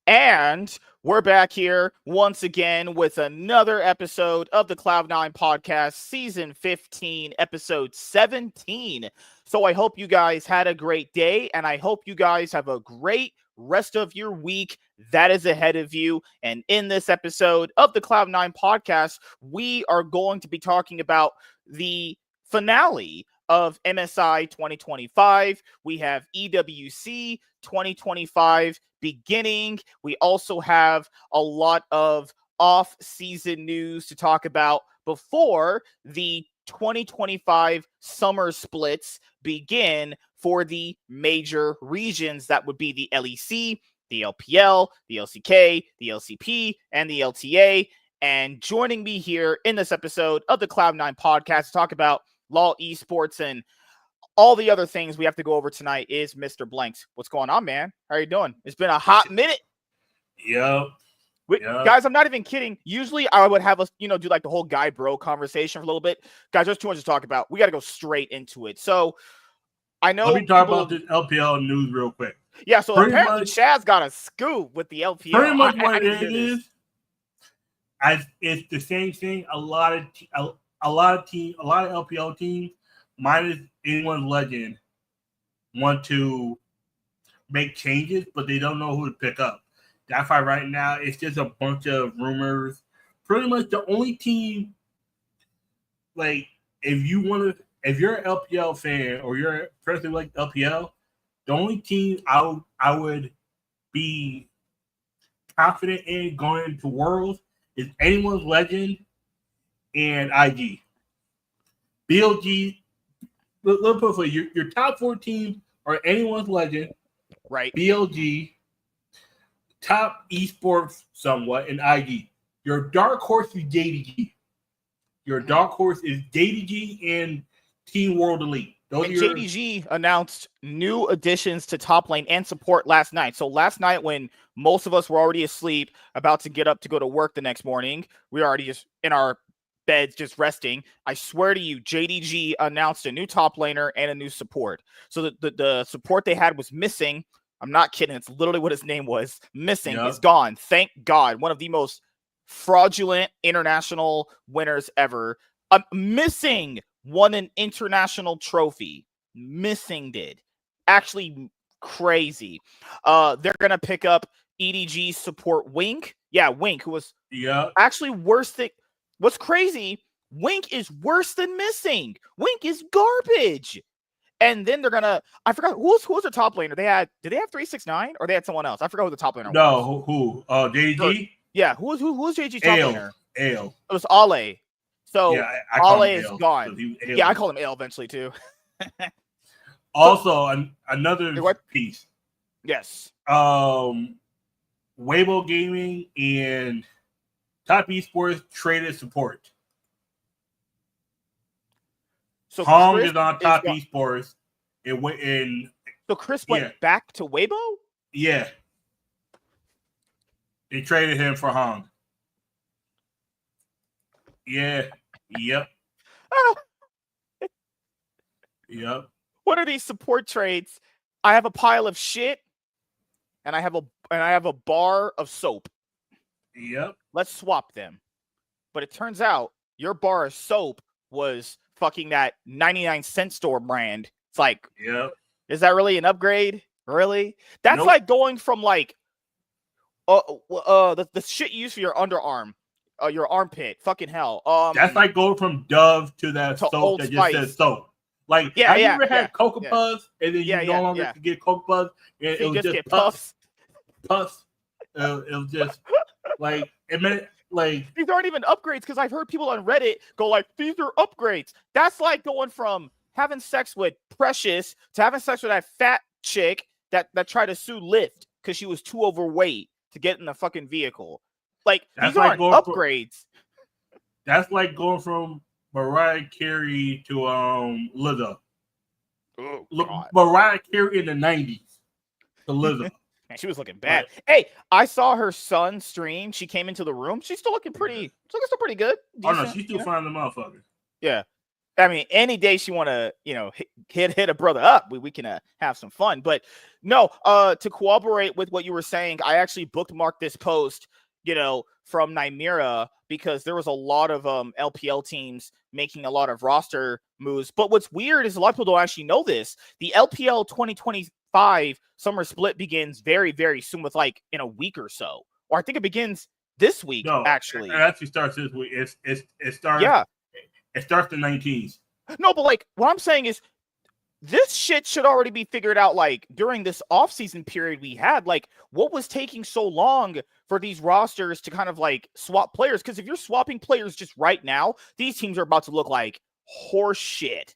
And we're back here once again with another episode of the Cloud9 podcast, season 15, episode 17. So I hope you guys had a great day, and I hope you guys have a great rest of your week that is ahead of you. And in this episode of the Cloud9 podcast, we are going to be talking about the finale of MSI 2025. We have EWC 2025 beginning. We also have a lot of off-season news to talk about before the 2025 summer splits begin for the major regions. That would be the LEC, the LPL, the LCK, the LCP, and the LTA. And joining me here in this episode of the Cloud9 podcast to talk about LoL Esports and all the other things we have to go over tonight is Mr. Blanks. What's going on, man? How are you doing? It's been a hot minute. Yep. Guys, I'm not even kidding. Usually I would have us, do like the whole guy bro conversation for a little bit. Guys, there's too much to talk about. We got to go straight into it. So I know. Let me talk about this LPL news real quick. Yeah, so pretty apparently much, Chad's got a scoop with the LPL. Pretty much what it is, it's the same thing. A lot of LPL teams, minus anyone's legend, want to make changes, but they don't know who to pick up. That's why right now it's just a bunch of rumors. Pretty much the only team, like if you're an LPL fan or you're a person like LPL, the only team I would be confident in going into Worlds is anyone's legend and IG. BLG. Let's put it your top 4 teams are anyone's legend, right? BLG, top esports somewhat, and IG. Your dark horse is JDG. Your dark horse is JDG and Team World Elite. JDG announced new additions to top lane and support last night. So last night, when most of us were already asleep, about to get up to go to work the next morning, we were already just in our beds just resting. I swear to you, JDG announced a new top laner and a new support. So the support they had was missing. I'm not kidding. It's literally what his name was. Missing is gone. Thank God. One of the most fraudulent international winners ever. Missing won an international trophy. Missing did. Actually crazy. They're going to pick up EDG support Wink. Yeah, Wink, who was actually worse than... What's crazy, Wink is worse than Missing. Wink is garbage. And then they're gonna, I forgot who was their top laner. Did they have 369 or they had someone else? I forgot who the top laner was. No, who? JG? Yeah, who was JG's top laner? Ale. It was Ale. So yeah, Ale is gone. So I call him Ale eventually too. Also, another piece. Yes. Weibo Gaming and Top Esports traded support. So Hong Chris is on Top Esports. So Chris went back to Weibo? Yeah. They traded him for Hong. Yeah. Yep. Yep. What are these support trades? I have a pile of shit and I have a bar of soap. Yep. Let's swap them. But it turns out your bar of soap was fucking that 99-cent store brand. It's like, is that really an upgrade? Really? That's like going from like the shit you use for your underarm, your armpit. Fucking hell. That's like going from Dove to that soap that just says soap. Like, have you ever had Cocoa Puffs and then you no longer can get Cocoa Puffs? And it was just puffs. It was just like it meant like these aren't even upgrades because I've heard people on Reddit go like, these are upgrades. That's like going from having sex with Precious to having sex with that fat chick that tried to sue Lyft because she was too overweight to get in the fucking vehicle. Like, these aren't upgrades. That's like going from Mariah Carey to Lizzo. Oh, Mariah Carey in the 90s to Lizzo. Man, she was looking bad. Hey, I saw her son stream. She came into the room. She's still looking pretty. She's looking still pretty good. Decent, she's still finding the motherfucker. Yeah. I mean, any day she want to, hit a brother up, we can have some fun. But no, to cooperate with what you were saying, I actually bookmarked this post, from Nymera, because there was a lot of LPL teams making a lot of roster moves. But what's weird is a lot of people don't actually know this. The LPL 2025 summer split begins very, very soon, with like in a week or so. Or I think it begins this week, No, actually. It actually starts this week. It starts. Yeah. It starts the 19th. No, but like what I'm saying is this shit should already be figured out, like during this off-season period we had. Like, what was taking so long for these rosters to kind of like swap players? Because if you're swapping players just right now, these teams are about to look like horse shit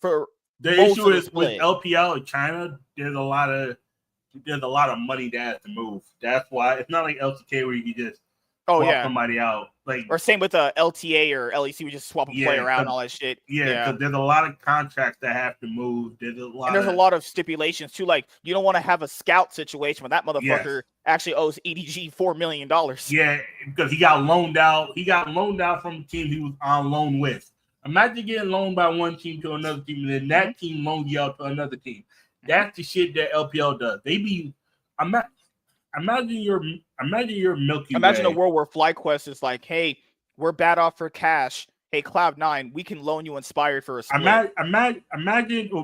for the most issue of the is split. with LPL in China, there's a lot of money that has to move. That's why it's not like LCK where you can just swap somebody out. Like, or same with LTA or LEC, we just swap a player out and all that shit. Yeah, because there's a lot of contracts that have to move. There's a lot of stipulations too. Like, you don't want to have a scout situation where that motherfucker actually owes EDG $4 million. Yeah, because he got loaned out. He got loaned out from the team he was on loan with. Imagine getting loaned by one team to another team, and then that team loaned you out to another team. That's the shit that LPL does. They be, imagine you're Milky Imagine Way. a world where FlyQuest is like, hey, we're bad off for cash. Hey, Cloud9, we can loan you Inspired for a split. Imagine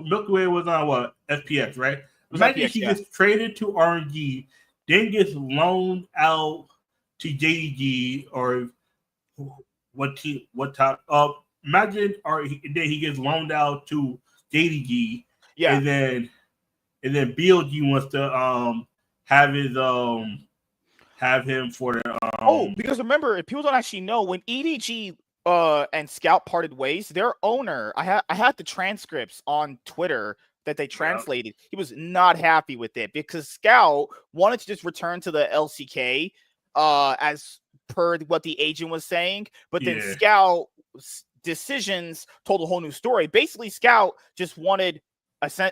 Milky Way was on what? SPX, right? Imagine he gets traded to RNG, then gets loaned out to JDG or what team? What top? Imagine, then he gets loaned out to JDG, and then BLG wants to have him for the because remember, if people don't actually know, when EDG and Scout parted ways, their owner, I had the transcripts on Twitter that they translated. He was not happy with it because Scout wanted to just return to the LCK as per what the agent was saying, but then Scout's decisions told a whole new story. Basically, Scout just wanted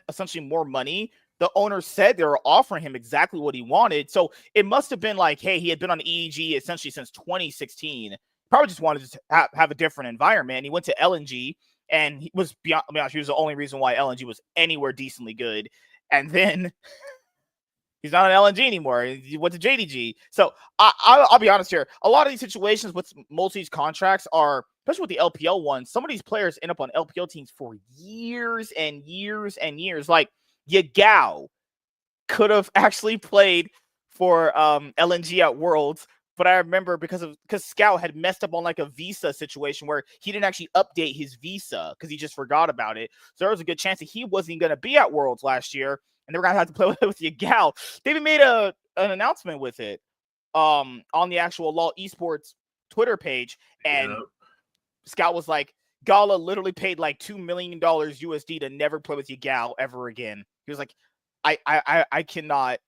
essentially more money. The owner said they were offering him exactly what he wanted. So it must have been like, hey, he had been on EEG essentially since 2016. Probably just wanted to have a different environment. He went to LNG, and he was he was the only reason why LNG was anywhere decently good. And then he's not on LNG anymore. He went to JDG. So I'll be honest here. A lot of these situations with most of these contracts are, especially with the LPL ones, some of these players end up on LPL teams for years and years and years. Like, Yagao could have actually played for LNG at Worlds, but I remember because Scout had messed up on like a visa situation where he didn't actually update his visa because he just forgot about it. So there was a good chance that he wasn't going to be at Worlds last year, and they were going to have to play with Yagao. They even made an announcement with it on the actual LoL Esports Twitter page, and Scout was like, Gala literally paid like $2 million USD to never play with Yagao ever again. He was like, I cannot.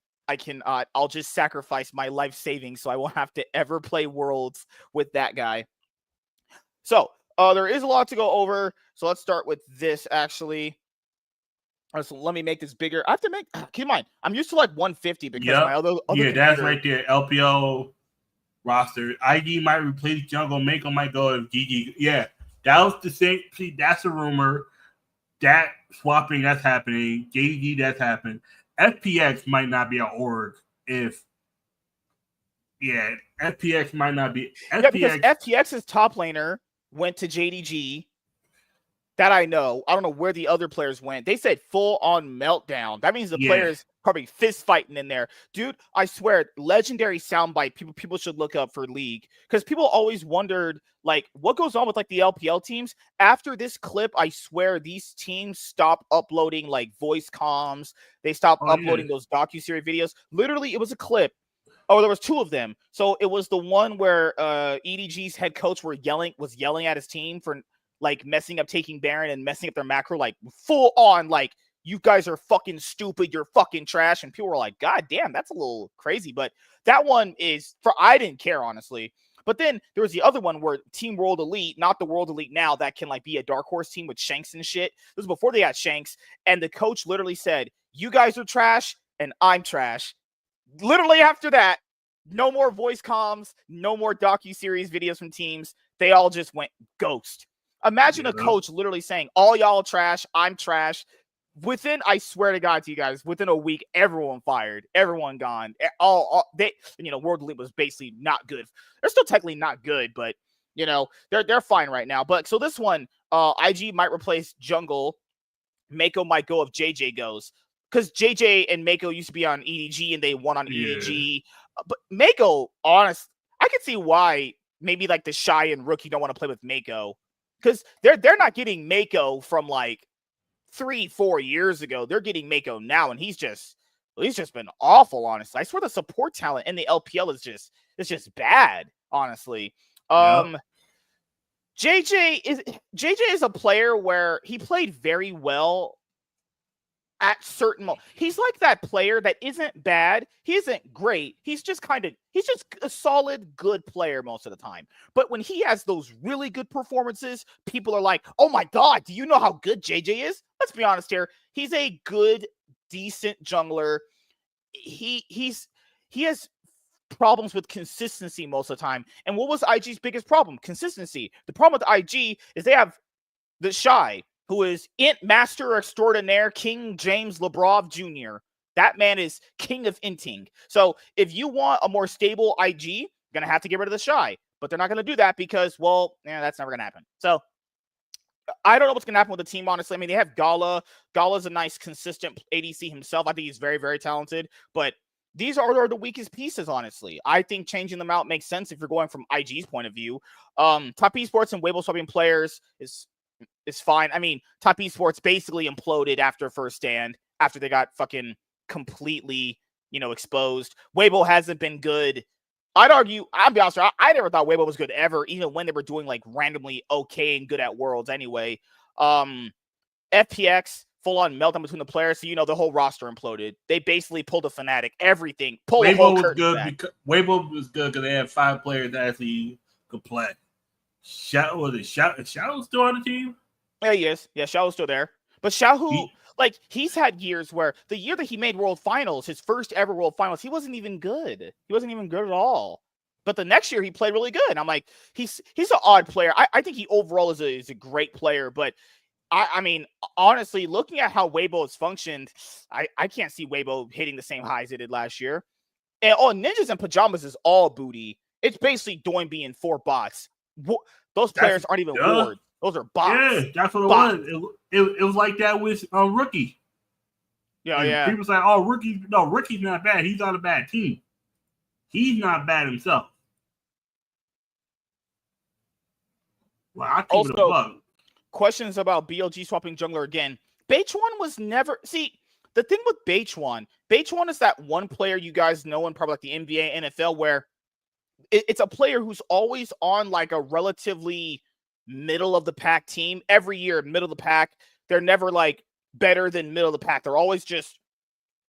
I'll just sacrifice my life savings so I won't have to ever play Worlds with that guy. So there is a lot to go over. So let's start with this, actually. So let me make this bigger. I have to keep in mind, I'm used to like 150 because my other that's right there. LPL roster. ID might replace Jungle. Mako might go as GG. Yeah, that was the same. See, that's a rumor. That swapping that's happening. JDG that's happened. FPX might not be an org if. Yeah, FPX might not be. Yeah, because FPX's top laner went to JDG. That I know. I don't know where the other players went. They said full on meltdown. That means the players probably fist fighting in there. Dude, I swear, legendary soundbite people should look up for League. Because people always wondered, like, what goes on with like the LPL teams? After this clip, I swear these teams stop uploading like voice comms. They stopped uploading those docuseries videos. Literally, it was a clip. Oh, there was two of them. So it was the one where EDG's head coach was yelling at his team for like messing up taking Baron and messing up their macro, like full on, like, you guys are fucking stupid, you're fucking trash. And people were like, God damn, that's a little crazy. But that one is I didn't care, honestly. But then there was the other one where Team World Elite, not the World Elite now, that can like be a dark horse team with Shanks and shit. This was before they got Shanks. And the coach literally said, you guys are trash and I'm trash. Literally after that, no more voice comms, no more docuseries videos from teams. They all just went ghost. Imagine a coach literally saying, all y'all trash, I'm trash. I swear to God to you guys, within a week, everyone fired, everyone gone. World Elite was basically not good. They're still technically not good, but they're fine right now. But so this one, IG might replace Jungle. Mako might go if JJ goes. Because JJ and Mako used to be on EDG and they won on EDG. But Mako, I can see why maybe like the Shy and Rookie don't want to play with Mako. Because they're not getting Mako from like 3-4 years ago. They're getting Mako now, and he's just been awful, honestly. I swear the support talent in the LPL is just bad, honestly. JJ is a player where he played very well at certain moments. He's like that player that isn't bad. He isn't great. He's just a solid, good player most of the time. But when he has those really good performances, people are like, oh my God, do you know how good JJ is? Let's be honest here. He's a good, decent jungler. He has problems with consistency most of the time. And what was IG's biggest problem? Consistency. The problem with IG is they have the Shy, who is Int Master Extraordinaire King James Lebrov Jr. That man is king of inting. So if you want a more stable IG, you're going to have to get rid of the Shy. But they're not going to do that because, that's never going to happen. So I don't know what's going to happen with the team, honestly. I mean, they have Gala. Gala's a nice, consistent ADC himself. I think he's very, very talented. But these are the weakest pieces, honestly. I think changing them out makes sense if you're going from IG's point of view. Top Esports and Weibo swapping players is fine. I mean, Top Esports basically imploded after first stand, after they got fucking completely, exposed. Weibo hasn't been good. I'd argue, I'll be honest, I never thought Weibo was good ever, even when they were doing like randomly okay and good at Worlds anyway. FPX, full-on meltdown between the players, so the whole roster imploded. They basically pulled a Fnatic, everything. Weibo was good because they had 5 players that actually could play. Shadow's still on the team? Yeah, he is. Yeah, Shadow's still there. But Xiaohu, he's had years where the year that he made World Finals, his first ever World Finals, he wasn't even good. He wasn't even good at all. But the next year he played really good. I'm like, he's an odd player. I think he overall is a great player, but I mean, honestly, looking at how Weibo has functioned, I can't see Weibo hitting the same highs it did last year. And Ninjas and Pajamas is all booty. It's basically Doinby and 4 bots. Those players aren't even wards. Those are bots. Yeah, that's what it was. It was like that with Rookie. Yeah. People say, "Oh, Rookie's not bad. He's on a bad team. He's not bad himself." Well, I keep it above. Questions about BLG swapping jungler again. Beichuan was never the thing with Beichuan is that one player you guys know in probably like the NBA, NFL, where it's a player who's always on like a relatively middle of the pack team every year, middle of the pack. They're never like better than middle of the pack. They're always just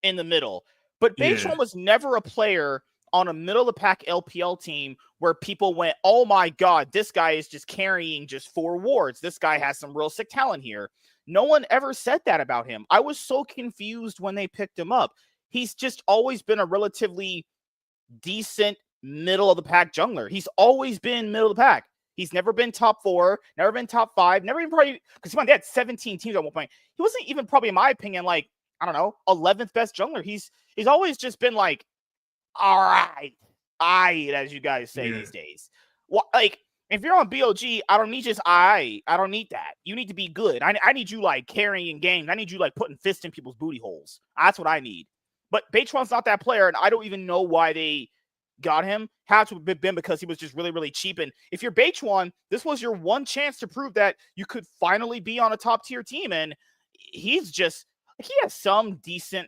in the middle. But Beichuan was never a player on a middle of the pack LPL team where people went, oh my God, this guy is just carrying just 4 wards. This guy has some real sick talent here. No one ever said that about him. I was so confused when they picked him up. He's just always been a relatively decent middle of the pack jungler. He's always been middle of the pack. He's never been top 4, never been top 5, never even probably, because they had 17 teams at one point. He wasn't even probably, in my opinion, like, I don't know, 11th best jungler. He's always just been like, all right, as you guys say these days. Well, like, if you're on BLG, I don't need just I don't need that. You need to be good. I need you like carrying games. I need you like putting fists in people's booty holes. That's what I need. But Beichuan's not that player, and I don't even know why they got him. Had to have been because he was just really, really cheap. And if you're Beichuan, this was your one chance to prove that you could finally be on a top tier team. And he has some decent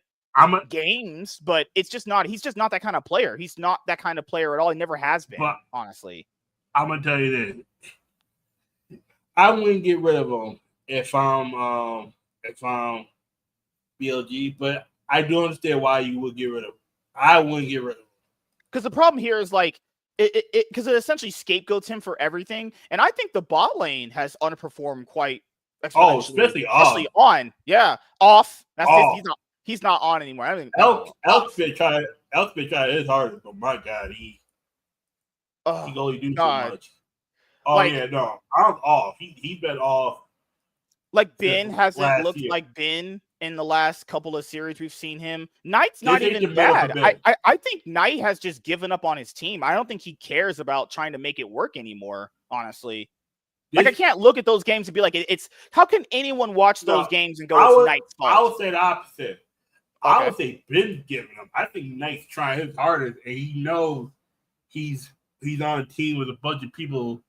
games, but he's just not that kind of player. He's not that kind of player at all. He never has been, honestly. I'm gonna tell you this. I wouldn't get rid of him if I'm BLG, but I do understand why you would get rid of him. I wouldn't get rid of him. Because the problem here is like because it essentially scapegoats him for everything, and I think the bot lane has underperformed quite especially on. Yeah, off. That's he's not on anymore. I mean, Elkfit tried his hardest, but my God, he can only do so much. Oh Like, yeah, no, I was off. He been off. Like Ben hasn't Last looked year. like Ben in the last couple of series we've seen him. Knight's This not ain't the even middle for bad. Ben. I think Knight has just given up on his team. I don't think he cares about trying to make it work anymore, honestly. Like, I can't look at those games and be like, it's how can anyone watch those games and go, it's Knight's fault? I would say the opposite. I Okay. would say Ben's giving him. I think Knight's trying his hardest, and he knows he's on a team with a bunch of people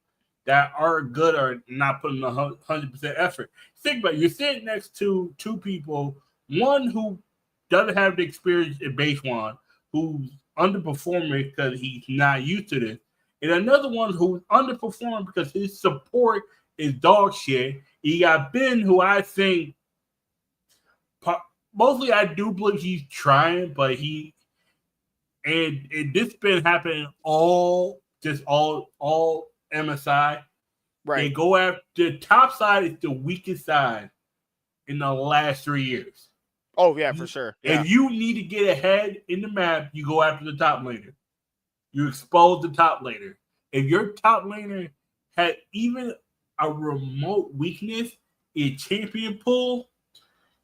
that are good or not putting 100% effort. Think about it. You're sitting next to two people, one who doesn't have the experience in base one, who's underperforming because he's not used to this, and another one who's underperforming because his support is dog shit. You got Ben, who I think mostly I do believe he's trying, but and this been happening all MSI. Right. They go after the top side is the weakest side in the last 3 years. Oh yeah, for sure. Yeah. If you need to get ahead in the map, you go after the top laner. You expose the top laner. If your top laner had even a remote weakness in champion pool,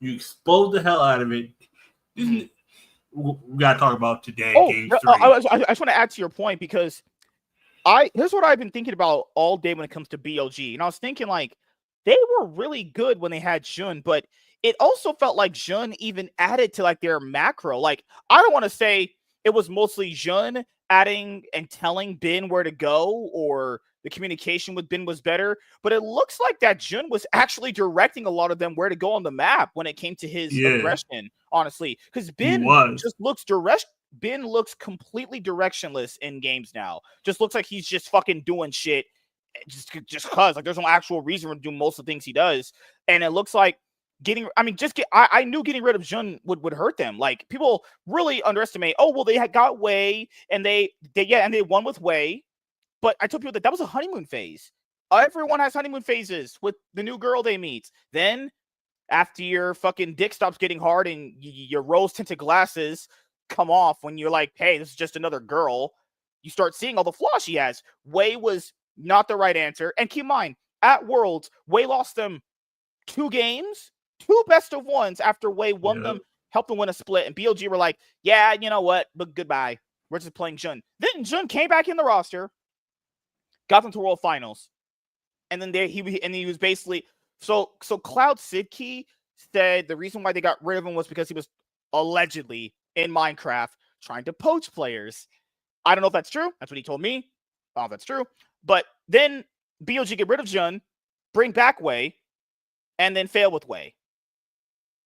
you expose the hell out of it. We gotta talk about today. Game 3. I just want to add to your point because here's what I've been thinking about all day when it comes to BLG. And I was thinking, like, they were really good when they had Jun, but it also felt like Jun even added to like their macro. Like, I don't want to say it was mostly Jun adding and telling Ben where to go, or the communication with Ben was better, but it looks like that Jun was actually directing a lot of them where to go on the map when it came to his aggression, honestly. Because Ben just looks direct. Ben looks completely directionless in games now. Just looks like he's just fucking doing shit just cause. Like, there's no actual reason to do most of the things he does. And it looks like I knew getting rid of Jun would hurt them. Like, people really underestimate, oh, well, they had got Wei and they won with Wei. But I told people that was a honeymoon phase. Everyone has honeymoon phases with the new girl they meet. Then after your fucking dick stops getting hard and your rose tinted glasses come off when you're like, hey, this is just another girl, you start seeing all the flaws she has. Wei was not the right answer. And keep in mind, at Worlds, Wei lost them 2 games, 2 best of ones after Wei won them, helped them win a split. And BLG were like, yeah, you know what? But goodbye. We're just playing Jun. Then Jun came back in the roster, got them to World Finals. And then he was basically so Cloud Sidkey said the reason why they got rid of him was because he was allegedly in Minecraft trying to poach players. I don't know if that's true. That's what he told me. I don't know if that's true. But then BLG get rid of Jun, bring back Wei, and then fail with Wei.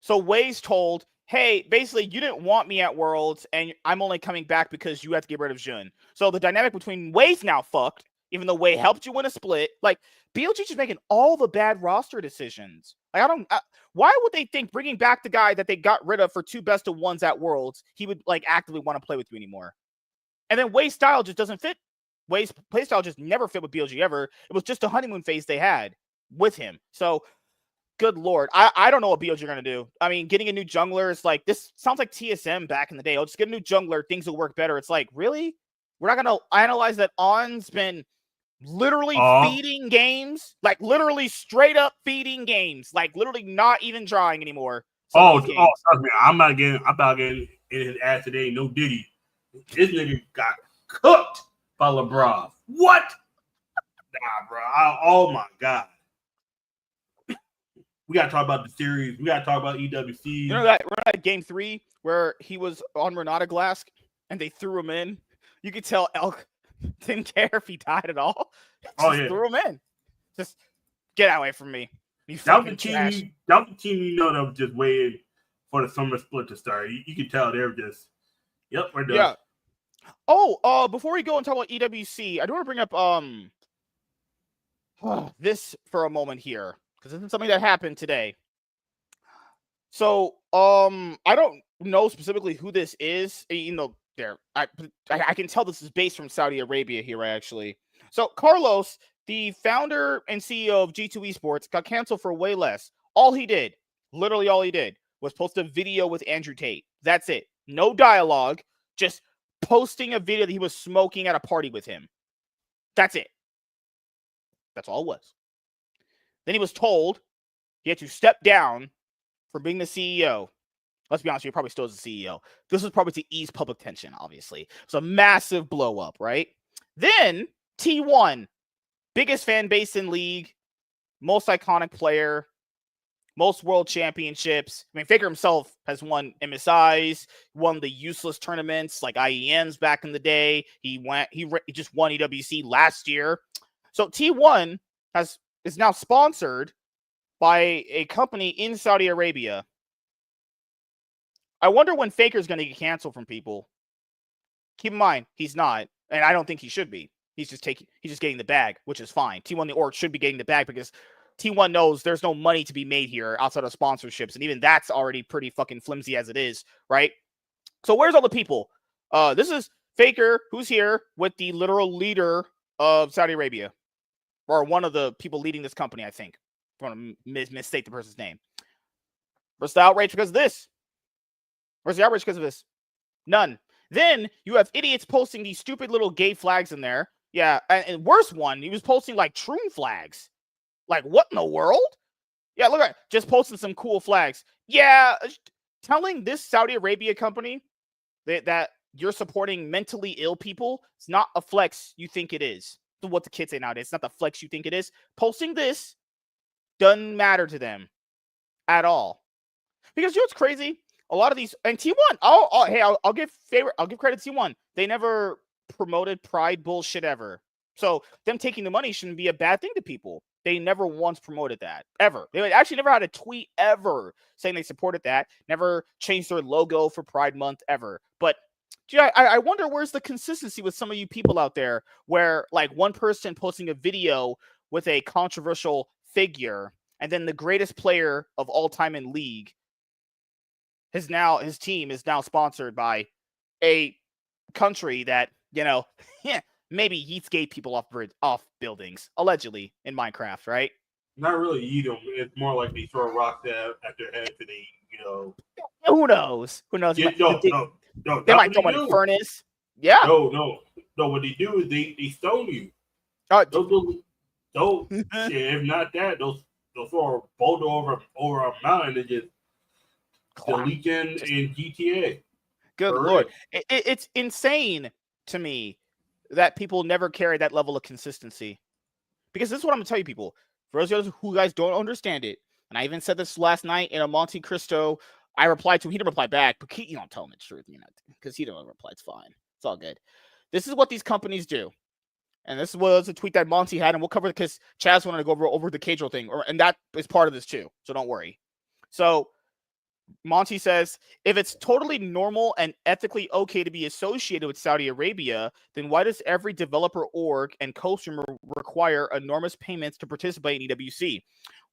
So Wei's told, hey, basically, you didn't want me at Worlds, and I'm only coming back because you have to get rid of Jun. So the dynamic between Wei's now fucked, even though Wei helped you win a split. Like, BLG just making all the bad roster decisions. Like, why would they think bringing back the guy that they got rid of for 2 best of ones at Worlds, he would like actively want to play with you anymore? And then Wei's style just doesn't fit. Wei's play style just never fit with BLG ever. It was just a honeymoon phase they had with him. So, good Lord. I don't know what BLG are going to do. I mean, getting a new jungler is like, this sounds like TSM back in the day. I'll just get a new jungler. Things will work better. It's like, really? We're not going to analyze that On's been literally feeding games, like literally straight up feeding games, like literally not even trying anymore. Trust me, I'm not getting in his ass today. No Diddy. This nigga got cooked by LeBron. What? Nah, bro. Oh my god. We gotta talk about the series. We gotta talk about EWC. You know that game 3 where he was on Renata Glass and they threw him in? You could tell Elk didn't care if he died at all. Just threw him in. Just get away from me. That was the team that was just waiting for the summer split to start. You could tell they were just, yep, we're done. Yeah. Oh, before we go and talk about EWC, I do want to bring up this for a moment here, because this is something that happened today. So, I don't know specifically who this is, you know. I can tell this is based from Saudi Arabia here, actually. So Carlos, the founder and CEO of G2 Esports, got canceled for way less. Literally all he did, was post a video with Andrew Tate. That's it. No dialogue, just posting a video that he was smoking at a party with him. That's it. That's all it was. Then he was told he had to step down from being the CEO. Let's be honest, he probably still is the CEO. This was probably to ease public tension, obviously. It's a massive blow up, right? Then T1, biggest fan base in league, most iconic player, most world championships. I mean, Faker himself has won MSIs, won the useless tournaments like IEMs back in the day. He just won EWC last year. So T1 is now sponsored by a company in Saudi Arabia. I wonder when Faker's going to get canceled from people. Keep in mind, he's not, and I don't think he should be. He's just getting the bag, which is fine. T1 the org should be getting the bag because T1 knows there's no money to be made here outside of sponsorships, and even that's already pretty fucking flimsy as it is, right? So where's all the people? This is Faker, who's here with the literal leader of Saudi Arabia, or one of the people leading this company, I think. I want to mistake the person's name. Where's the outrage because of this? Where's the outrage because of this? None. Then you have idiots posting these stupid little gay flags in there. Yeah, and worst one, he was posting like Troon flags. Like, what in the world? Yeah, look at just posting some cool flags. Yeah, telling this Saudi Arabia company that you're supporting mentally ill people, it's not a flex you think it is. What the kids say nowadays, it's not the flex you think it is. Posting this doesn't matter to them at all. Because you know what's crazy? A lot of these, and T1, I'll give credit to T1. They never promoted pride bullshit ever. So them taking the money shouldn't be a bad thing to people. They never once promoted that, ever. They actually never had a tweet ever saying they supported that. Never changed their logo for Pride Month ever. But yeah, I wonder where's the consistency with some of you people out there where like one person posting a video with a controversial figure and then the greatest player of all time in league his team is now sponsored by a country that, you know, maybe yeets gay people off buildings, allegedly, in Minecraft, right? Not really eat them. It's more like they throw rocks at their head to they, Who knows? Who knows? Yeah, no. They might throw them in a furnace. Yeah. No. What they do is they stone you. Those if not that, they'll throw a boulder over a mountain and just delete in GTA. Good Lord. It's insane to me that people never carry that level of consistency. Because this is what I'm going to tell you, people. For those of you who guys don't understand it, and I even said this last night in a Monte Cristo, I replied to him. He didn't reply back, but you don't tell him the truth, because he didn't reply. It's fine. It's all good. This is what these companies do. And this was a tweet that Monty had, and we'll cover it because Chaz wanted to go over the Cadro thing, and that is part of this too, so don't worry. So Monty says, if it's totally normal and ethically okay to be associated with Saudi Arabia, then why does every developer org and co-streamer require enormous payments to participate in EWC?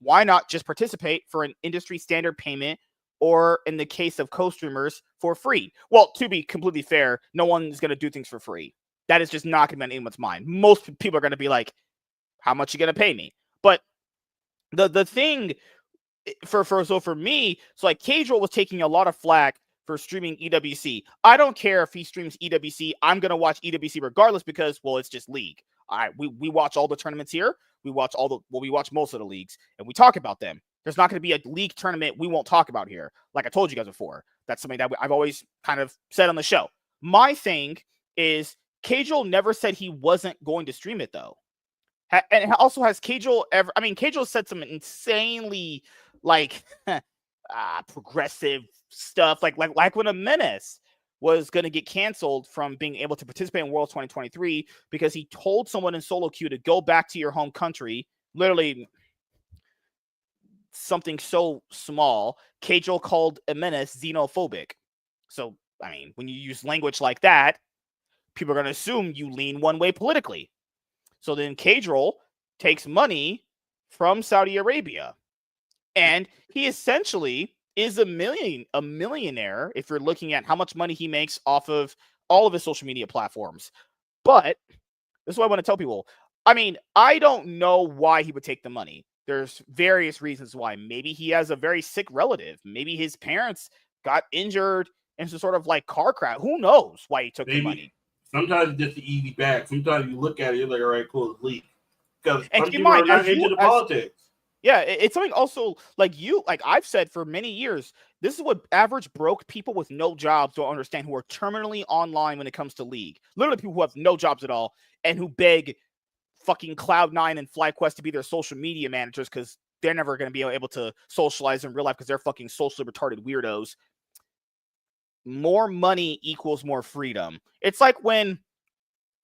Why not just participate for an industry standard payment, or in the case of co-streamers, for free? Well, to be completely fair, no one's going to do things for free. That is just not going to be on anyone's mind. Most people are going to be like, how much are you going to pay me? But the thing for me, so like Cadro was taking a lot of flack for streaming EWC. I don't care if he streams EWC. I'm going to watch EWC regardless because, well, it's just league. We watch all the tournaments here. We watch most of the leagues and we talk about them. There's not going to be a league tournament we won't talk about here. Like I told you guys before, that's something that I've always kind of said on the show. My thing is Cadro never said he wasn't going to stream it though. And also has Cadro ever, Cadro said some insanely like progressive stuff, like when a Menace was going to get canceled from being able to participate in Worlds 2023 because he told someone in solo queue to go back to your home country, literally something so small. Cadro called a Menace xenophobic. So, when you use language like that, people are going to assume you lean one way politically. So then Cadro takes money from Saudi Arabia. And he essentially is a millionaire if you're looking at how much money he makes off of all of his social media platforms. But this is what I want to tell people. I don't know why he would take the money. There's various reasons why. Maybe he has a very sick relative. Maybe his parents got injured in some sort of like car crash. Who knows why he took the money? Sometimes it's just an easy bag. Sometimes you look at it, you're like, all right, cool, it's leak. Because And some keep in people are mind, not into the politics. yeah, it's something also like I've said for many years, this is what average broke people with no jobs don't understand, who are terminally online when it comes to League. Literally people who have no jobs at all and who beg fucking Cloud9 and FlyQuest to be their social media managers because they're never going to be able to socialize in real life because they're fucking socially retarded weirdos. More money equals more freedom. It's like when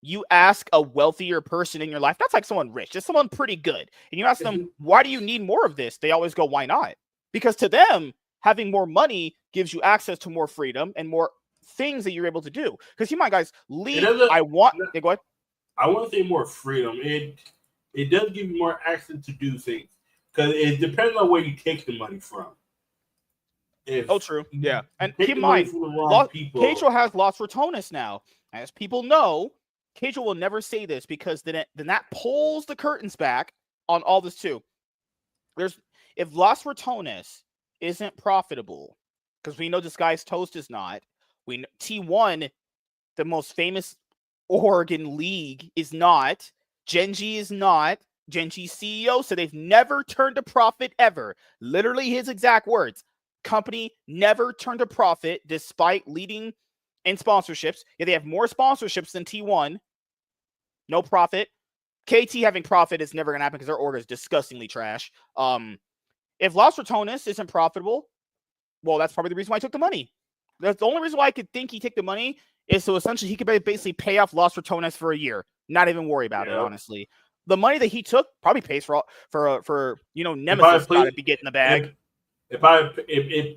you ask a wealthier person in your life, that's like someone rich, just someone pretty good, and you ask them, why do you need more of this? They always go, why not? Because to them, having more money gives you access to more freedom and more things that you're able to do. Because you mind, guys, League, go ahead. I want to say more freedom. It does give you more access to do things because it depends on where you take the money from. True. Yeah. And keep in mind, Casual has Los Ratones now. As people know, Casual will never say this because then that pulls the curtains back on all this too. If Los Ratones isn't profitable, because we know Disguised Toast is not, we know T1, the most famous Oregon league, is not, Genji is not, Genji's CEO said they've never turned a profit ever. Literally his exact words. Company never turned a profit despite leading in sponsorships. Yeah, they have more sponsorships than T1. No profit. KT having profit is never going to happen because their org is disgustingly trash. If Los Ratones isn't profitable, well, that's probably the reason why he took the money. That's the only reason why I could think he took the money is so essentially he could basically pay off Los Ratones for a year, not even worry about it, honestly. The money that he took probably pays for Nemesis got to be getting the bag. It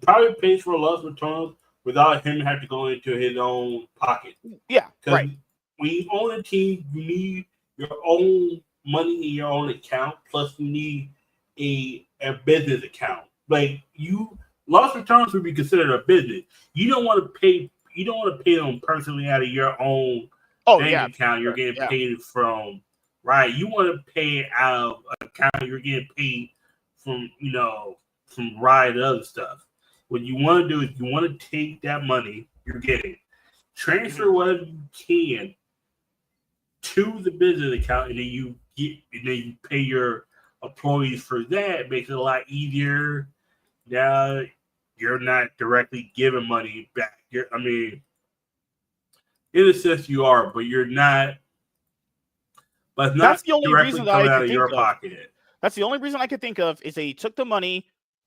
probably pays for Los Ratones without him having to go into his own pocket. Yeah, right. When you own a team, you need your own money in your own account. Plus, you need a business account. Like Los Ratones would be considered a business. You don't want to pay. You don't want to pay them personally out of your own bank account. You're getting paid from, right? You want to pay out of an account you're getting paid from. From Riot other stuff. What you want to do is you want to take that money you're getting, transfer whatever you can to the business account, and then you pay your employees for that. It makes it a lot easier. Now you're not directly giving money back. In a sense you are, but you're not. But that's the only reason that I could think of. Pocket. That's the only reason I could think of is they took the money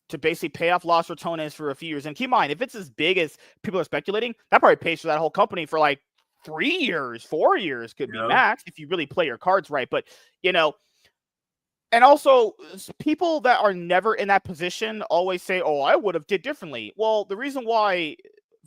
to basically pay off Los Ratones for a few years. And keep in mind, if it's as big as people are speculating, that probably pays for that whole company for like 3 years, 4 years could be max if you really play your cards right. But, and also people that are never in that position always say, oh, I would have did differently. Well, the reason why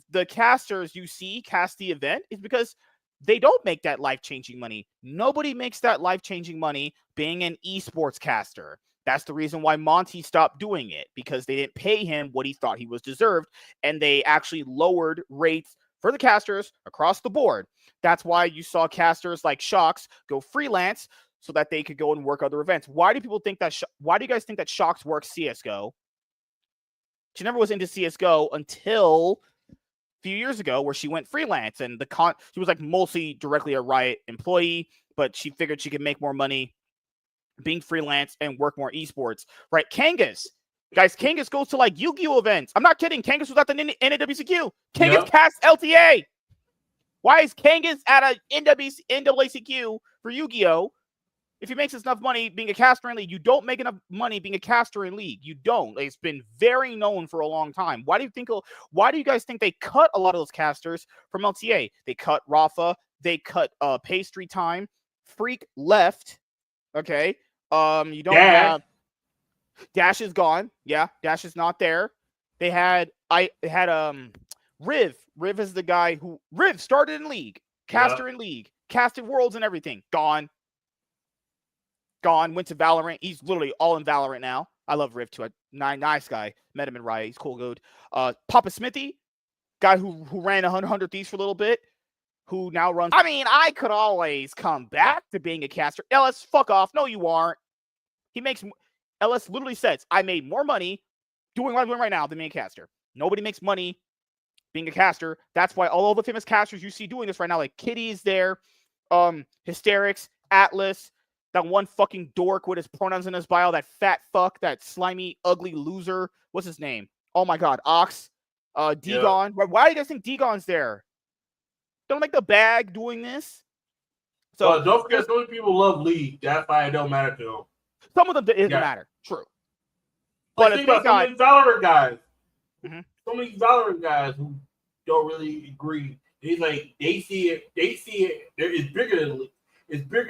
the casters you see cast the event is because they don't make that life-changing money. Nobody makes that life-changing money being an esports caster. That's the reason why Monty stopped doing it, because they didn't pay him what he thought he was deserved, and they actually lowered rates for the casters across the board. That's why you saw casters like Shocks go freelance so that they could go and work other events. Why do people think that? Why do you guys think that Shocks works CS:GO? She never was into CS:GO until a few years ago, where she went freelance, and she was like mostly directly a Riot employee, but she figured she could make more money being freelance and work more esports, right? Kangas, guys, Kangas goes to like Yu-Gi-Oh events. I'm not kidding. Kangas was at the NWCQ. Kangas cast LTA. Why is Kangas at a NWCQ for Yu-Gi-Oh? If he makes enough money being a caster in League, you don't make enough money being a caster in League. You don't. It's been very known for a long time. Why do you guys think they cut a lot of those casters from LTA? They cut Rafa. They cut Pastry Time. Freak left. Okay. You don't have Dash is gone. Yeah, Dash is not there. They had Riv. Riv is the guy who started in League, caster in League, casted Worlds and everything. Gone. Went to Valorant. He's literally all in Valorant now. I love Riv too. Nice guy. Met him in Riot. He's cool, good. Papa Smithy, guy who ran 100 Thieves for a little bit, who now runs. I mean, I could always come back to being a caster. Ellis, fuck off. No, you aren't. Ellis literally says, I made more money doing what I'm doing right now than being a caster. Nobody makes money being a caster. That's why all of the famous casters you see doing this right now, like Kitty is there, Hysterics, Atlas, That one fucking dork with his pronouns in his bio, that fat fuck, that slimy, ugly loser. What's his name? Oh my god, Ox. Degon. Yeah. Why do you guys think Degon's there? Don't like the bag doing this. So don't forget, so many people love League. That's why it don't matter to them. Some of them it doesn't matter. True. But think about so many Valorant guys. So many Valorant guys who don't really agree. He's like, they see it. It's bigger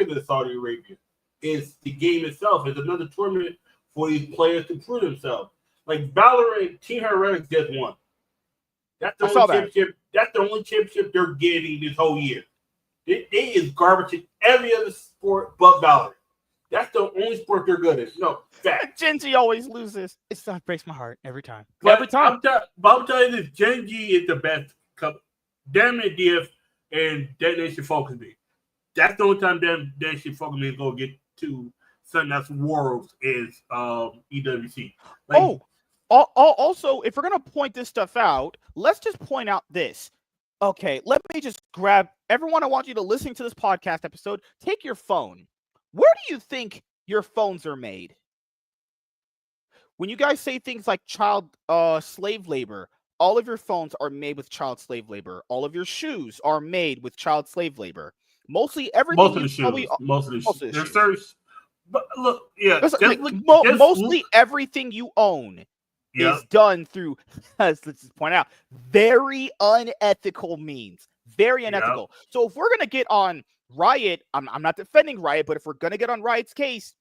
than Saudi Arabia. It's the game itself. It's another tournament for these players to prove themselves. Like Valorant, Team Heretics just won. That's the only championship. That's the only championship they're getting this whole year. They is garbage in every other sport but Valorant. That's the only sport they're good at. No, fact. Gen.G always loses. It breaks my heart every time. But every time. I'm telling you this, Gen.G is the best. Damn it, DF, and Detonation Focus me. That's the only time Detonation Focus me is going to get to something that's Worlds is EWC. Like, also, if we're going to point this stuff out, let's just point out this. Okay, let me just grab everyone. I want you to listen to this podcast episode. Take your phone. Where do you think your phones are made? When you guys say things like child slave labor, all of your phones are made with child slave labor. All of your shoes are made with child slave labor. Mostly everything. Most of the shoes. Most of the shoes. There's but look, yeah. Mostly everything you own is done through, let's just point out, very unethical means. Very unethical. Yep. So if we're going to get on Riot, I'm not defending Riot, but if we're going to get on Riot's case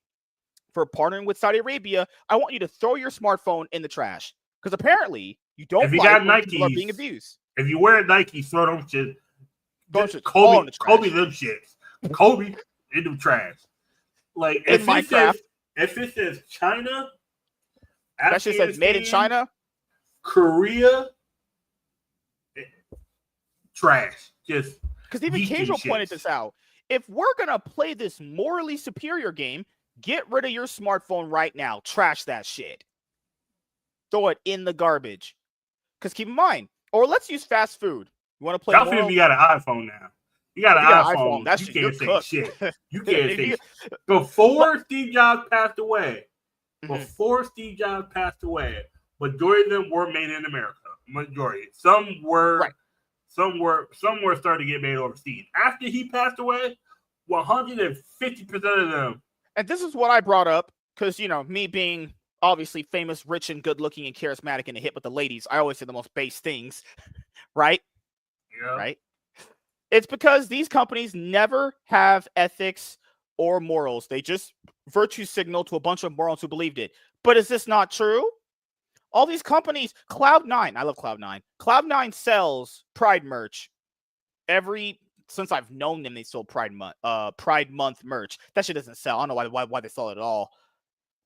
for partnering with Saudi Arabia, I want you to throw your smartphone in the trash. Because apparently, you don't like people are being abused. If you wear Nike, throw them shit. Kobe them shits. Kobe in the trash. Like if it says China, especially says made in China, Korea, trash. Just because even Casual pointed this out. If we're gonna play this morally superior game, get rid of your smartphone right now. Trash that shit. Throw it in the garbage. Because keep in mind, or let's use fast food. You want to play? You got an iPhone now. You got an iPhone. That's you can't say shit. You can't say shit. Before Steve Jobs passed away, majority of them were made in America. Majority. Some were starting to get made overseas. After he passed away, 150% of them. And this is what I brought up because me being obviously famous, rich, and good-looking, and charismatic, and a hit with the ladies, I always say the most base things, right? Yeah. Right. It's because these companies never have ethics or morals. They just virtue signal to a bunch of morons who believed it. But is this not true? All these companies, Cloud9, I love Cloud9. Cloud9 sells Pride merch. Since I've known them, they sold Pride Month merch. That shit doesn't sell. I don't know why they sell it at all.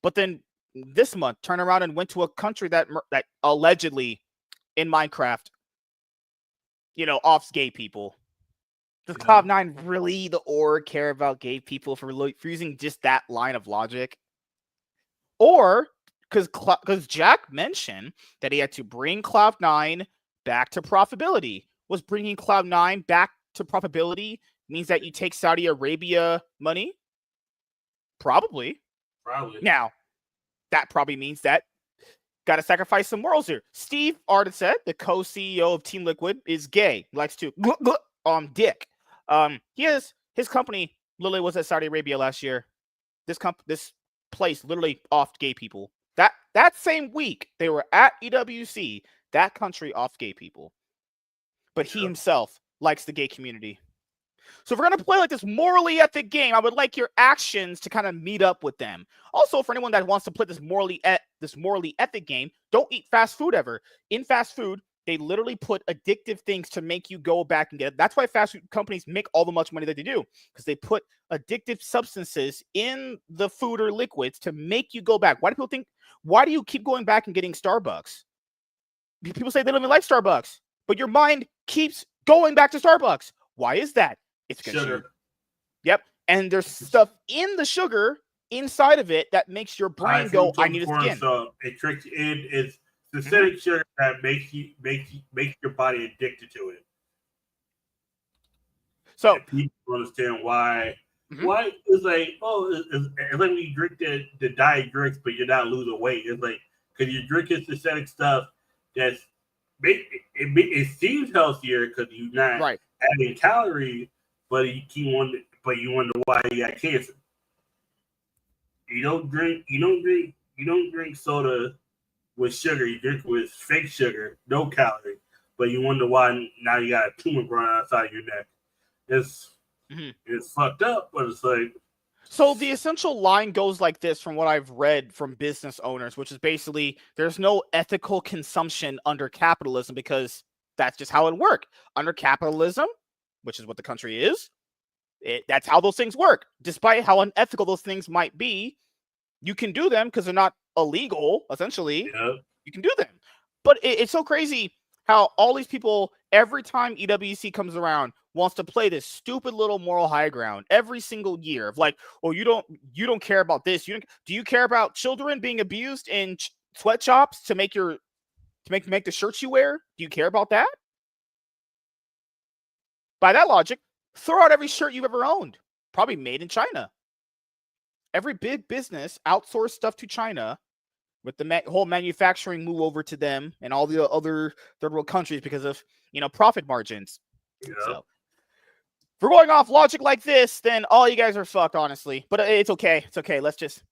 But then this month, turn around and went to a country that allegedly in Minecraft, offs gay people. Does Cloud9 really, the org, care about gay people for using just that line of logic? Or because Jack mentioned that he had to bring Cloud9 back to profitability. Was bringing Cloud9 back to profitability means that you take Saudi Arabia money? Probably. Now, that probably means that got to sacrifice some morals here. Steve Artisett, the co-CEO of Team Liquid, is gay. He likes to dick. His company literally was at Saudi Arabia last year. This place literally offed gay people. That same week they were at EWC. That country offed gay people, but he himself likes the gay community. So if we're gonna play like this morally ethic game, I would like your actions to kind of meet up with them. Also, for anyone that wants to play this morally ethic game, don't eat fast food ever. In fast food, they literally put addictive things to make you go back and get it. That's why fast food companies make all the much money that they do, because they put addictive substances in the food or liquids to make you go back. Why do you keep going back and getting Starbucks? People say they don't even like Starbucks, but your mind keeps going back to Starbucks. Why is that? It's sugar. Yep. And there's stuff in the sugar inside of it that makes your brain go, I need it again. So it tricks in. It's synthetic sugar that makes your body addicted to it. So and people understand why Why it's like, it's like when you drink the diet drinks, but you're not losing weight. It's like because you're drinking synthetic stuff that's it seems healthier because you're not adding calories, but you wonder why you got cancer. You don't drink soda with sugar. You drink with fake sugar, no calorie, but you wonder why now you got a tumor growing outside your neck. It's fucked up, but it's like. So the essential line goes like this from what I've read from business owners, which is basically there's no ethical consumption under capitalism because that's just how it works. Under capitalism, which is what the country is, that's how those things work. Despite how unethical those things might be, you can do them because they're not illegal, essentially. Yeah. You can do them. But it's so crazy how all these people, every time EWC comes around, wants to play this stupid little moral high ground every single year of like, oh, you don't care about this. Do you care about children being abused in sweatshops to make the shirts you wear? Do you care about that? By that logic, throw out every shirt you've ever owned, probably made in China. Every big business outsourced stuff to China with the whole manufacturing move over to them and all the other third world countries because of, profit margins. Yeah. So if we're going off logic like this, then all you guys are fucked, honestly. But it's okay. It's okay. Let's just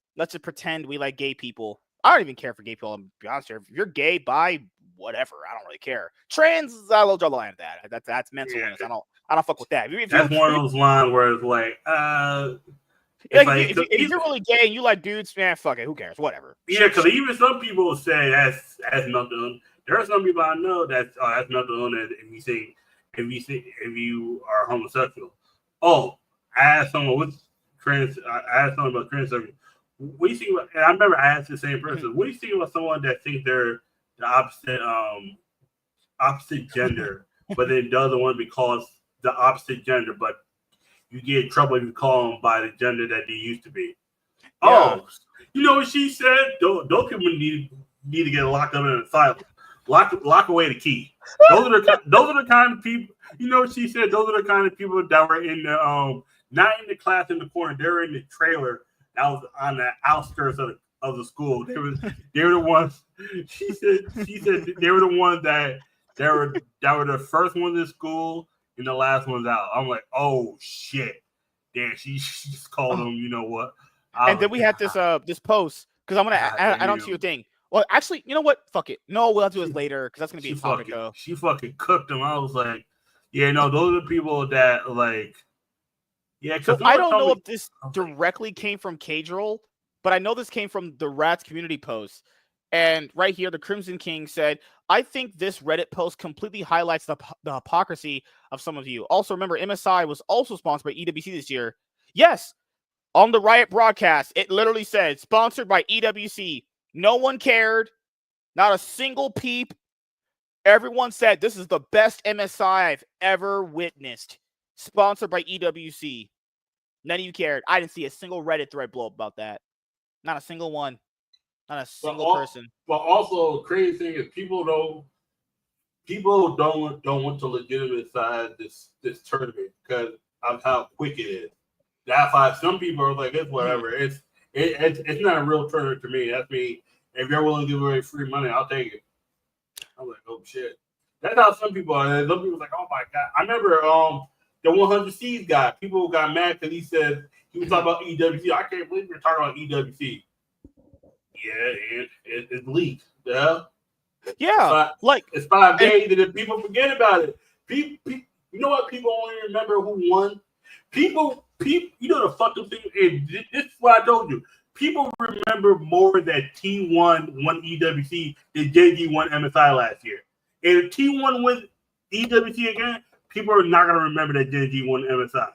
pretend we like gay people. I don't even care for gay people. I'm be honest here. If you're gay, bi, whatever, I don't really care. Trans, I'll draw the line at that. That's mental illness. I don't fuck with that. That's one of those lines where it's like, if you're really gay and you like dudes, man, fuck it. Who cares? Whatever. Yeah, because even some people say that's nothing. There are some people I know that's nothing on it. If you are homosexual. Oh, I asked someone about transgender. What do you think about? And I remember I asked the same person. What do you think about someone that thinks they're the opposite gender, but then doesn't want to be called the opposite gender, but you get in trouble if you call them by the gender that they used to be. Yeah. Oh, you know what she said? Those people need to get locked up in an asylum. Lock away the key. Those are the kind of people. You know what she said? Those are the kind of people that were in the not in the class in the corner. They were in the trailer that was on the outskirts of the school. They were the ones. She said they were the ones that were the first ones in school and the last ones out. I'm like, oh shit. Damn, she just called them. You know what? And then we had this post because I'm gonna add on to your thing. Well, actually, you know what? Fuck it. No, we'll have to do it later because that's gonna be a topic though. She fucking cooked them. I was like, yeah, no, those are the people that like. Yeah, so I don't know if this directly came from Cadril, but I know this came from the Rats community post. And right here, the Crimson King said, I think this Reddit post completely highlights the hypocrisy of some of you. Also, remember, MSI was also sponsored by EWC this year. Yes, on the Riot broadcast, it literally said, sponsored by EWC. No one cared. Not a single peep. Everyone said, this is the best MSI I've ever witnessed. Sponsored by EWC. None of you cared. I didn't see a single Reddit thread blow up about that. Not a single one. Not a single person. But also, crazy thing is people don't want to legitimize this tournament because of how quick it is. That's why some people are like, it's whatever. It's not a real tournament to me. That's me. If you're willing to give away free money, I'll take it. I'm like, oh shit. That's how some people are. Some people are like, oh my god. I remember the 100 Seeds guy. People got mad because he said he was talking about EWC. I can't believe you're talking about EWC. Yeah, it's leaked. Yeah. Yeah. It's 5 days and then people forget about it. People, you know what? People only remember who won. People, you know the fucking thing. And this is what I told you. People remember more that T1 won EWC than JG won MSI last year. And if T1 wins EWC again, people are not going to remember that JG won MSI.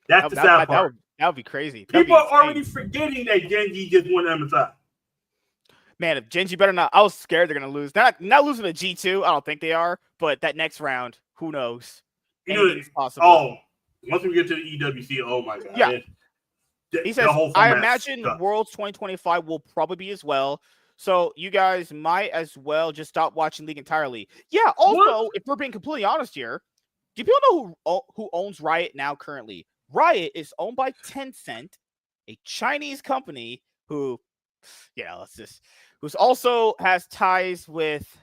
That's the sad part. That would be crazy. People are already forgetting that Genji just won MSI. Man, if Genji better not, I was scared they're going to lose. Not losing to G2, I don't think they are, but that next round, who knows? Anything's possible. Oh, once we get to the EWC, oh my God. Yeah. He says, I imagine Worlds 2025 will probably be as well. So you guys might as well just stop watching League entirely. Yeah, also, if we're being completely honest here, do people know who owns Riot now currently? Riot is owned by Tencent, a Chinese company who's also has ties with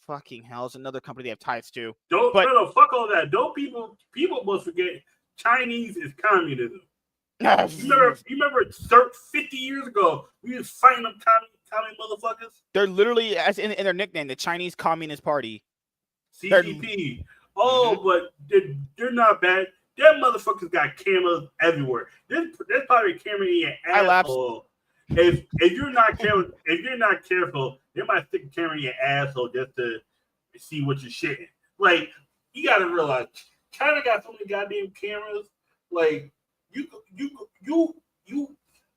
fucking hell. It's another company they have ties to. No, fuck all that. Don't people must forget Chinese is communism. You remember 50 years ago, we was fighting them communist motherfuckers? They're literally, as in their nickname, the Chinese Communist Party. CCP. But they're not bad. Them motherfuckers got cameras everywhere. There's probably a camera in your asshole. If you're not careful, they might stick a camera in your asshole just to see what you're shitting. Like, you gotta realize, China got so many goddamn cameras. Like, you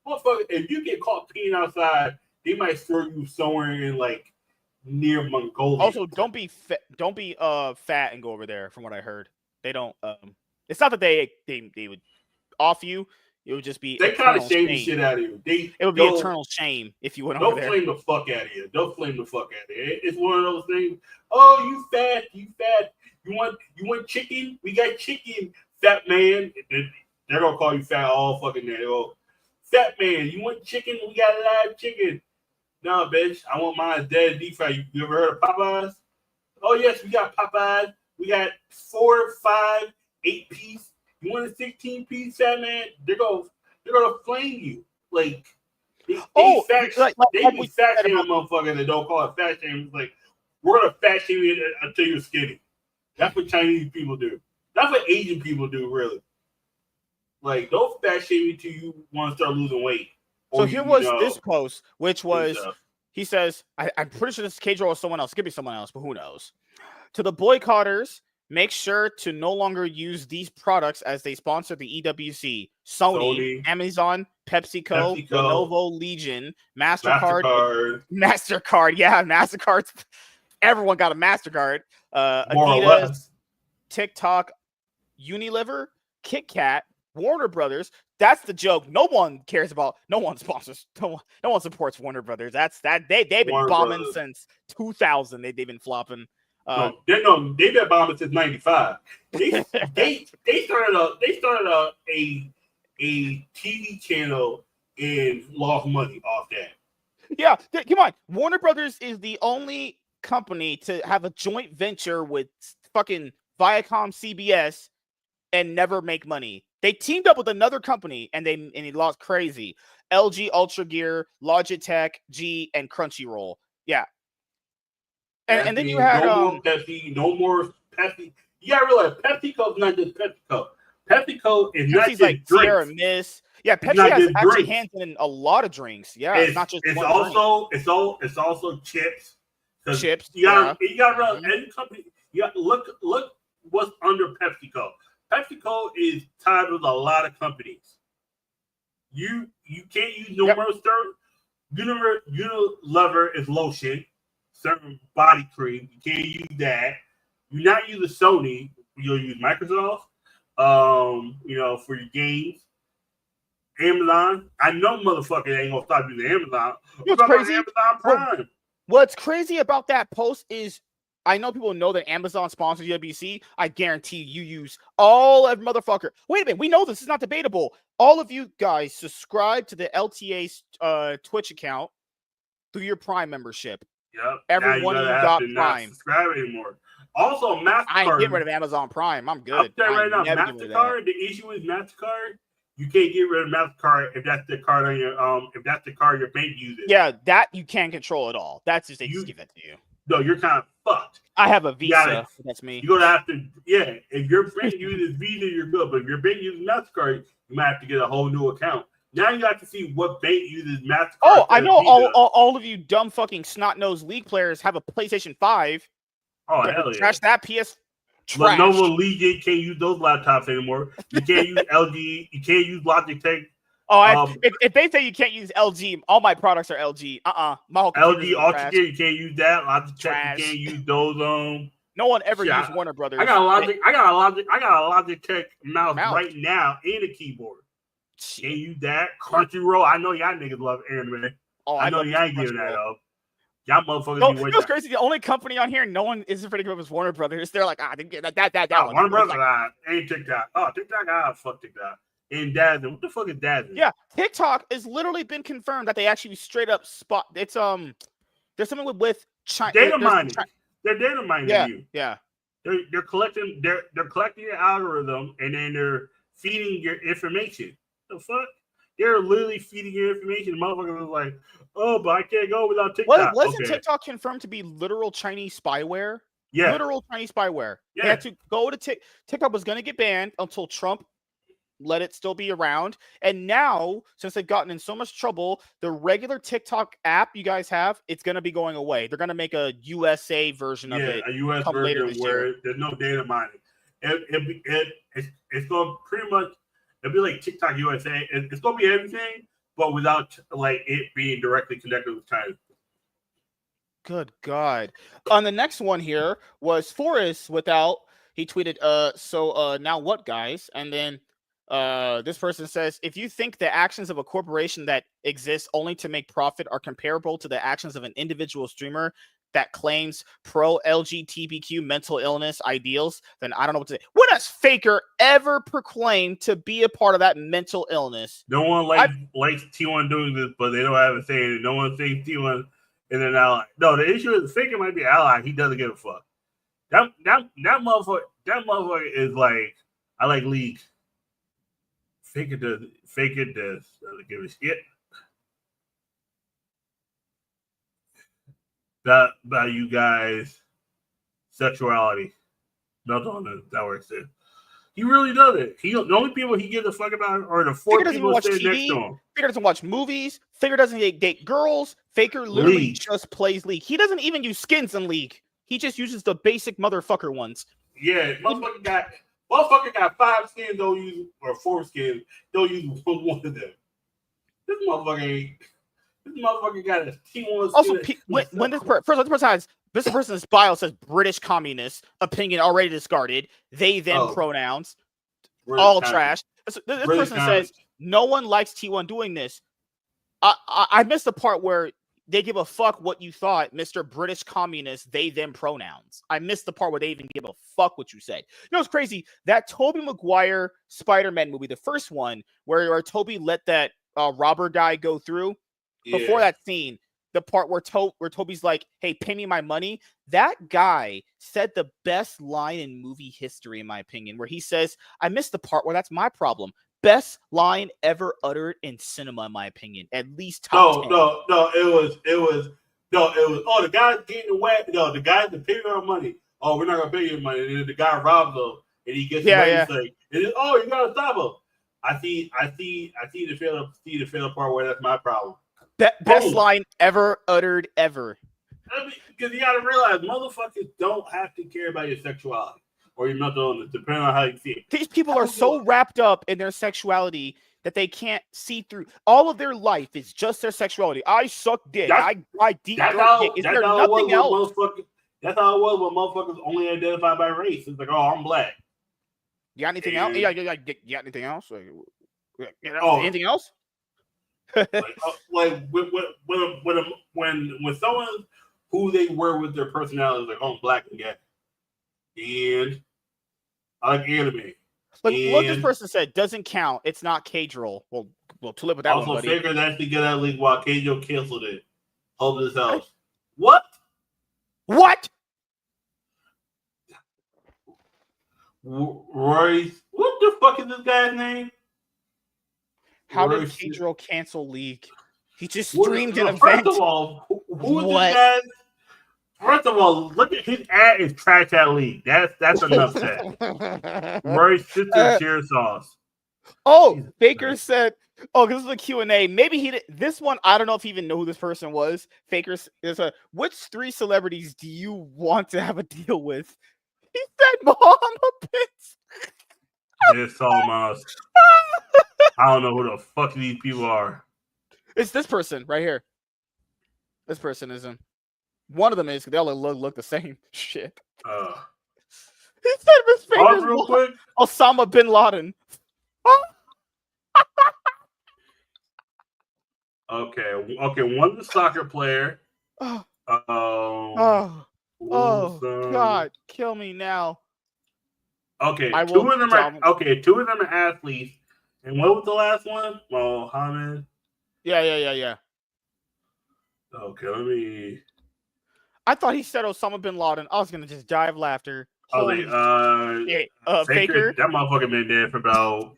motherfucker, if you get caught peeing outside, they might throw you somewhere in like near Mongolia. Also, don't be fat and go over there. From what I heard, they don't. It's not that they would off you. It would just be they kind of shame the shit out of you. It would be eternal shame if you went over there. Don't flame the fuck out of you. Don't flame the fuck out of you. It's one of those things. Oh, you fat. You want chicken? We got chicken, fat man. They're gonna call you fat all fucking day. Oh, fat man, you want chicken? We got live chicken. No, bitch, I want mine dead deep fried. You ever heard of Popeyes? Oh yes, we got Popeyes. We got 4, 5, 8 piece. You want a 16-piece, fat man? They're gonna flame you. Like they be fat shaming a motherfucker that don't call it fat shaming. It's like, we're gonna fat shame you until you're skinny. That's what Chinese people do. That's what Asian people do, really. Like, don't fat shame you till you want to start losing weight. So here was this post, which was, he says, I'm pretty sure this is K-Dro or someone else. It could be someone else, but who knows? To the boycotters, make sure to no longer use these products as they sponsor the EWC. Sony, Amazon, PepsiCo, Lenovo, Legion, MasterCard. Yeah, MasterCard. Everyone got a MasterCard. Adidas, TikTok, Unilever, Kit Kat, Warner Brothers. That's the joke. No one cares about. No one sponsors. No one supports Warner Brothers. They've been Warner bombing Brothers since 2000. They've been flopping. They've been bombing since '95. They started a TV channel and lost money off that. Yeah, come on. Warner Brothers is the only company to have a joint venture with fucking Viacom CBS and never make money. They teamed up with another company and they lost crazy. LG Ultra Gear, Logitech, G, and Crunchyroll. Yeah. And then you had no more Pepsi. You gotta realize PepsiCo is not just PepsiCo. PepsiCo is not just like drinks. Sierra Mist. Yeah, Pepsi has actually hands in a lot of drinks. Yeah, it's not just it's also chips. Chips. You gotta realize any company. You got look what's under PepsiCo. PepsiCo is tied with a lot of companies. You can't use Unilever is lotion, certain body cream. You can't use that. You're not using Sony. You'll use Microsoft. For your games. Amazon. I know motherfucker ain't gonna stop using Amazon. What's crazy? Amazon Prime. What's crazy about that post is, I know people know that Amazon sponsors EWC. I guarantee you use all of motherfucker. Wait a minute. We know this is not debatable. All of you guys subscribe to the LTA's Twitch account through your Prime membership. Yep. Every one of you got Prime. Subscribe anymore. Also, MasterCard. I ain't getting rid of Amazon Prime. I'm good. I'm telling right now, MasterCard. The issue is MasterCard. You can't get rid of MasterCard if that's the card on your if that's the card your bank uses. Yeah, that you can't control at all. That's just they just give that to you. No, you're kind of fucked. I have a Visa. That's me. You're gonna have to, if your bank uses Visa, you're good. But if your bank uses MasterCard, you might have to get a whole new account. Now you have to see what bank uses MasterCard. Oh, I know all of you dumb fucking snot-nosed League players have a PlayStation 5. Oh, hell yeah. Trash that PS. Trash. Lenovo Legion can't use those laptops anymore. You can't use LG. You can't use Logitech. Oh, if they say you can't use LG, all my products are LG. My whole LG Ultra Gear, you can't use that. Logitech, trash. You can't use those. No one ever used Warner Brothers. I got a Logitech mouse right now and a keyboard. Can't use that. Crunchyroll. I know y'all niggas love anime. Oh, I know y'all ain't giving that up. Y'all motherfuckers. No, it's crazy. The only company on here no one is afraid to give up is Warner Brothers. They're like, they get that one. Warner Brothers ain't TikTok. Oh, TikTok. Fuck TikTok. and Dazzin. What the fuck is Dazzin? Yeah, TikTok has literally been confirmed that they actually straight up spot. It's there's something with China. Data mining. They're data mining Yeah, you. yeah. They're collecting your algorithm and then they're feeding your information. The fuck? They're literally feeding your information. The motherfucker was like, oh, but I can't go without TikTok. Wasn't TikTok confirmed to be literal Chinese spyware? Yeah. Literal Chinese spyware. Yeah. They had to go to TikTok was going to get banned until Trump let it still be around. And now, since they've gotten in so much trouble, the regular TikTok app you guys have, it's going to be going away. They're going to make a USA version of it. Yeah, a US version where there's no data mining. It's going to pretty much, it'll be like TikTok USA. It's going to be everything, but without like it being directly connected with China. Good God. On the next one here was Forrest he tweeted, so now what, guys? And then this person says, if you think the actions of a corporation that exists only to make profit are comparable to the actions of an individual streamer that claims pro-LGBTQ mental illness ideals, then I don't know what to say. When has Faker ever proclaimed to be a part of that mental illness? No one likes T1 doing this, but they don't have a say in it. No one thinks T1 is an ally. No, the issue is Faker might be an ally. He doesn't give a fuck. That motherfucker is like, I like League. Faker does. Doesn't give a shit. About you guys' sexuality. Not on that works there. He really does it. The only people he gives a fuck about are the four people sitting next to him. Faker doesn't watch movies. Faker doesn't date girls. Faker literally just plays League. He doesn't even use skins in League. He just uses the basic motherfucker ones. Yeah, motherfucker got 5 skins, don't use, or 4 skins, don't use one of them. This motherfucker got a T1 also, when this person's bio says British communist, opinion already discarded, they them pronouns, British all trash. This person says no one likes T1 doing this. I missed the part where they give a fuck what you thought, Mr. British communist, they them pronouns. I missed the part where they even give a fuck what you said. You know, it's crazy. That Tobey Maguire Spider-Man movie, the first one, where Tobey let that robber guy go through, before that scene, the part where Toby's like, hey, pay me my money. That guy said the best line in movie history, in my opinion, where he says, I missed the part where that's my problem. Best line ever uttered in cinema, in my opinion. At least top 10. No, it was the guy's getting away. No, the guy's paying our money. Oh, we're not gonna pay you money. And then the guy robs him and he gets away. He's like, you gotta stop him. I see the fail part where that's my problem. Best line ever uttered ever. I mean, because you gotta realize motherfuckers don't have to care about your sexuality or your mental illness, depending on how you feel. These people are so wrapped up in their sexuality that they can't see through. All of their life is just their sexuality. I suck dick. I deep dick. Is there nothing else? That's how it was when motherfuckers only identify by race. It's like, oh, I'm black. You got anything else? Yeah. You got anything else? Anything else? Like when someone who they were with their personality is like, oh, I'm black and gay, and I like anime. Look, what this person said doesn't count. It's not K-Drill. Well, too late with that also, one, buddy. Faker actually get that league while K-Drill canceled it. Hold this house. What? Royce, what the fuck is this guy's name? How did K-Drill cancel League? He just streamed an event. First of all, who is this guy? First of all, look at his ad is trash at League. That's enough said. Roy's sister cheer sauce. Oh, Jesus Faker Christ. Said, oh, this is a Q&A. Maybe he did. This one, I don't know if he even knew who this person was. Faker is which 3 celebrities do you want to have a deal with? He said Muhammad Pitts. It's almost. I don't know who the fuck these people are. It's this person right here. This person isn't. One of them is. They all look the same. Shit. He said Miss Faker's real quick. Osama bin Laden. Okay. One's a soccer player. God, kill me now. Okay, two of them are athletes. And what was the last one? Mohammed. Yeah. Okay, let me. I thought he said Osama bin Laden. I was gonna just die of laughter. Holy shit. Faker. Faker. That motherfucker been dead for about.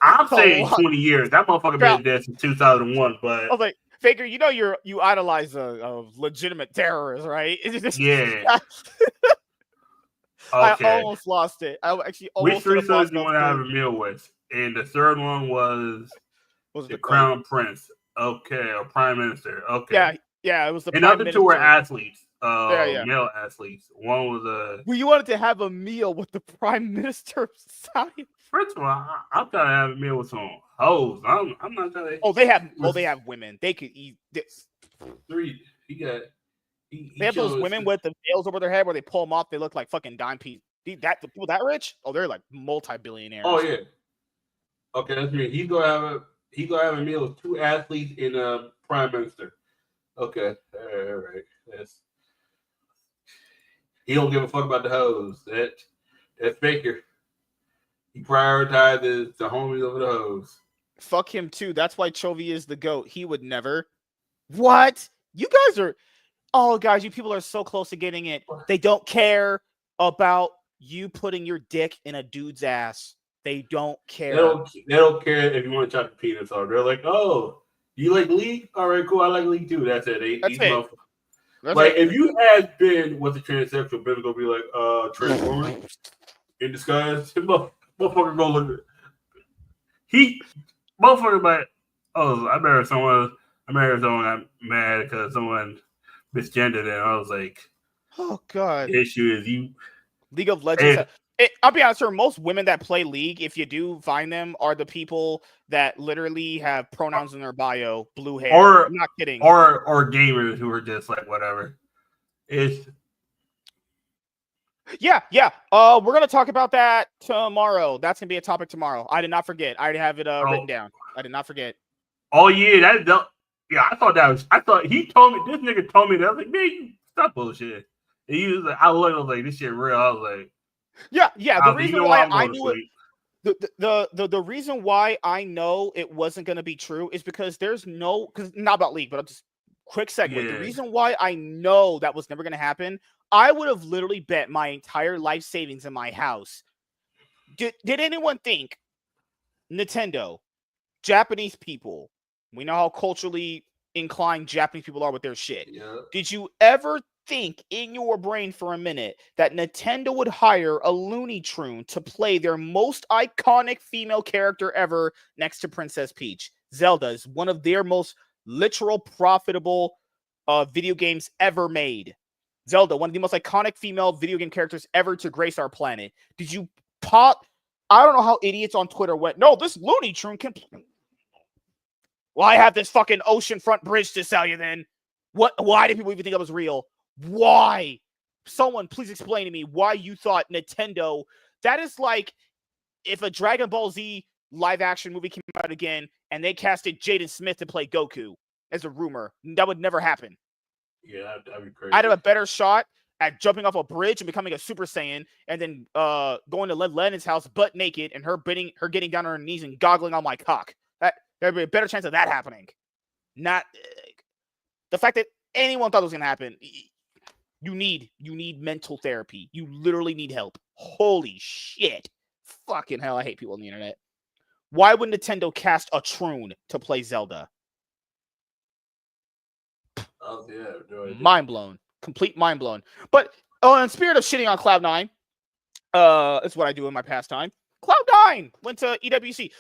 I'm A saying lot. 20 years. That motherfucker Bro, been dead since 2001. But I was like, Faker, you know you idolize a legitimate terrorist, right? yeah. I Okay. almost lost it. I actually Which almost did three a sons lost do you self want to have a dude. meal with? And the third one was Was the it the Crown Prince. Okay, or Prime Minister. Okay. yeah, it was the And prime other two were minister. athletes. Yeah. Male athletes. One was a. Well, you wanted to have a meal with the prime minister of Saudi. First of all, I'm trying to have a meal with some hoes. I'm not trying to. Oh, they have women. They could eat this. Three. He got. They have those women with the veils over their head where they pull them off. They look like fucking dime piece. The people that rich? Oh, they're like multi-billionaires. Oh yeah. Okay, that's me. He gonna have a meal with two athletes and a prime minister. Okay, all right. He don't give a fuck about the hoes. That's Faker. He prioritizes the homies over the hoes. Fuck him too. That's why Chovy is the GOAT. He would never. What? You guys are. Oh, guys, you people are so close to getting it. They don't care about you putting your dick in a dude's ass. They don't care. They don't care if you want to chop your penis off. They're like, oh, you like League? All right, cool. I like League too. That's it. That's it. Like, if you ask Ben what's a transsexual, Ben's gonna be like, transformer in disguise. Motherfucker go look at motherfucker like, oh, I married someone got mad because someone misgendered, and I was like, oh god. The issue is you League of Legends. I'll be honest, most women that play League, if you do find them, are the people that literally have pronouns in their bio, blue hair. Or I'm not kidding. Or gamers who are just like whatever. Yeah. We're gonna talk about that tomorrow. That's gonna be a topic tomorrow. I did not forget. I already have it written down. I did not forget. Oh yeah, I thought he told me. This nigga told me that. I was like, man, stop bullshit. And he was like, I was like, this shit real. I was like, yeah. The reason why I knew it. The reason why I know it wasn't going to be true is because because not about League, but I'll just quick segue. Yeah. The reason why I know that was never going to happen, I would have literally bet my entire life savings in my house. Did anyone think Nintendo, Japanese people, we know how culturally inclined Japanese people are with their shit. Yeah. Did you ever think in your brain for a minute that Nintendo would hire a Looney Tune to play their most iconic female character ever next to Princess Peach? Zelda is one of their most literal profitable video games ever made. Zelda, one of the most iconic female video game characters ever to grace our planet. Did you pop? I don't know how idiots on Twitter went, no, this Looney Tune can... Well, I have this fucking oceanfront bridge to sell you then. Why did people even think that was real? Why? Someone please explain to me why you thought Nintendo... That is like if a Dragon Ball Z live action movie came out again and they casted Jaden Smith to play Goku as a rumor. That would never happen. Yeah, that'd be crazy. I'd have a better shot at jumping off a bridge and becoming a Super Saiyan and then going to Lennon's house butt naked and her getting down on her knees and goggling on my cock. There'd be a better chance of that happening. Not the fact that anyone thought it was going to happen. You need mental therapy. You literally need help. Holy shit. Fucking hell, I hate people on the internet. Why would Nintendo cast a Troon to play Zelda? Oh, yeah. No, mind blown. Complete mind blown. But in spirit of shitting on Cloud9, that's what I do in my pastime. Cloud9 went to EWC.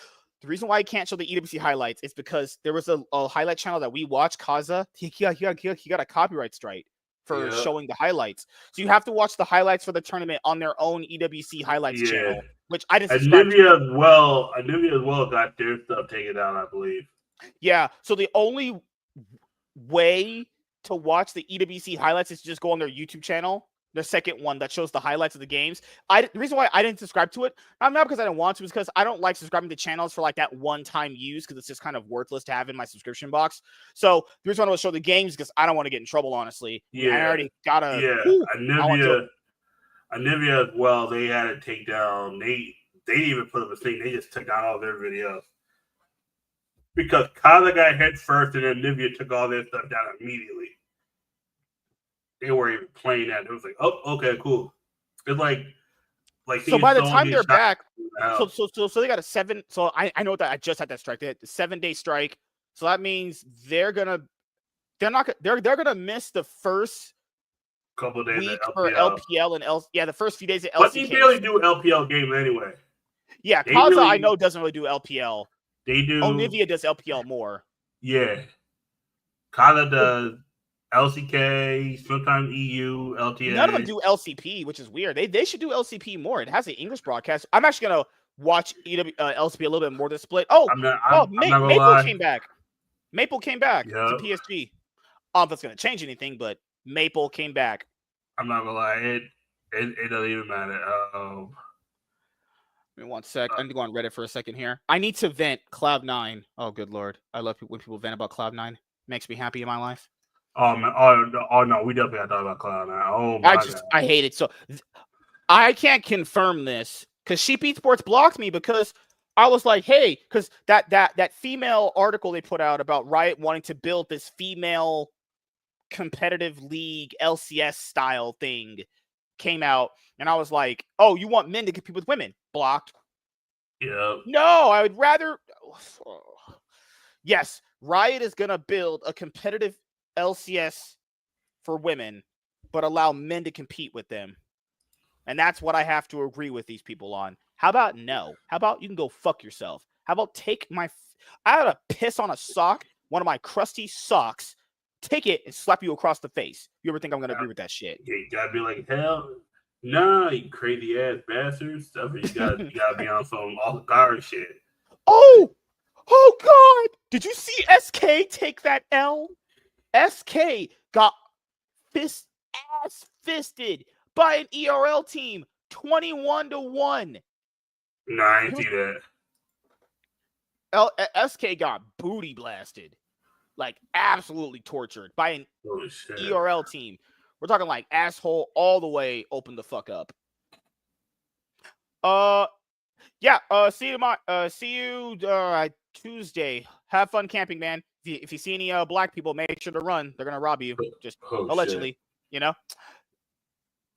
The reason why I can't show the EWC highlights is because there was a highlight channel that we watch, Kaza. He got a copyright strike for showing the highlights. So you have to watch the highlights for the tournament on their own EWC highlights channel, which I didn't subscribe to. Anivia as well got their stuff taken down, I believe. Yeah, so the only way to watch the EWC highlights is to just go on their YouTube channel, the second one that shows the highlights of the games. The reason why I didn't subscribe to it, not because I didn't want to, is because I don't like subscribing to channels for like that one-time use because it's just kind of worthless to have in my subscription box. So the reason why I want to show the games because I don't want to get in trouble, honestly. Yeah, I already got a... Anivia as well, they had to take down. they didn't even put up a thing. They just took down all their videos. Because Kyla got hit first, and then Nivea took all their stuff down immediately. They weren't even playing that. It was like, oh, okay, cool. It's like so by the time they're back, so they got a 7. So I know that I just had that strike. They had the 7-day strike. So that means they're gonna miss the first couple of days week for LPL and the first few days of LCK. But they barely do LPL game anyway. Yeah, Kaza I know doesn't really do LPL. They do. Olivia does LPL more. Yeah, Kaza does LCK, sometimes EU, LTA. None of them do LCP, which is weird. They should do LCP more. It has the English broadcast. I'm actually gonna watch LCP a little bit more to split. Maple came back. Maple came back to PSG. I don't know if that's gonna change anything, but Maple came back. I'm not gonna lie, it doesn't even matter. Give me 1 sec. I need to go on Reddit for a second here. I need to vent Cloud9. Oh, good lord. I love when people vent about Cloud9. Makes me happy in my life. Oh man! Oh no! We definitely got to talk about Cloud9. Oh my God. I hate it. So I can't confirm this because Sheep Esports blocked me because I was like, hey, because that female article they put out about Riot wanting to build this female competitive league LCS style thing came out, and I was like, oh, you want men to compete with women? Blocked. Yeah. No, I would rather. Yes, Riot is gonna build a competitive LCS for women, but allow men to compete with them. And that's what I have to agree with these people on. How about no? How about you can go fuck yourself? How about take I had to piss on a sock, one of my crusty socks, take it and slap you across the face. You ever think I'm going to agree with that shit? Yeah, you got to be like, hell, nah, you crazy ass bastards. Stuff. You got to be on some all-the shit. Oh God. Did you see SK take that L? SK got ass fisted by an ERL team 21-1. No, I didn't see that. SK got booty blasted. Like absolutely tortured by an ERL team. We're talking like asshole all the way open the fuck up. See you Tuesday. Have fun camping, man. If you see any black people, make sure to run. They're gonna rob you. Just allegedly, you know.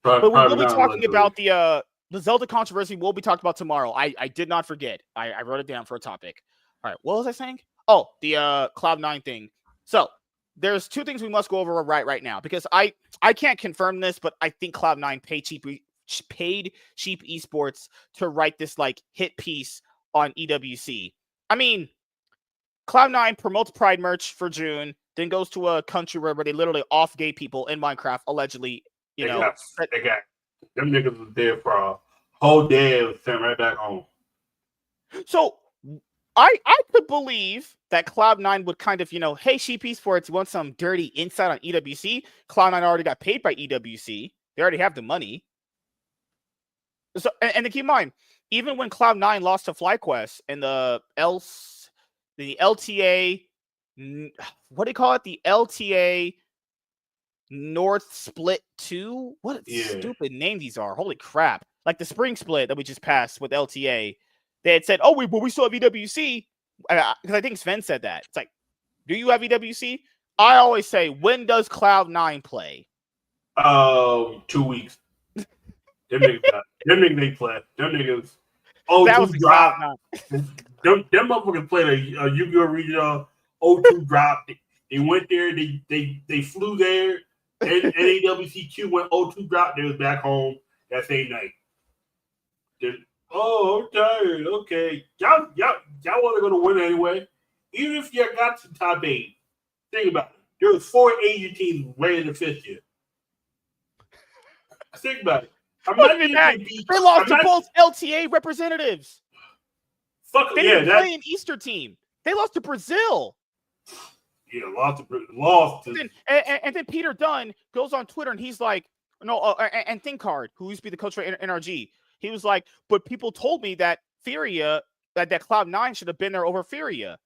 But we'll be talking about the Zelda controversy. We'll be talking about tomorrow. I did not forget. I wrote it down for a topic. All right, what was I saying? Oh, the Cloud9 thing. So there's 2 things we must go over right now because I can't confirm this, but I think Cloud9 paid Sheep Esports to write this like hit piece on EWC. I mean, Cloud9 promotes Pride merch for June, then goes to a country where they literally off gay people in Minecraft, allegedly. Them niggas was there for a whole day and sent right back home. So I could believe that Cloud9 would kind of, hey, Sheep Esports, you want some dirty insight on EWC? Cloud9 already got paid by EWC. They already have the money. So, and to keep in mind, even when Cloud9 lost to FlyQuest in the LTA, what do you call it? The LTA North Split 2? What a stupid name these are. Holy crap. Like the spring split that we just passed with LTA. They had said, we still have EWC. Because I think Sven said that. It's like, do you have EWC? I always say, when does Cloud9 play? 2 weeks. Them niggas play. Them niggas. That was drop. Them motherfuckers played a Yu-Gi-Oh! Regional O2 drop. They went there. They flew there. And NAWCQ went O2 drop. They was back home that same night. I'm tired. Okay. Y'all want to go to win anyway. Even if you got to top 8, think about it. There was 4 Asian teams ready to fist you. Think about it. They lost to both LTA representatives. They didn't play an Easter team. They lost to Brazil. Yeah, lost. And then Peter Dunn goes on Twitter and he's like, and ThinkHard, who used to be the coach for NRG, he was like, but people told me that Furia, that Cloud9 should have been there over Furia.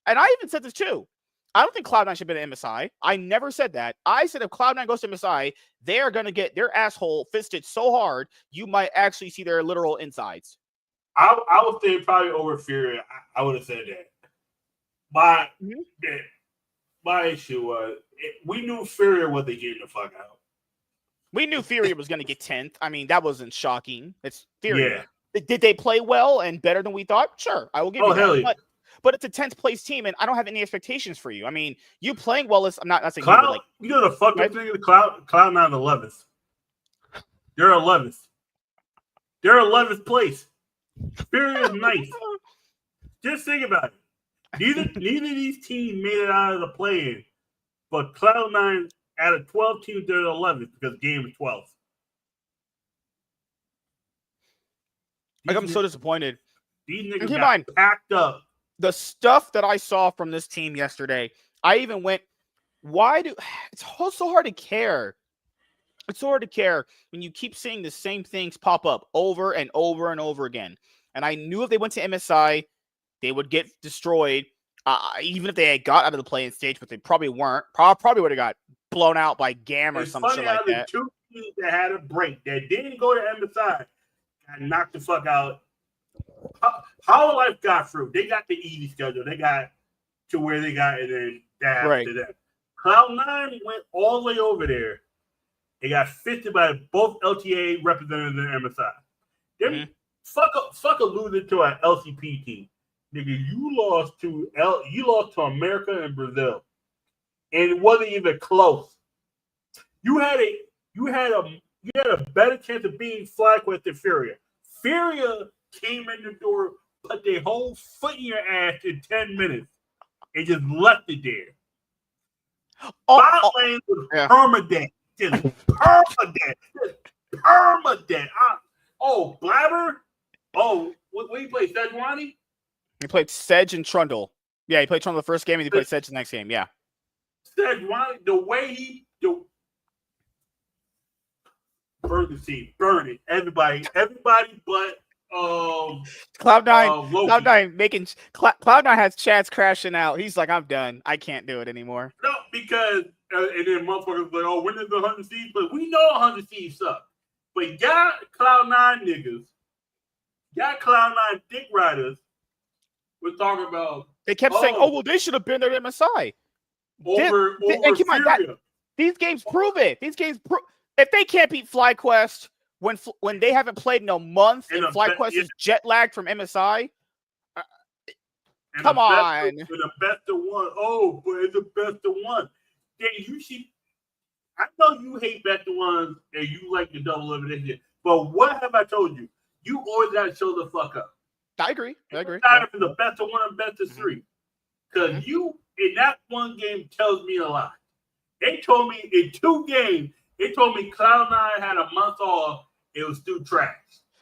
And I even said this too. I don't think Cloud9 should have been at MSI. I never said that. I said if Cloud9 goes to MSI, they're going to get their asshole fisted so hard, you might actually see their literal insides. I would say probably over Fury. I would have said that. My issue was we knew Fury wasn't getting the fuck out. We knew Fury was going to get 10th. I mean, that wasn't shocking. It's Fury. Yeah. Did they play well and better than we thought? Sure, I will give you that. Hell yeah. But it's a 10th place team, and I don't have any expectations for you. I mean, you playing well is I'm not saying Cloud, you, like, you know the fucking thing is Cloud9 11th. They're 11th. They're 11th place. Fury is nice. Just think about it. Neither of these teams made it out of the play-in, but Cloud9 out of 12 teams, they're 11th because game is 12th. Like, I'm so disappoined. These niggas got packed up. The stuff that I saw from this team yesterday, I even went, it's so hard to care. It's so hard to care when you keep seeing the same things pop up over and over and over again. And I knew if they went to MSI, they would get destroyed. Even if they had got out of the play-in stage, but they probably weren't. Probably would have got blown out by GAM or some shit like that. The two teams that had a break that didn't go to MSI got knocked the fuck out. How Life got through. They got the easy schedule. They got to where they got, and then that after that. Cloud9 went all the way over there. They got fisted by both LTA representatives in MSI. Fuck a losing to an LCP team. Nigga, you lost to America and Brazil. And it wasn't even close. You had a better chance of beating FlyQuest than Furia. Furia came in the door, put their whole foot in your ass in 10 minutes, and just left it there. Bot lane was permadeath. Just permadeath. Blabber? What he played? Sejuani? He played Sedge and Trundle. Yeah, he played Trundle the first game, and he played Sedge the next game. Yeah. Sejuani, the way burn the team. Burn it. Everybody but Cloud9. Cloud9 has chats crashing out. He's like, I'm done. I can't do it anymore. No, because and then motherfuckers like, oh, when is the 100 Thieves? But we know 100 Thieves suck. But y'all Cloud9 niggas, y'all Cloud9 dick riders, we're talking about. They kept saying, "Oh, well, they should have been there at MSI." Over and keep in mind, these games prove it. These games prove if they can't beat FlyQuest when they haven't played in a month and FlyQuest is jet lagged from MSI. Come on. It's the best of one. Oh, but it's the best of one. Yeah, you see, I know you hate best of ones and you like the double elimination, but what have I told you? You always got to show the fuck up. I agree. Tired of the best of one and best of three. Because you, in that one game, tells me a lot. They told me in 2 games, they told me Cloud9 had a month off. It was still trash.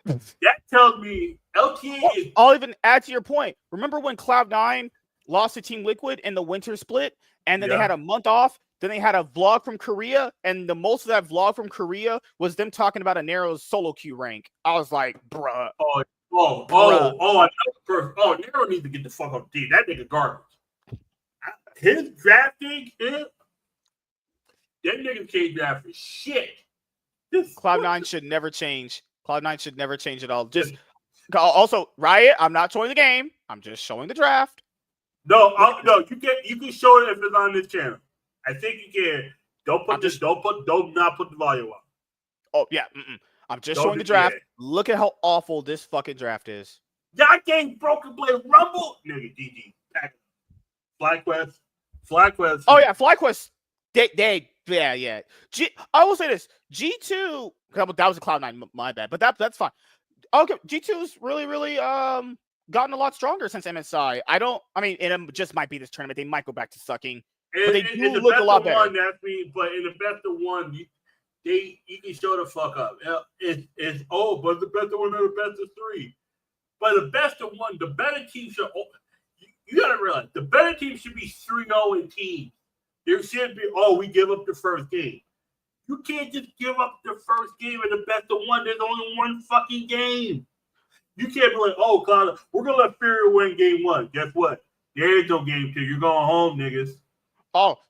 That tells me LTA is. I'll even add to your point. Remember when Cloud9 lost to Team Liquid in the winter split, and then they had a month off? Then they had a vlog from Korea, and the most of that vlog from Korea was them talking about a Nero's solo queue rank. I was like, bruh. I know. Nero needs to get the fuck off the team. That nigga garbage. His drafting, that nigga can't draft for shit. Cloud9 should never change. Cloud9 should never change at all. Just also, Riot, I'm not showing the game. I'm just showing the draft. No, you can show it if it's on this channel. I think you can. Don't not put the volume up. Oh yeah. I'm just showing the draft. Look at how awful this fucking draft is. Y'all game broken play Rumble. Nigga, GG. FlyQuest. Oh yeah, FlyQuest. Yeah. I will say this. G2. That was a Cloud9. My bad, but that's fine. Okay, G2's really gotten a lot stronger since MSI. It just might be this tournament. They might go back to sucking. But they do look a lot better. But in the best of one, you can show the fuck up. But the best of one or the best of 3. But the best of one, the better team should. You gotta realize the better team should be 3-0 in teams. There should be. We give up the first game. You can't just give up the first game in the best of one. There's only one fucking game. You can't be like, Cloud, we're gonna let Fury win game 1. Guess what? There is no game 2. You're going home, niggas.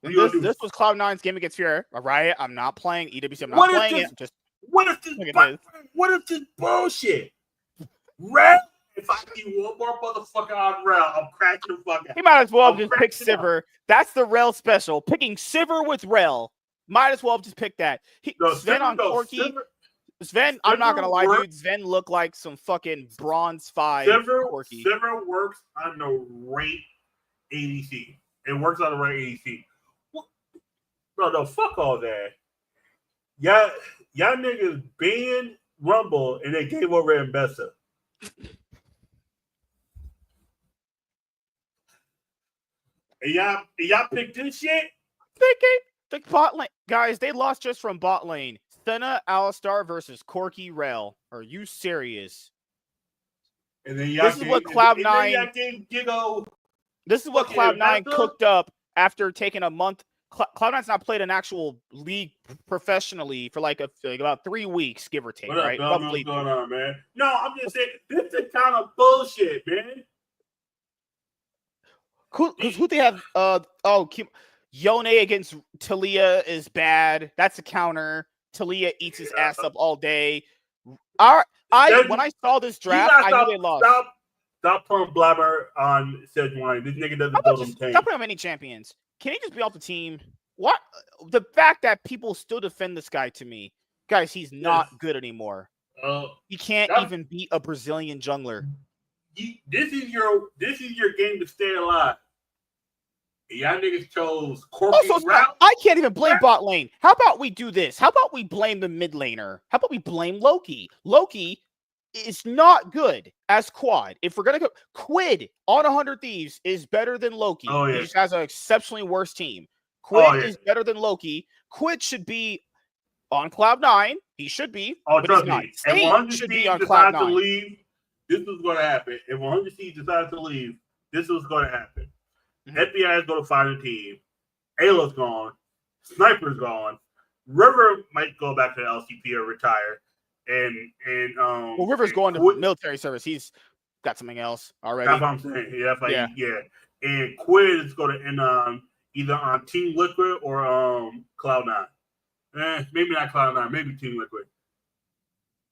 This was Cloud9's game against Fury. All right, I'm not playing EWC. I'm not playing it. What is this bullshit? Red If I see one more motherfucker on rail, I'm cracking the fuck out. He might as well have just picked Sivir. That's the rail special. Picking Sivir with rail. Might as well have just picked that. Sven on Corki. Sven, I'm not going to lie, dude. Sven looked like some fucking bronze 5 Corki. Sivir works on the right ADC. It works on the right ADC. Bro, no, fuck all that. Y'all niggas banned Rumble and they gave over Ambessa. And y'all picked this shit? The bot lane. Guys, they lost just from bot lane. Senna, Alistar versus Corki Rail. Are you serious? And then this is what Cloud9. This is what Cloud9 cooked up after taking a month. Cloud9's not played an actual league professionally for like about 3 weeks, give or take. What up, right? What's going on, man? No, I'm just saying this is kind of bullshit, man. Who they have? Yone against Talia is bad. That's a counter. Talia eats his ass up all day. When I saw this draft, I knew they lost. Stop putting blabber on Sejuani. This nigga doesn't build them tanks. Stop putting him any champions. Can he just be off the team? What? The fact that people still defend this guy to me, guys, he's not good anymore. He can't even beat a Brazilian jungler. This is your game to stay alive. Y'all niggas chose Corky route. I can't even blame bot lane. How about we do this? How about we blame the mid laner? How about we blame Loki? Loki is not good as quad. If we're gonna go, Quid on 100 Thieves is better than Loki. Oh, yeah. He just has an exceptionally worse team. Quid is better than Loki. Quid should be on Cloud9. He should be. Oh, trust me. If 100 should Thieves be on decides to Cloud9. leave, this is going to happen. If 100 Thieves decides to leave, this is going to happen. FBI is going to find a team. Ayla's gone. Sniper's gone. River might go back to the LCP or retire. Well, River's going to military service. He's got something else already. That's what I'm saying. Yeah. And Quid is going to end either on Team Liquid or Cloud9. Maybe not Cloud9. Maybe Team Liquid.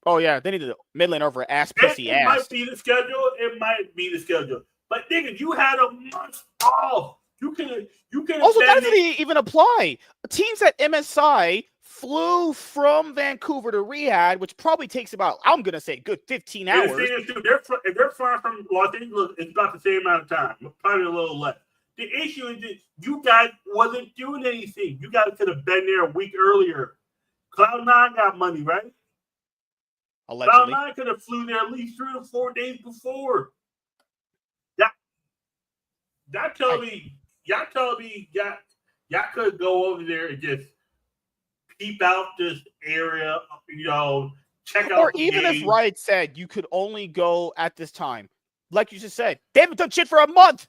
Oh yeah, they need the mid lane over ass It might be the schedule. But nigga, you had a month off. You can. Also, that doesn't even apply. Teams at MSI flew from Vancouver to Riyadh, which probably takes about, I'm gonna say, good 15 hours. If they're far from Los Angeles, it's about the same amount of time, probably a little less. The issue is that you guys wasn't doing anything. You guys could have been there a week earlier. Cloud9 got money, right? Allegedly. Cloud9 could have flew there at least 3 or 4 days before. Y'all tell me, y'all could go over there and just peep out this area, check out. Or even if Riot said you could only go at this time, like you just said, they haven't done shit for a month.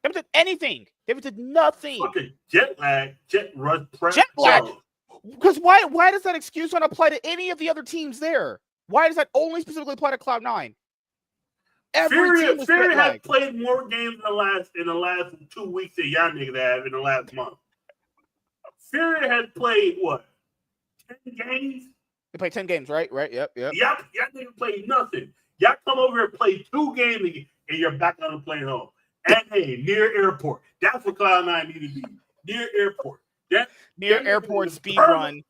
They haven't done anything. They haven't done nothing. Fucking jet lag. Because why does that excuse not apply to any of the other teams there? Why does that only specifically apply to Cloud9? Fury has played more games in the last 2 weeks than y'all niggas have in the last month. Fury has played what? 10 games? They played 10 games, right? Yep. Y'all niggas played nothing. Y'all come over and play 2 games and you're back on the plane home. And hey, near airport. That's what Cloud9 need to be. Near airport. Near airport speed run.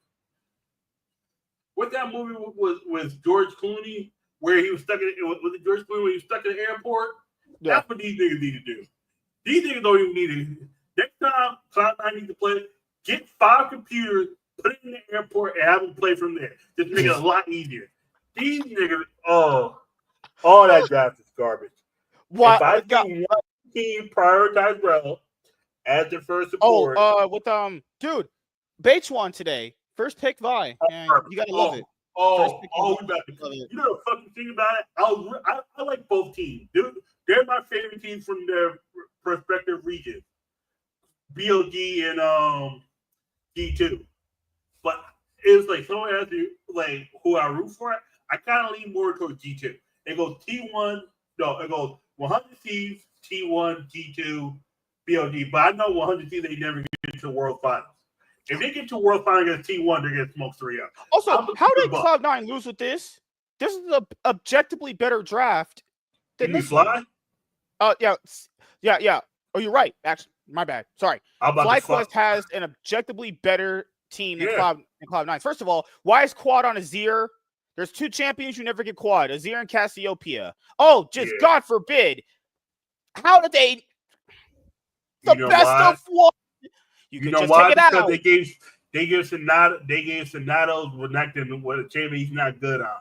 What that movie was George Clooney, where he was stuck in was it George Clooney when he was stuck in the airport? Yeah. That's what these niggas need to do. These niggas don't even need it. Next time Cloud9 needs to play, get 5 computers, put it in the airport, and have them play from there. Just make it a lot easier. These niggas, all that draft is garbage. What? If I see one team prioritize Rel as their first support. Dude, Bates won today. First pick Vi. You gotta love it. You know the fucking thing about it? I like both teams. They're my favorite teams from their respective regions. BLG and G2. But it's like someone asked me like who I root for. I kind of lean more towards G2. It goes T1. No, it goes 100 Thieves, T1, G2, BLG. But I know 100 Thieves, they never get to World Finals. If they get to World Finals against T1, they're going to smoke 3 up. Also, how did Cloud9 lose with this? This is an objectively better draft. Didn't he fly? Oh, yeah. Oh, you're right. Actually, my bad. Sorry. FlyQuest has an objectively better team than Cloud9. First of all, why is Quad on Azir? There's 2 champions you never get Quad, Azir and Cassiopeia. Oh, just God forbid. How did they? The best of 1. You could just take it out. Because they gave Sonato's Renekton what a champion he's not good on.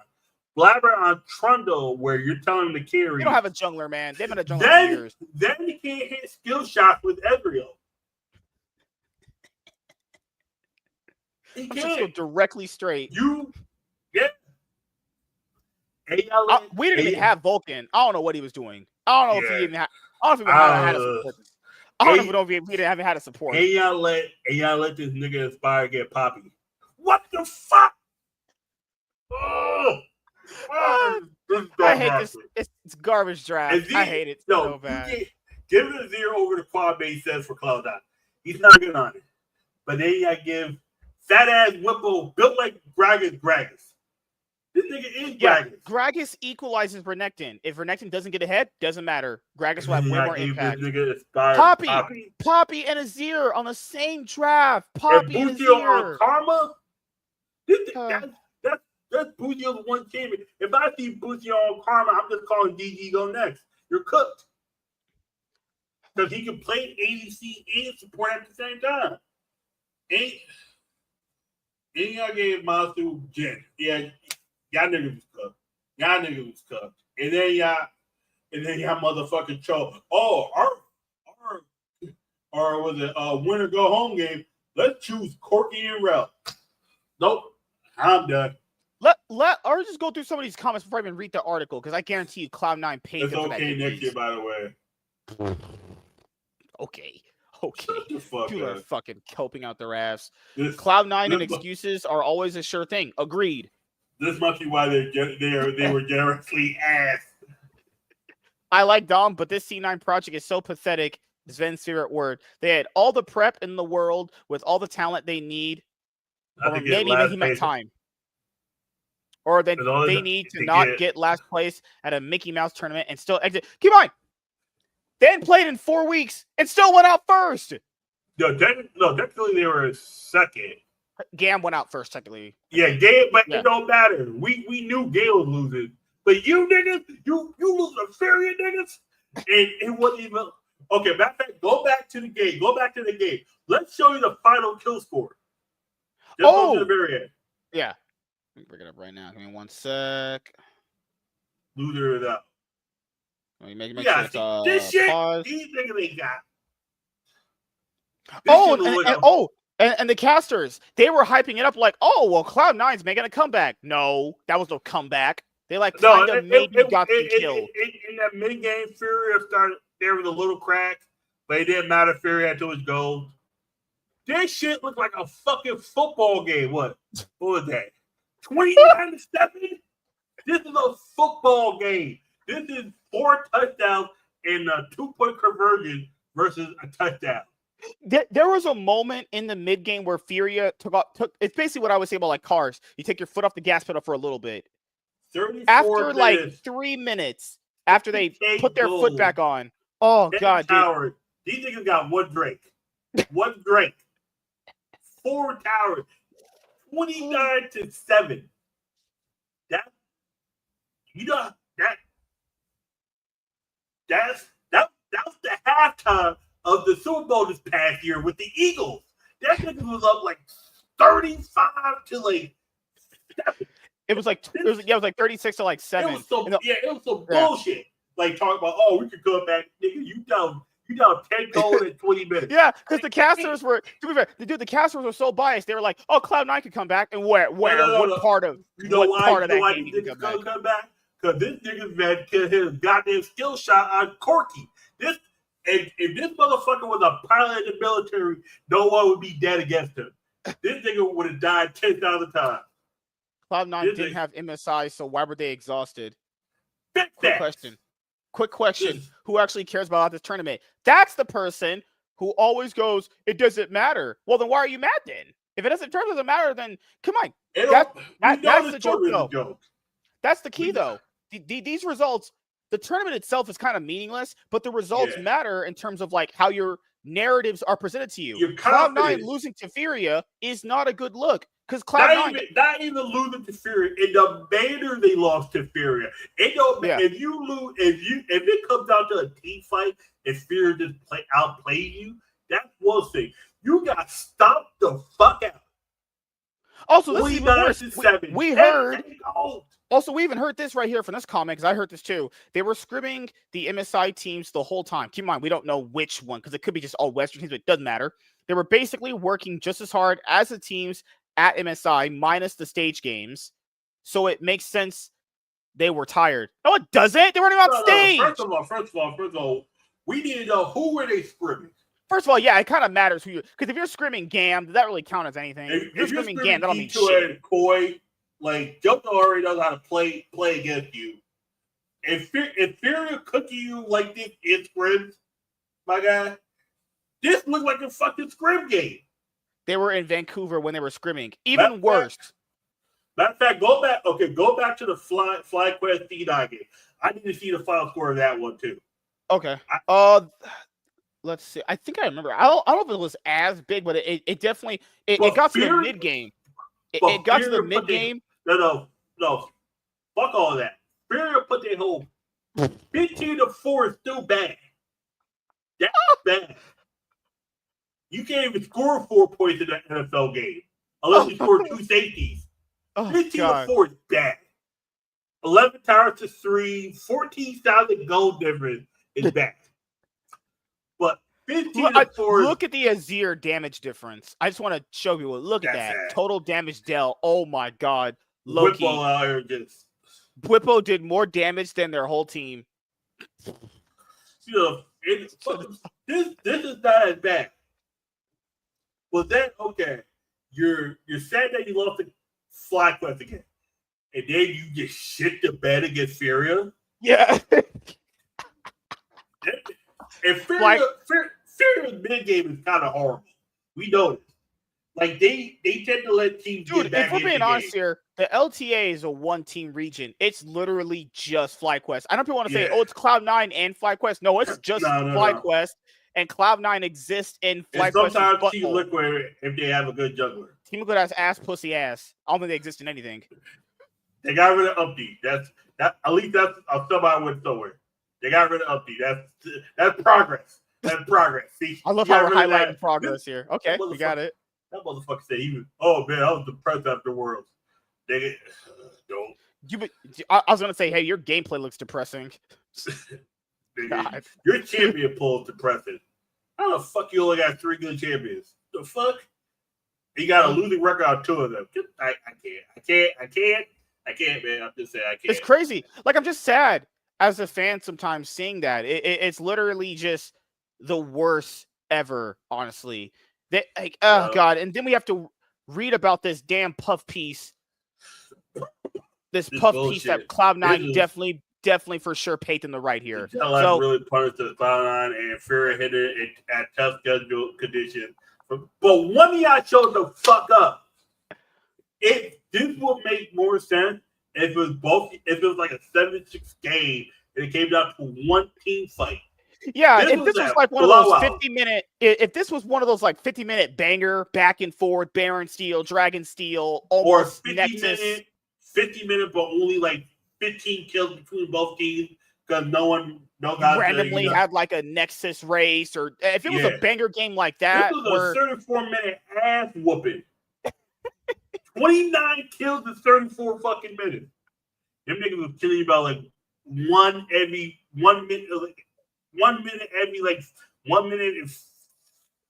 Blabber on Trundle, where you're telling him to carry. You don't have a jungler, man. They've been a jungler for years. Then you can't hit skill shots with Ezreal. I'm just go directly straight. We didn't even have Vulcan. I don't know what he was doing. I don't know if he even had. I don't know if he had a support. I don't know if he didn't have a support. And y'all let this nigga Inspire get Poppy. What the fuck? I hate this. It's garbage draft. I hate it so bad. Give it a 0 over the quad base says for Cloud9. He's not good on it. But then you give fat ass Whippo built like Gragas. This nigga is Gragas. Gragas equalizes Renekton. If Renekton doesn't get ahead, doesn't matter. Gragas will have way more impact. Poppy and Azir on the same draft. Poppy and Azir. On Karma? That's Buzio's one champion. If I see Buzio on Karma, I'm just calling DG go next. You're cooked. Because he can play ADC and support at the same time. And y'all gave Masu Jin. Yeah, y'all niggas was cooked. And then y'all motherfucking chose. Oh, our was it winner go home game? Let's choose Corky and Rel. Nope, I'm done. Or just go through some of these comments before I even read the article, because I guarantee you Cloud9 paid it's them for okay that. Next year, by the way. Okay. People are fucking helping out their ass. Cloud9 and excuses are always a sure thing. Agreed. This must be why they were generously ass. I like Dom, but this C9 project is so pathetic. Sven's favorite word. They had all the prep in the world with all the talent they need. Or maybe he meant time. Or they need to not get last place at a Mickey Mouse tournament and still exit. Keep in mind, they hadn't played in 4 weeks and still went out first. Technically they were second. Gam went out first, technically. Yeah, Gam, but it don't matter. We knew Gam was losing. But you niggas, you lose a Fury niggas, and it wasn't even okay. Matter of fact, go back to the game. Let's show you the final kill score. Just go to the very end. Yeah. Let me bring it up right now. Give me 1 sec. Loser it up. Let me make sure it's this shit, pause. These niggas ain't got. And the casters, they were hyping it up like, oh, well, Cloud9's making a comeback. No, that was no comeback. They maybe got the kill. In that mid-game, Fury started, there was a little crack, but it didn't matter. Fury had to his gold. This shit looked like a fucking football game. What was that? 29-7? This is a football game. This is 4 touchdowns and a 2-point conversion versus a touchdown. There was a moment in the mid game where Furia took. It's basically what I would say about like cars. You take your foot off the gas pedal for a little bit. After like 3 minutes, after they put their foot back on. Oh God, dude. These niggas got 1 drink. 1 drink. 4 towers. 29-7. That's the halftime of the Super Bowl this past year with the Eagles. That nigga was up like 35 to like 7. It was like 36 to like 7. It was so bullshit. Like talking about, we could come back, nigga. You down 10 goals in 20 minutes. Yeah, because the casters were, to be fair, the casters were so biased. They were like, Cloud9 could come back, and what part of that game he could come back? Because this nigga's man could hit a goddamn skill shot on Corky. If this motherfucker was a pilot in the military, no one would be dead against him. This nigga would have died 10,000 times. Cloud9 didn't have MSI, so why were they exhausted? Quick question. Who actually cares about this tournament? That's the person who always goes, it doesn't matter. Well, then why are you mad then? If it doesn't matter, then come on. That's the joke, though. That's the key, though. These results, the tournament itself is kind of meaningless, but the results Yeah. matter in terms of like how your narratives are presented to you. Your Cloud9 confidence. losing to Furia is not a good look because not even losing to Furia in the manner they lost to Furia. If you lose, if it comes down to a team fight and Furia just outplayed you, that's one thing. You got stomped the fuck out. Also, this is even worse. We heard. Also, we even heard this right here from this comment, because I heard this too. They were scrimming the MSI teams the whole time. Keep in mind, we don't know which one, because it could be just all Western teams, but it doesn't matter. They were basically working just as hard as the teams at MSI, minus the stage games. So it makes sense they were tired. No, it doesn't. They weren't even on stage. First of all, we need to know who were they scrimming. First of all, yeah, it kind of matters who you, because if you're scrimming GAM, does that really count as anything? If you're scrimming GAM, that don't mean shit. Koi, like Joker already knows how to play against you. If Furia cooking you like this in scrims, my guy, this looks like a fucking scrim game. They were in Vancouver when they were scrimming. Even worse. Matter of fact, go back to the FlyQuest D9 game. I need to see the final score of that one too. Okay. Let's see. I think I remember. I don't know if it was as big, but it definitely it got to the mid game. It got to the mid game. No. Fuck all of that. Furia put their whole 15-4 is still bad. That's bad. You can't even score 4 points in the NFL game unless you score 2 safeties. 15-4 is bad. 11 towers to 3, 14,000 goal difference is bad. But 15-4. Look at the Azir damage difference. I just want to show you. Look at that. Sad. Total damage del. Oh my god. Loki. Bwipo did more damage than their whole team. This is not as bad. Well then, okay. You're sad that you lost the FlyQuest again. And then you just shit the bed against Furia. Yeah. And Furia's mid game is kind of horrible. We know this. Like they tend to let teams get back. If we're being honest here, the LTA is a one-team region. It's literally just FlyQuest. I know people want to say, "Oh, it's Cloud9 and FlyQuest." No, it's just FlyQuest, and Cloud9 exists in FlyQuest. And sometimes Team Liquid if they have a good juggler. Team Liquid has ass, pussy, ass. I don't think they exist in anything. They got rid of Upbeat. That's at least that's somebody went somewhere. They got rid of Upbeat. That's progress. That's progress. See, I love how we're highlighting progress here. Okay, we got it. That motherfucker said he was. Oh man, I was depressed after Worlds. They don't. I was gonna say, hey, your gameplay looks depressing. God. Your champion pool is depressing. How the fuck you only got 3 good champions? The fuck? You got a losing record on 2 of them. I can't, man. I'm just saying I can't. It's crazy. Like I'm just sad as a fan sometimes seeing that. It's literally just the worst ever, honestly. God, and then we have to read about this damn puff piece. This puff piece that Cloud9 definitely for sure paid them the right here. So really punished the Cloud9 and Furia hit it at tough schedule conditions. But one of y'all showed the fuck up. This would make more sense if it was like a 7-6 game and it came down to one team fight. Yeah, if this was like one of those 50-minute, if this was one of those like 50-minute banger, back and forth, Baron Steel, Dragon Steel, almost or 50 minute, but only like 15 kills between both teams because no guy randomly had like a Nexus race, or if it was a banger game like that, this was a 34-minute ass whooping. 29 kills in 34 fucking minutes. Them niggas was killing you about like 1 minute. Like, 1 minute every like 1 minute and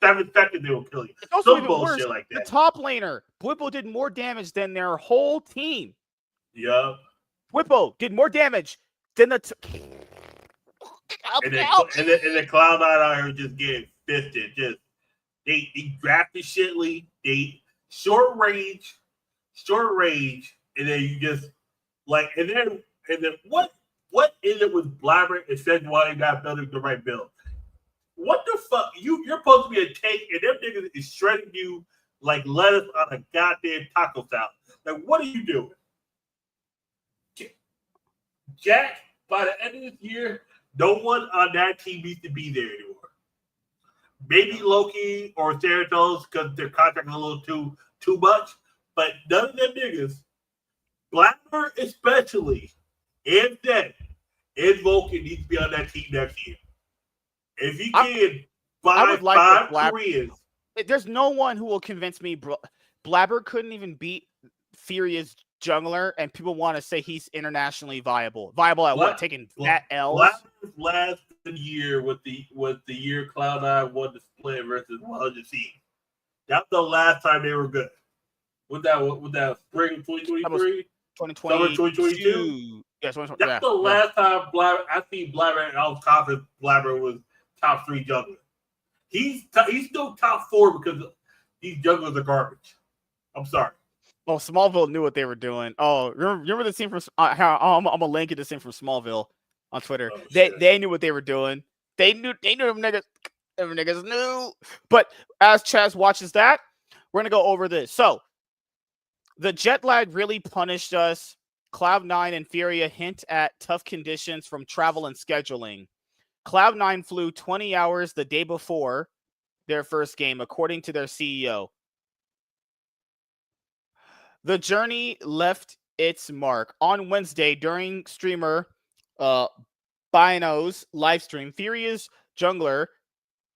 7 seconds they will kill you. It's also even worse. Like that. The top laner, Bwipo did more damage than their whole team. Yeah. Bwipo did more damage than the and then Cloud9 out here just getting fisted. Just they drafted shitley, they short range, and then you just like and then what is it with Blabber and said why they got building the right build? What the fuck? You're supposed to be a tank, and them niggas is shredding you like lettuce on a goddamn taco salad. Like, what are you doing? Jack by the end of this year, no one on that team needs to be there anymore. Maybe Loki or Theranos because their contract is a little too much, but none of them niggas, Blabber especially, and then and Vulcan needs to be on that team next year. If you can buy five Koreans. There's no one who will convince me Blabber couldn't even beat Furious Jungler, and people want to say he's internationally viable. Viable at what? Taking fat L's? Blabber's last year with the year Cloud9 won the split versus BLG. That's the last time they were good. With that spring 2023? 2022? Yeah, that's the last time Blabber. I see Blabber, and I was confident Blabber was top 3 jungler. He's still top 4 because these junglers are garbage. I'm sorry. Oh, Smallville knew what they were doing. Oh, remember the scene from? I'm gonna link it to scene from Smallville on Twitter. Oh, they knew what they were doing. They knew them niggas. Them niggas knew. But as Chaz watches that, we're gonna go over this. So the jet lag really punished us. Cloud9 and Furia hint at tough conditions from travel and scheduling. Cloud9 flew 20 hours the day before their first game, according to their CEO. The journey left its mark. On Wednesday, during streamer Bino's live stream, Furia's jungler,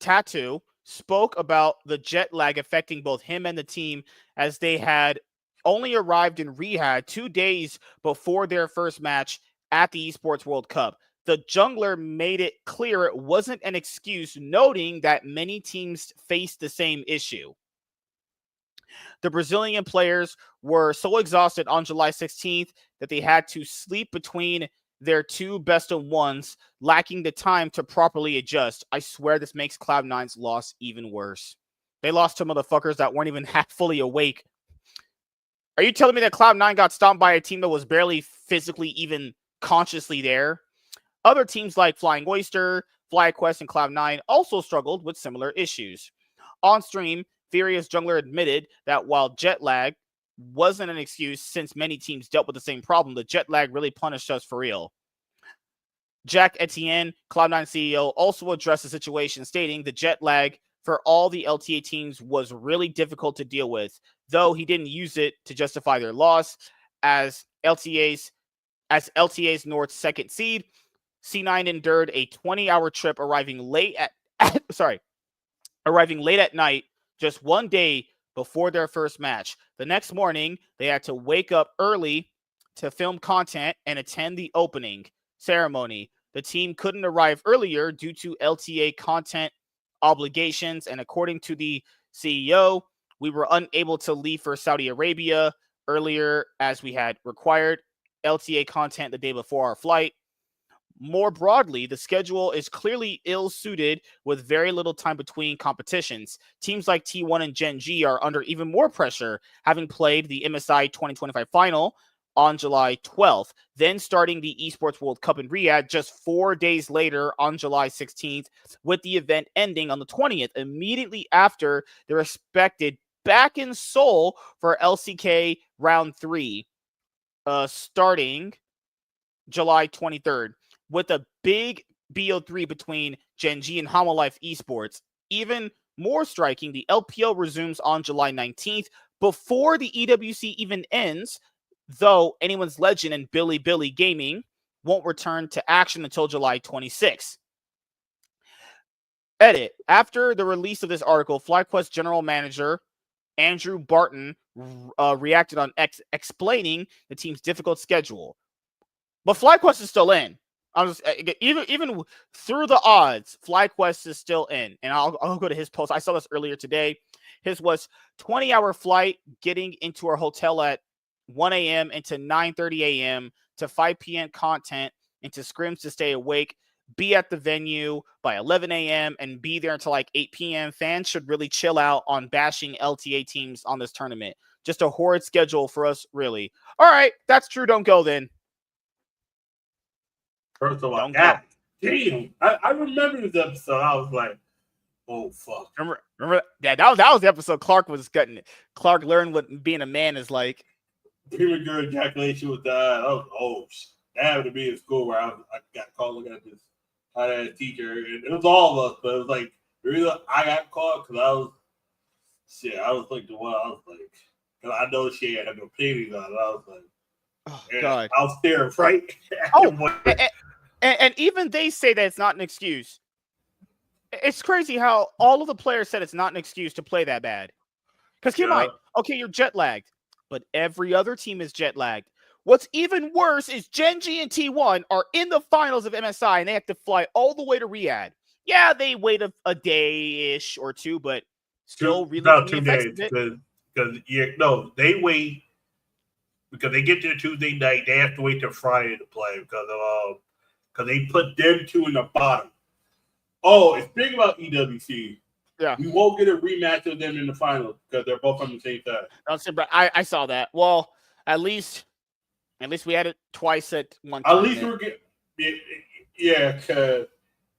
Tattoo, spoke about the jet lag affecting both him and the team as they had only arrived in Riyadh 2 days before their first match at the Esports World Cup. The jungler made it clear it wasn't an excuse, noting that many teams faced the same issue. The Brazilian players were so exhausted on July 16th that they had to sleep between their 2 best of ones, lacking the time to properly adjust. I swear this makes Cloud9's loss even worse. They lost to motherfuckers that weren't even half fully awake. Are you telling me that Cloud9 got stomped by a team that was barely physically even consciously there? Other teams like Flying Oyster, FlyQuest, and Cloud9 also struggled with similar issues. On stream, Furious jungler admitted that while jet lag wasn't an excuse since many teams dealt with the same problem, the jet lag really punished us for real. Jack Etienne, Cloud9 CEO, also addressed the situation, stating the jet lag for all the LTA teams was really difficult to deal with, though he didn't use it to justify their loss. As LTA's North's second seed, C9 endured a 20-hour trip, arriving late at night, just 1 day before their first match. The next morning, they had to wake up early to film content and attend the opening ceremony. The team couldn't arrive earlier due to LTA content obligations, and according to the CEO, we were unable to leave for Saudi Arabia earlier as we had required LTA content the day before our flight. More broadly, the schedule is clearly ill-suited with very little time between competitions. Teams like T1 and Gen G are under even more pressure, having played the MSI 2025 final on July 12th, then starting the Esports World Cup in Riyadh just 4 days later on July 16th, with the event ending on the 20th, immediately after their expected back in Seoul for LCK Round 3, starting July 23rd. With a big BO3 between Gen G and Hanwha Life Esports. Even more striking, the LPO resumes on July 19th before the EWC even ends, though Anyone's Legend and Billy Gaming won't return to action until July 26th. Edit. After the release of this article, FlyQuest general manager Andrew Barton reacted on X, explaining the team's difficult schedule. But FlyQuest is still in. I'm just even through the odds, FlyQuest is still in, and I'll go to his post. I saw this earlier today. His was 20-hour flight, getting into our hotel at 1 a.m. into 9:30 a.m. to 5 p.m. content into scrims to stay awake, be at the venue by 11 a.m. and be there until like 8 p.m. Fans should really chill out on bashing LTA teams on this tournament. Just a horrid schedule for us, really. All right, that's true. Don't go then. First of all, damn, I remember this episode. I was like, oh, fuck. Remember? Yeah, that was the episode Clark was gutting it. Clark learned what being a man is like. Premature ejaculation with that. happened to be in school where I got called looking at this hot-ass teacher, and it was all of us, but it was like, the reason I got caught because I was like the one, I was like, because I know she had no panties on, and I was like, oh, God. I was staring right at and even they say that it's not an excuse. It's crazy how all of the players said it's not an excuse to play that bad. Because keep in mind, okay, you're jet lagged, but every other team is jet lagged. What's even worse is Gen G and T1 are in the finals of MSI, and they have to fly all the way to Riyadh. Yeah, they wait a day-ish or two, but still really about 2 days. Because they wait because they get there Tuesday night. They have to wait till Friday to play because they put them two in the bottom. Oh, and speaking about EWC, yeah, we won't get a rematch of them in the finals because they're both on the same side. I saw that. Well, at least we had it twice at one time. At least we're getting, yeah. Cause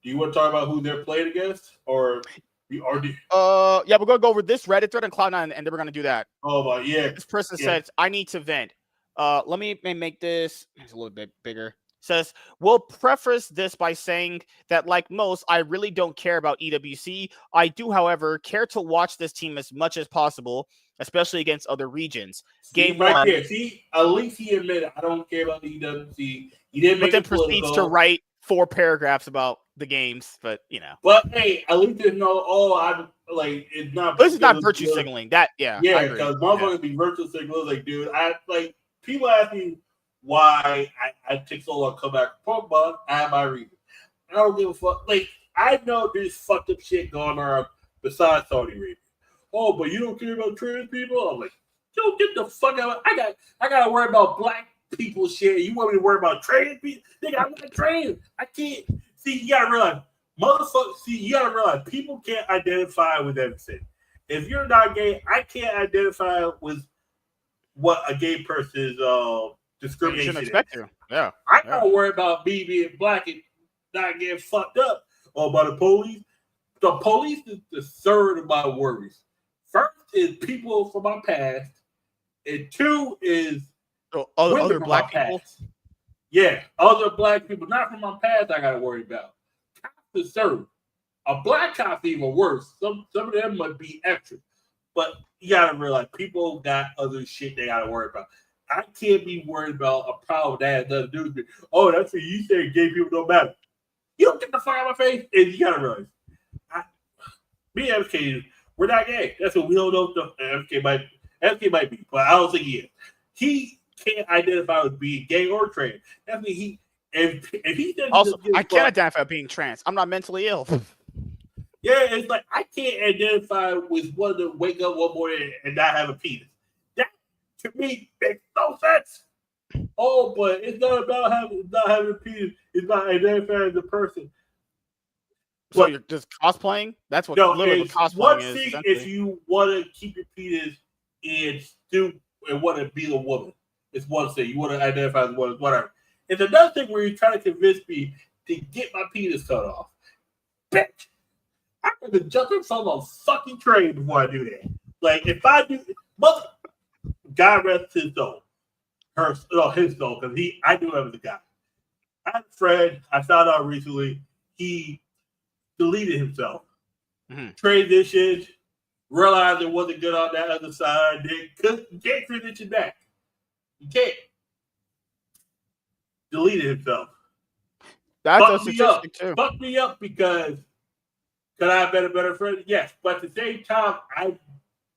do you want to talk about who they're playing against, or we already? Yeah, we're gonna go over this Reddit thread on Cloud9, and then we're gonna do that. Oh my, yeah. This person says, "I need to vent." Let me make this a little bit bigger. Says, we'll preface this by saying that, like most, I really don't care about EWC. I do, however, care to watch this team as much as possible, especially against other regions. Game right one. There. See, at least he admitted, I don't care about the EWC. He didn't make it proceeds to write 4 paragraphs about the games, but you know. But hey, at least there's no, I'm like, it's not. This is not virtue signaling. That, yeah. Yeah, because motherfuckers be virtue signaling. Like, dude, people ask me why I take so long to come back from Pokemon. I have my reason. I don't give a fuck. Like, I know there's fucked up shit going on besides Saudi Arabia. Oh, but you don't care about trans people? I'm like, yo, get the fuck out. I gotta worry about black people shit. You want me to worry about trans people? Nigga, I'm not trans. I can't. See, you gotta realize, people can't identify with everything. If you're not gay, I can't identify with what a gay person's discrimination. You shouldn't expect to. Yeah. I don't worry about me being black and not getting fucked up or by the police. The police is the third of my worries. First is people from my past, and 2 is other black people. Past. Yeah, other black people, not from my past. I gotta worry about. Cops is third. A black cop's even worse. Some of them might be extra, but you gotta realize people got other shit they gotta worry about. I can't be worried about a problem that has nothing to do with me. Oh, that's what you say. Gay people don't matter. You don't get the fuck out of my face, and you gotta realize. Me and FK, we're not gay. That's what we don't know. FK might be, but I don't think he is. He can't identify with being gay or trans. That's what he. If he doesn't also, I can't identify with being trans. I'm not mentally ill. Yeah, it's like I can't identify with wanting to wake up one morning and not have a penis. That to me makes no sense. Oh, but it's not about not having a penis. It's about identifying as a person. So you're just cosplaying? That's what literally what cosplaying one is. One thing if you want to keep your penis and want to be a woman. It's one thing. You want to identify as a woman, whatever. It's another thing where you're trying to convince me to get my penis cut off. Bitch, I'm going to jump on a fucking train before I do that. Like, if I do, God rest his soul. His soul, because I knew him as a guy. I had a friend, I found out recently, he deleted himself. Mm-hmm. Transitioned, realized it wasn't good on that other side, then can't transition back. You can't. Deleted himself. That's a statistic too. Fuck me up because could I have been a better friend? Yes, but at the same time, I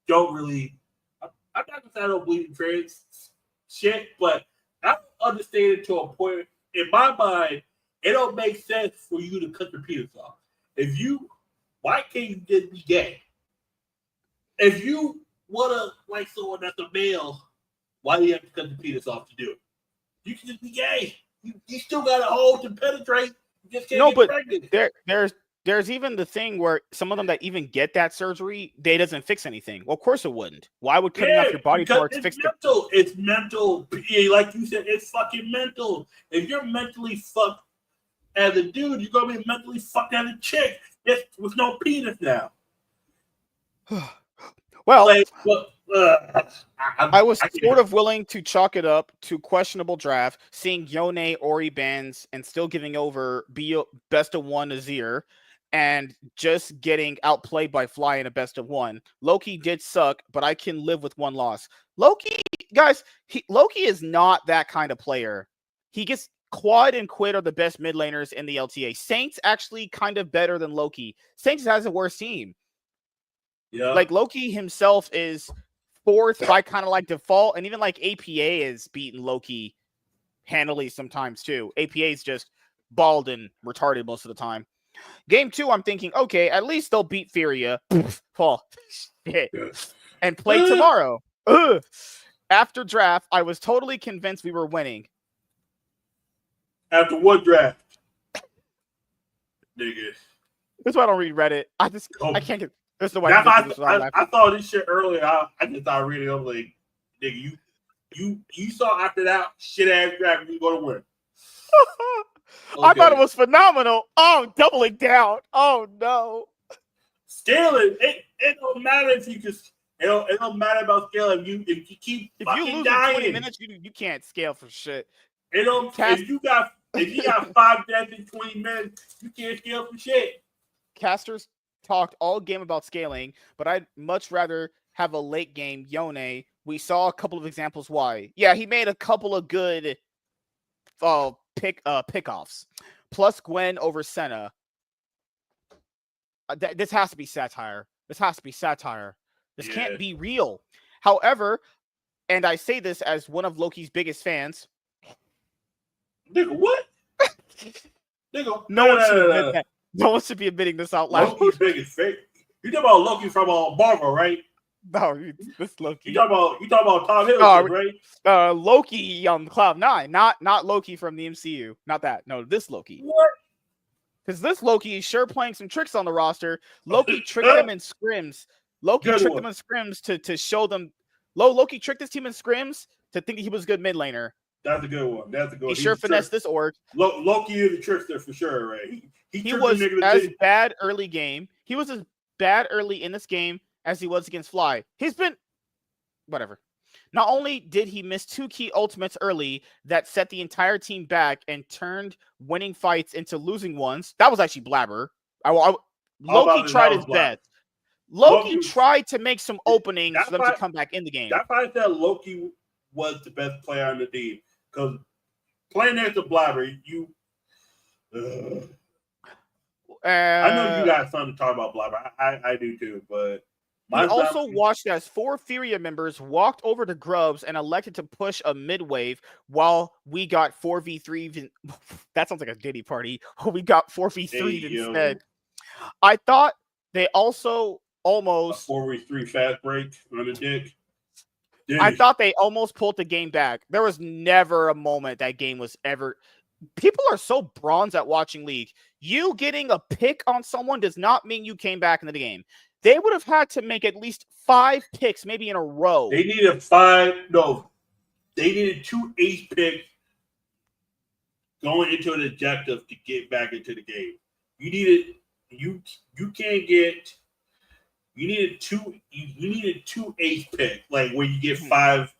don't really. I'm not gonna say I don't believe in trans shit, but I understand it to a point. In my mind, it don't make sense for you to cut your penis off. Why can't you just be gay? If you wanna like someone that's a male, why do you have to cut the penis off to do it? You can just be gay. You still got a hole to penetrate. You just can't get pregnant. There's even the thing where some of them that even get that surgery, they doesn't fix anything. Well, of course it wouldn't. Why would cutting off your body parts fix it? It's mental. Like you said, it's fucking mental. If you're mentally fucked as a dude, you're gonna be mentally fucked as a chick. With no penis now. Well, I was sort of willing to chalk it up to questionable draft, seeing Yone Ori bans and still giving over best of one Azir and just getting outplayed by Fly in a best of one. Loki did suck, but I can live with one loss. Loki, guys, Loki is not that kind of player. He gets Quad and Quid are the best mid laners in the LTA. Saints actually kind of better than Loki. Saints has a worse team. Yeah. Like Loki himself is fourth by kind of like default, and even like APA is beaten Loki handily sometimes too. APA is just bald and retarded most of the time. Game 2, I'm thinking, okay, at least they'll beat Furia. Oh, shit. And play tomorrow. After draft, I was totally convinced we were winning. After what draft? Nigga. That's why I don't read Reddit. I can't get. There's no way. I saw this shit earlier. I just started reading. I'm like, nigga, you saw after that shit ass draft, you going to win. Okay. I thought it was phenomenal. Oh, doubling down. Oh no. Scaling. It don't matter if you just. It don't matter about scaling. If you keep if you lose dying, 20 minutes, you can't scale for shit. It don't. If you got 5 deaths in 20 minutes, you can't scale for shit. Casters talked all game about scaling, but I'd much rather have a late game Yone. We saw a couple of examples why. Yeah, he made a couple of good pickoffs. Plus Gwen over Senna. This has to be satire. This can't be real. However, and I say this as one of Loki's biggest fans. Nigga, what? Nigga, no one should be admitting this out loud. Loki's biggest fan. You talking about Loki from Marvel, right? No, this Loki. You talking about Tom Hiddleston, right? Loki on Cloud9, not Loki from the MCU. Not that. No, this Loki. What? Because this Loki is sure playing some tricks on the roster. Loki tricked them in scrims. To show them. Loki tricked his team in scrims to think he was a good mid laner. That's a good one. He sure finessed this org. Loki is a trickster for sure, right? He was as bad early game. He was as bad early in this game as he was against Fly. He's been whatever. Not only did he miss 2 key ultimates early that set the entire team back and turned winning fights into losing ones. That was actually Blabber. Loki tried his best. Loki tried to make some openings for them to come back in the game. That's why I said Loki was the best player on the team. Because playing next to Blabber, I know you got something to talk about Blabber. I do too, but he also watched as 4 Furia members walked over to Grubs and elected to push a mid-wave while we got 4v3. That sounds like a Diddy party. We got 4v3 instead. I thought they also almost... A 4v3 fast break on the dick. I thought they almost pulled the game back. There was never a moment that game was ever... People are so bronze at watching League. You getting a pick on someone does not mean you came back into the game. They would have had to make at least 5 picks, maybe in a row. They needed 5. No, they needed 2 ace picks going into an objective to get back into the game. You needed two ace picks, like where you get 5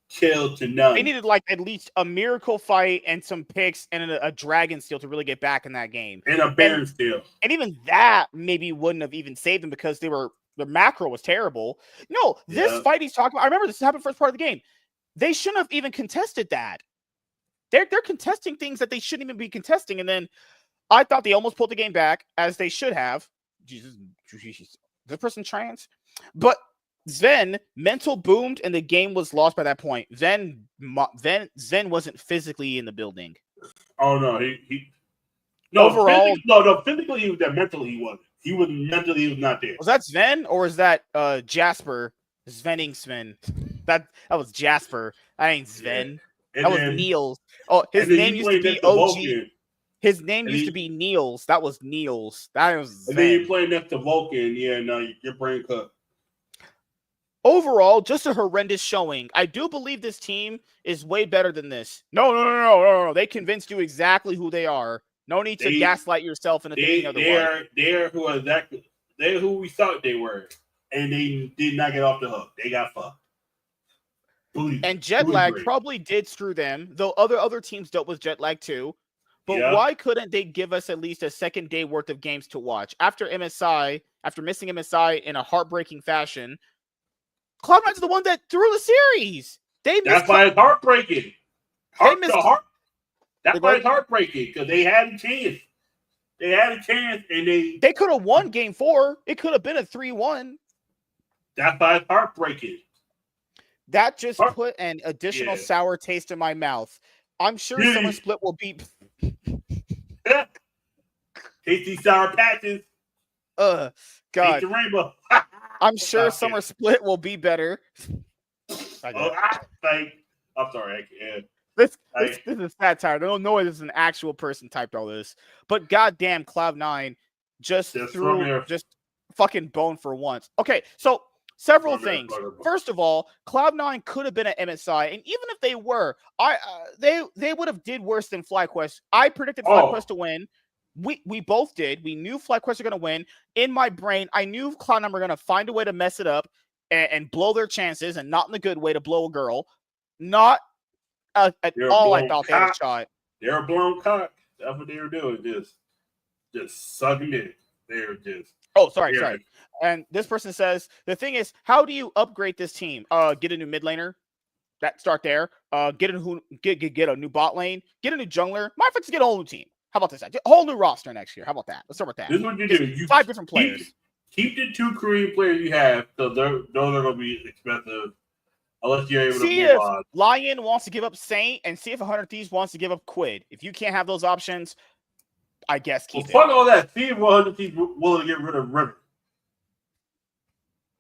kills to none. They needed like at least a miracle fight and some picks and a dragon steal to really get back in that game. And a Baron steal. And even that maybe wouldn't have even saved them because the macro was terrible. No, this fight he's talking about, I remember this happened first part of the game. They shouldn't have even contested that. They're contesting things that they shouldn't even be contesting. And then I thought they almost pulled the game back as they should have. Jesus, this person trans? But Zen mental boomed and the game was lost by that point. Zen wasn't physically in the building. Oh no, physically he was there. Mentally he wasn't. He was not there. Was that Sven or is that Jasper? Svenning Sven. That was Jasper. That ain't Sven. Yeah. That was Niels. Oh, his name used to be OG. His name used to be Niels. That was Niels. That was Sven. And then you play next to Vulcan. Yeah, no, your brain cooked. Overall, just a horrendous showing. I do believe this team is way better than this. No. They convinced you exactly who they are. No need to gaslight yourself into thinking otherwise. They're who we thought they were. and they did not get off the hook. They got fucked. And jet lag probably did screw them, though other teams dealt with jet lag too. But why couldn't they give us at least a second day worth of games to watch? After missing MSI in a heartbreaking fashion, Cloud9's the one that threw the series. That's why it's heartbreaking. That's why it's heartbreaking, because they had a chance. They had a chance, and they could have won Game 4. It could have been a 3-1. That's why it's heartbreaking. That just put an additional sour taste in my mouth. I'm sure Summer Split will be... Tasty sour patches. God. Taste the rainbow. I'm sure Summer Split will be better. I'm sorry, I can't. This is satire. I don't know if this is an actual person typed all this, but goddamn, Cloud9 just fucking bone for once. Okay, so several things. First of all, Cloud9 could have been an MSI, and even if they were, they would have did worse than FlyQuest. I predicted FlyQuest to win. We both did. We knew FlyQuest were going to win. In my brain, I knew Cloud9 were going to find a way to mess it up and blow their chances, and not in the good way to blow a girl. Not at all. I thought they had a shot. They're a blown cock. That's what they were doing. Just sucking it. They're just. Oh, sorry. And this person says the thing is, how do you upgrade this team? Get a new mid laner. Start there. Get a new bot lane. Get a new jungler. Might as well get a whole new team. How about this? A whole new roster next year. How about that? Let's start with that. This is what you do. You 5 different players. Keep the 2 Korean players you have, because those are going to be expensive. Unless you're able to move on. Lion wants to give up Saint, and see if 100 Thieves wants to give up Quid. If you can't have those options, I guess keep it. Fuck all that. See if 100 Thieves willing to get rid of River.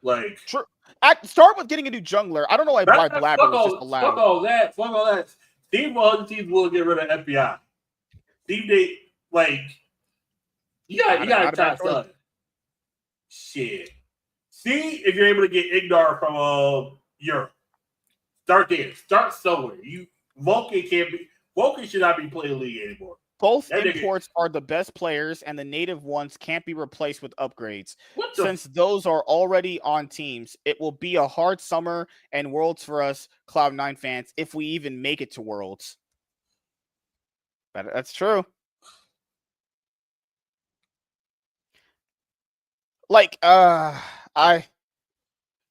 Like, true. Start with getting a new jungler. I don't know why Blabber was just allowed. Fuck all that. See if 100 Thieves willing to get rid of FBI. See they you gotta try something. Shit. See if you're able to get Ignar from Europe. Start there. Start somewhere. Vulcan should not be playing league anymore. Both imports are the best players, and the native ones can't be replaced with upgrades. Since those are already on teams, it will be a hard summer and Worlds for us Cloud9 fans if we even make it to Worlds. That's true.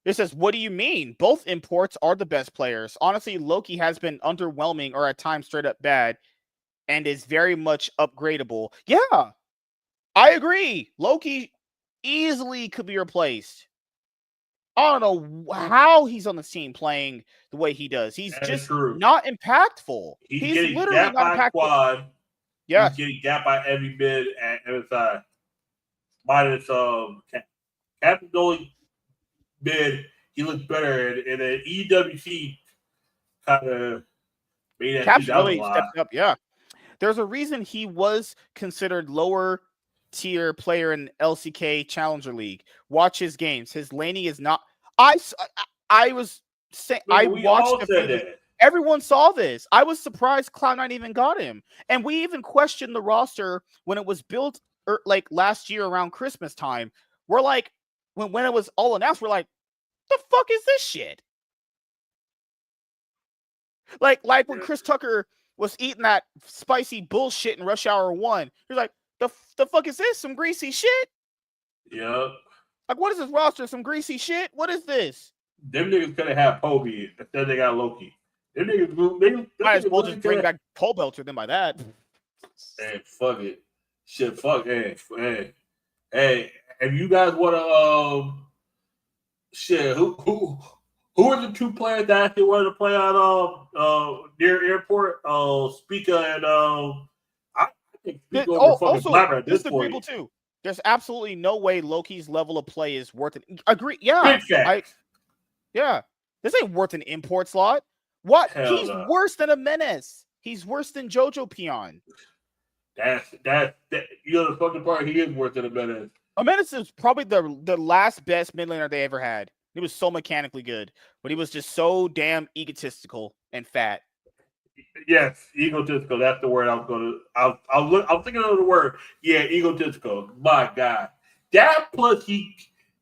It says, what do you mean? Both imports are the best players. Honestly, Loki has been underwhelming or at times straight up bad and is very much upgradable. Yeah, I agree. Loki easily could be replaced. I don't know how he's on the team playing the way he does. He's just not impactful. He's literally not impactful. Quad. Yeah. He's getting gapped by every mid and every side. Minus Captain only mid, he looked better, and then EWC kind of made that Cap's really stepped up. Yeah, there's a reason he was considered lower tier player in LCK Challenger League. Watch his games. His laning is not. I was saying I watched. Everyone saw this. I was surprised Cloud9 even got him, and we even questioned the roster when it was built last year around Christmas time. We're like, when it was all announced, we're like, the fuck is this shit? Like when Chris Tucker was eating that spicy bullshit in Rush Hour 1. He's like, the fuck is this? Some greasy shit? Yep. Like, what is this roster? Some greasy shit? What is this? Them niggas could have had Poby instead they got Loki. Them niggas, might as well just bring back Pole Belter then by that. Hey, fuck it. Shit, fuck. Hey. If you guys want to, shit, who are the 2 players that actually wanted to play on near airport? Speaker and I think Speaker also Blabber at this point. People too. There's absolutely no way Loki's level of play is worth it. Agree? Yeah, this ain't worth an import slot. What? He's worse than a Menace. He's worse than Jojo Peon. That's the fucking part. He is worse than a Menace. A Menace is probably the last best mid laner they ever had. He was so mechanically good, but he was just so damn egotistical and fat. Yes, egotistical. That's the word I was going to. I'm thinking of the word. Yeah, egotistical. My God, that plus he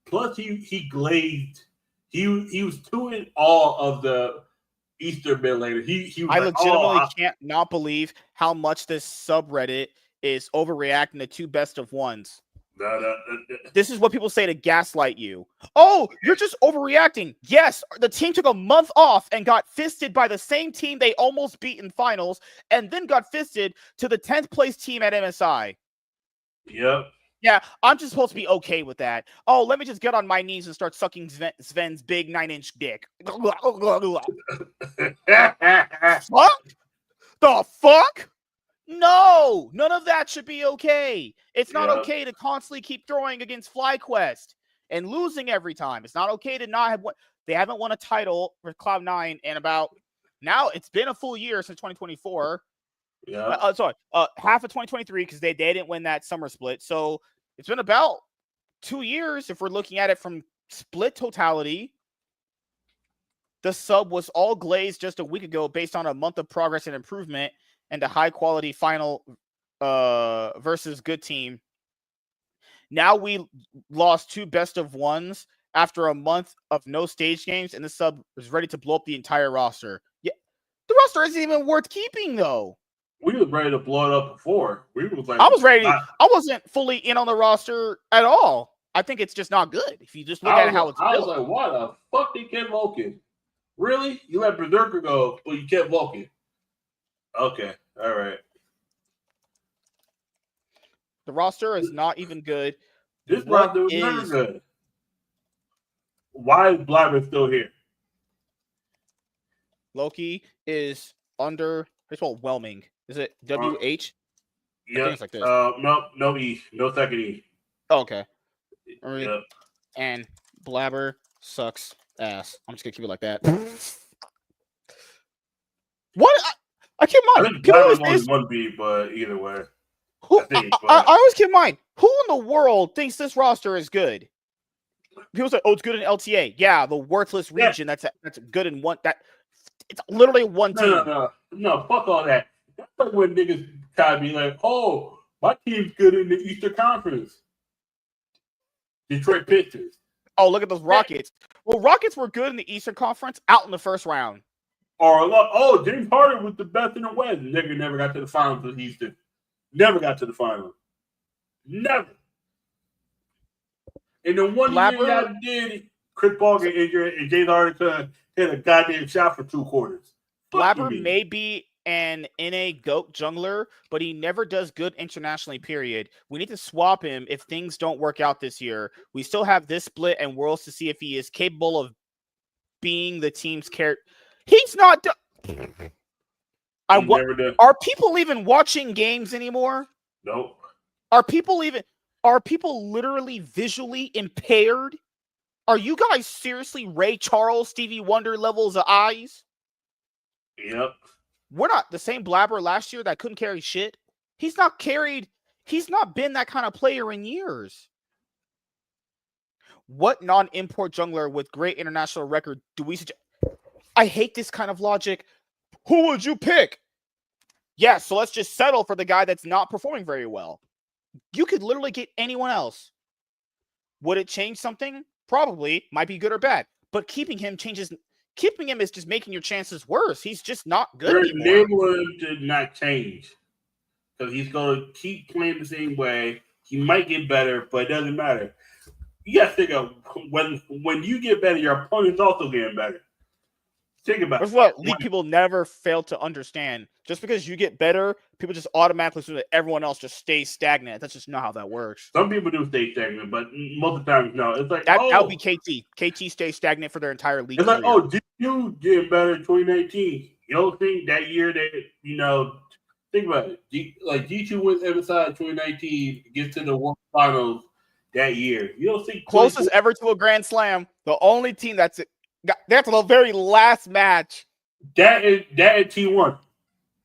Plus, he glazed. He was too in awe of the Easter mid laner. He was I like, legitimately can't not believe how much this subreddit is overreacting to two best of ones. This is what people say to gaslight you. Oh, you're just overreacting. Yes, the team took a month off and got fisted by the same team they almost beat in finals, and then got fisted to the 10th place team at MSI. Yep. Yeah, I'm just supposed to be okay with that. Oh, let me just get on my knees and start sucking Sven's big 9-inch dick. Fuck? The fuck? No, none of that should be okay. It's not okay to constantly keep throwing against FlyQuest and losing every time. It's not okay to not have they haven't won a title for Cloud9 in about now. It's been a full year since 2024. Yeah. Half of 2023 because they didn't win that summer split. So it's been about 2 years if we're looking at it from split totality. The sub was all glazed just a week ago based on a month of progress and improvement and a high quality final versus good team. Now we lost 2 best of ones after a month of no stage games, and the sub is ready to blow up the entire roster. Yeah, the roster isn't even worth keeping though. We was ready to blow it up before. We was like, I was ready. I wasn't fully in on the roster at all. I think it's just not good. If you just look at how it's built. I was like, why the fuck they kept Vulcan? Really? You let Berserker go, but you kept Vulcan. Okay. All right. The roster is not even good. This roster was never good. Why is Blabber still here? Loki is under. It's called Whelming. Is it WH? Yeah. It's like this. No E. No second E. Oh, okay. Yep. And Blabber sucks ass. I'm just gonna keep it like that. What? I keep in mind. I think Blabber only one B, but either way. I always keep in mind. Who in the world thinks this roster is good? People say, "Oh, it's good in LTA." Yeah, the worthless region. That's good in one. It's literally one team. No. Fuck all that. That's like when niggas try to be like, "Oh, my team's good in the Eastern Conference." Detroit Pistons. Oh, look at those Rockets. Well, Rockets were good in the Eastern Conference out in the first round. Or James Harden was the best in the West. Nigga never got to the finals of Eastern. Never got to the finals. Never. And the one year y'all did, Chris Paul get injured and James Harden hit a goddamn shot for 2 quarters. Blabber may be an NA GOAT jungler, but he never does good internationally, period. We need to swap him if things don't work out this year. We still have this split and Worlds to see if he is capable of being the team's character. He's not. Are people even watching games anymore? Nope. Are people literally visually impaired? Are you guys seriously Ray Charles, Stevie Wonder levels of eyes? Yep. We're not the same Blabber last year that couldn't carry shit. He's not been that kind of player in years. What non-import jungler with great international record do we suggest? I hate this kind of logic. Who would you pick? Yeah, so let's just settle for the guy that's not performing very well. You could literally get anyone else. Would it change something? Probably. Might be good or bad. But keeping him is just making your chances worse. He's just not good anymore. Their name did not change. Because he's going to keep playing the same way. He might get better, but it doesn't matter. You got to think of when you get better, your opponent's also getting better. Think about That's what league people never fail to understand. Just because you get better, people just automatically assume that everyone else just stays stagnant. That's just not how that works. Some people do stay stagnant, but most of the time, no. It's like that would be KT. KT stays stagnant for their entire league. It's career. Like, you getting better in 2019. You don't think that year that think about it. G2 wins MSI in 2019, gets to the World Finals that year. You don't think closest ever to a Grand Slam. The only team that's the very last match. That is T1.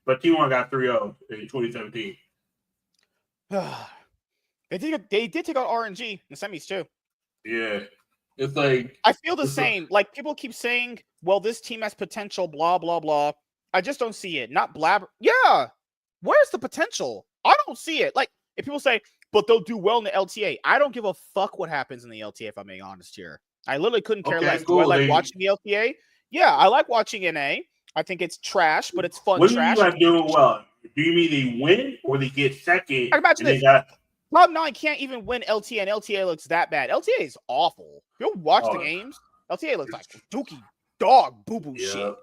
But T1 got 3-0 in 2017. They did take out RNG in the semis too. Yeah. It's like I feel the same. Like people keep saying, well, this team has potential, blah, blah, blah. I just don't see it. Not Blabber. Yeah. Where's the potential? I don't see it. Like if people say but they'll do well in the LTA. I don't give a fuck what happens in the LTA, if I'm being honest here. I literally couldn't care less. Cool. Do I like watching the LTA? Yeah, I like watching NA. I think it's trash, but it's fun what trash. What do you like doing well? Do you mean they win or they get second? I imagine this. Cloud9 can't even win LTA, and LTA looks that bad. LTA is awful. Go watch the games. LTA looks like dookie dog boo-boo shit.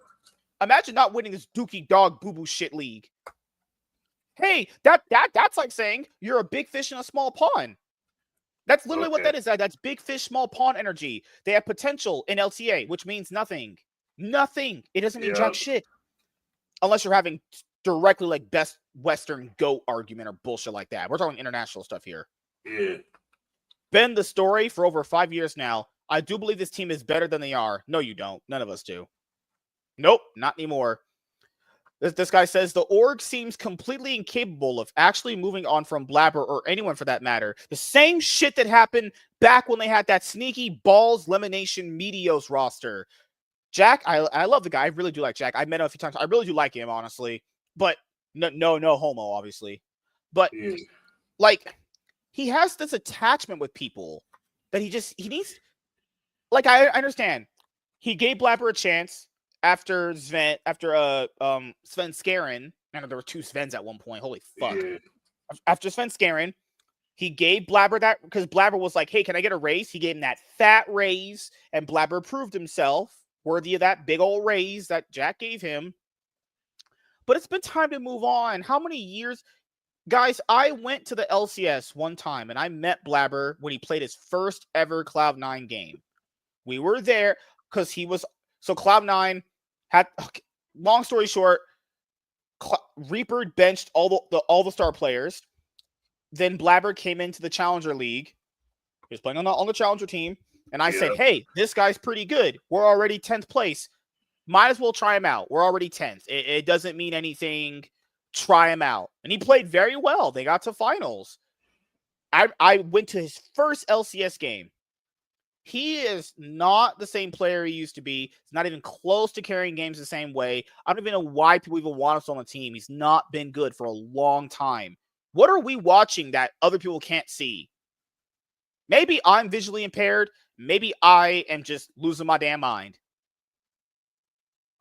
Imagine not winning this dookie dog boo-boo shit league. Hey, that's like saying you're a big fish in a small pond. That's literally what that is. That's big fish, small pond energy. They have potential in LTA, which means nothing. Nothing. It doesn't mean jack shit. Unless you're having directly like best Western GOAT argument or bullshit like that. We're talking international stuff here. Yeah. Been the story for over 5 years now. I do believe this team is better than they are. No, you don't. None of us do. Nope, not anymore. This guy says the org seems completely incapable of actually moving on from Blabber or anyone for that matter. The same shit that happened back when they had that sneaky balls elimination Meteos roster. Jack, I love the guy. I really do like Jack. I met him a few times. I really do like him, honestly. But no homo, obviously. But like, he has this attachment with people that he needs. Like, I understand. He gave Blabber a chance after Sven Skaren. I know there were two Svens at one point. Holy fuck. Yeah. After Sven Skaren, he gave Blabber that because Blabber was like, hey, can I get a raise? He gave him that fat raise, and Blabber proved himself worthy of that big old raise that Jack gave him. But it's been time to move on. How many years? Guys, I went to the LCS one time, and I met Blabber when he played his first ever Cloud9 game. We were there because he was... So Cloud9 had... Long story short, Reaper benched all the star players. Then Blabber came into the Challenger League. He was playing on the Challenger team. And I said, hey, this guy's pretty good. We're already 10th place. Might as well try him out. We're already 10th. It doesn't mean anything. Try him out. And he played very well. They got to finals. I went to his first LCS game. He is not the same player he used to be. He's not even close to carrying games the same way. I don't even know why people even want us on the team. He's not been good for a long time. What are we watching that other people can't see? Maybe I'm visually impaired. Maybe I am just losing my damn mind.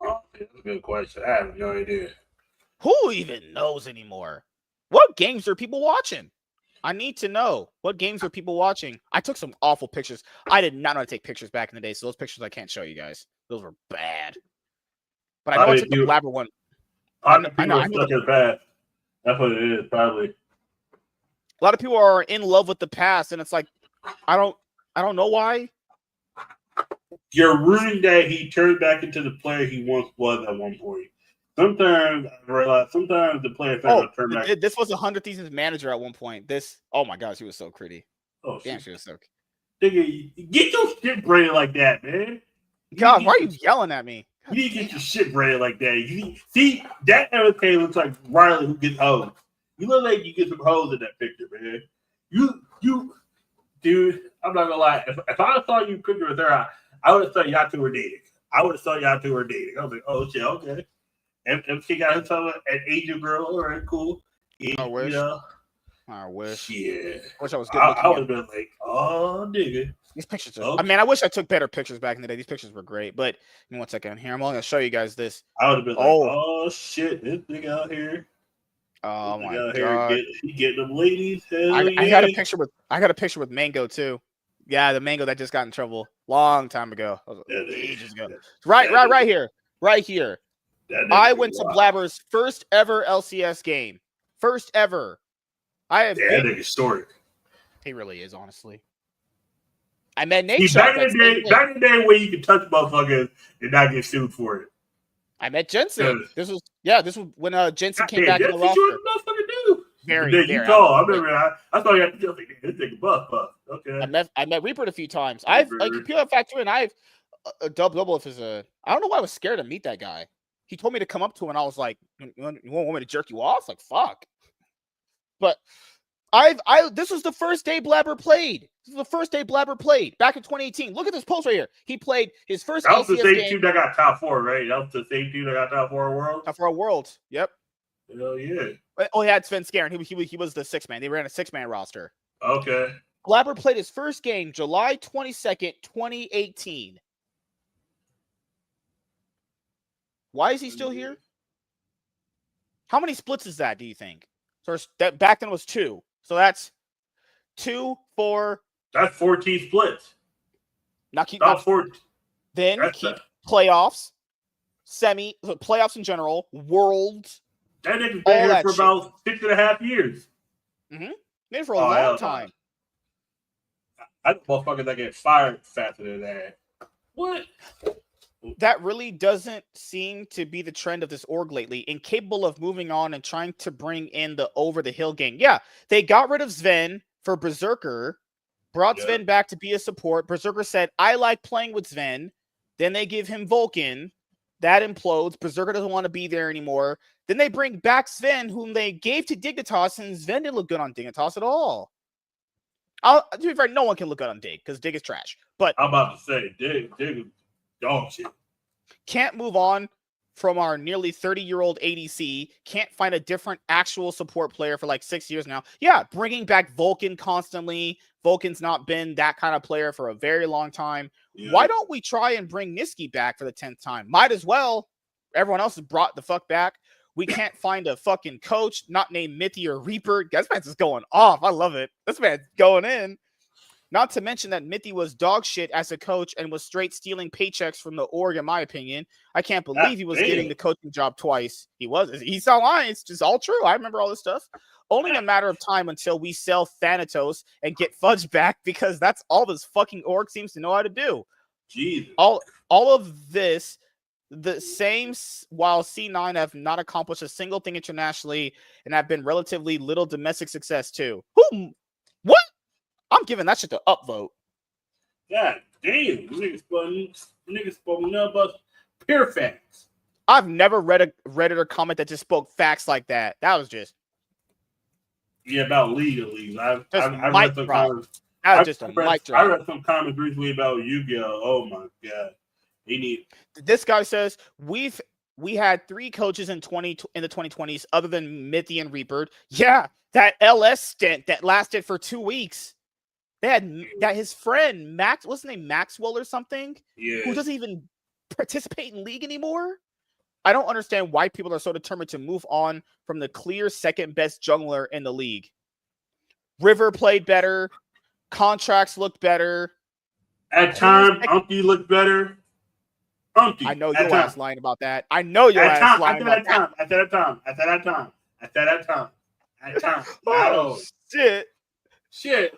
Oh, that's a good question. I have no idea. Who even knows anymore? What games are people watching? I need to know. What games are people watching? I took some awful pictures. I did not know how to take pictures back in the day, so those pictures I can't show you guys. Those were bad. But I know I took the Blabber one. I know bad. That's what it is, probably. A lot of people are in love with the past, and it's like, I don't know why. You're rooting that he turned back into the player he once was at one point. Sometimes I realize the player turn back. This was 100 Thieves' manager at one point. Oh my gosh, she was so pretty. Oh, damn, she was so. Nigga, get your shit braided like that, man. God, why are you yelling at me? You need to get your shit braided like that. See, that MSK looks like Riley who gets hosed. You look like you get some hoes in that picture, man. You, dude. I'm not gonna lie. If I saw you picture with her, I would have thought y'all two were dating. I was like, oh shit, okay. If she got herself an Asian girl, all right, cool. Yeah, I wish. I wish. Yeah. I wish I was good. I would have been like, oh nigga. These pictures are, I mean, I wish I took better pictures back in the day. These pictures were great, but give me 1 second here. I'm only gonna show you guys this. I would have been like, oh shit, this nigga out here. Oh my god. He getting them ladies. I got a picture with Mango too. Yeah, the Mango that just got in trouble long time ago. Ages ago. Right here. Right here. I went to Blabber's first ever LCS game. First ever. That nigga's story. He really is, honestly. I met Nate. Back in the day where you could touch motherfuckers and not get sued for it. I met Jensen. This was when Jensen came back in the roster. What you motherfucker do? Very. I remember. I thought you had to tell me this nigga buff. Okay. I met Reaper a few times. I've like PL Factor, and I've a double if it's a. I don't know why I was scared to meet that guy. He told me to come up to him, and I was like, "You want me to jerk you off?" Like, fuck. But this was the first day Blabber played. This is the first day Blabber played back in 2018. Look at this post right here. He played his first. That was the same team that got top 4, right? That was the same team that got top 4 world. Top 4 world. Yep. Hell yeah. Oh, he had Sven Skaren. He was the 6-man. They ran a 6-man roster. Okay. Blabber played his first game July 22nd, 2018. Why is he still here? How many splits is that, do you think? So that back then was 2. So that's 2, 4. That's 14 splits. Now keep About 14. Then keep playoffs, playoffs in general, worlds. That nigga's been here for about 6.5 years. Mm-hmm. Been for a long time. I motherfuckers that get fired faster than that. What? That really doesn't seem to be the trend of this org lately. Incapable of moving on and trying to bring in the over-the-hill game. Yeah, they got rid of Sven for Berserker, brought Sven back to be a support. Berserker said, I like playing with Sven. Then they give him Vulcan. That implodes. Berserker doesn't want to be there anymore. Then they bring back Sven, whom they gave to Dignitas, and Sven didn't look good on Dignitas at all. To be fair, no one can look good on Dig, because Dig is trash. But I'm about to say, Dig is dog shit. Can't move on from our nearly 30-year-old ADC. Can't find a different actual support player for like 6 years now. Yeah, bringing back Vulcan constantly. Vulcan's not been that kind of player for a very long time. Yeah. Why don't we try and bring Niski back for the 10th time? Might as well. Everyone else is brought the fuck back. We can't find a fucking coach not named Mithy or Reaper. This man's just going off. I love it. This man's going in. Not to mention that Mithy was dog shit as a coach and was straight stealing paychecks from the org, in my opinion. I can't believe he was getting the coaching job twice. He was. He saw lines. It's just all true. I remember all this stuff. Only a matter of time until we sell Thanatos and get Fudge back, because that's all this fucking org seems to know how to do. Jesus. All of this, the same, while C9 have not accomplished a single thing internationally and have been relatively little domestic success too. What? I'm giving that shit the upvote. God damn. Niggas spoke nothing but pure facts. I've never read a Redditor comment that just spoke facts like that. That was just... Yeah, about league. I read some comments. That was just a mic drop. I read some comments recently about Yu-Gi-Oh! Oh my god. This guy says, we had 3 coaches in the 2020s other than Mithy and Reaper. Yeah, that LS stint that lasted for 2 weeks. They had that his friend Max, what's his name, Maxwell or something, who doesn't even participate in league anymore. I don't understand why people are so determined to move on from the clear second best jungler in the league. River played better. Contracts looked better. At times, Umpty looked better. Umpty. I know your ass lying about that. I know your ass lying about that. At that time. Oh, shit.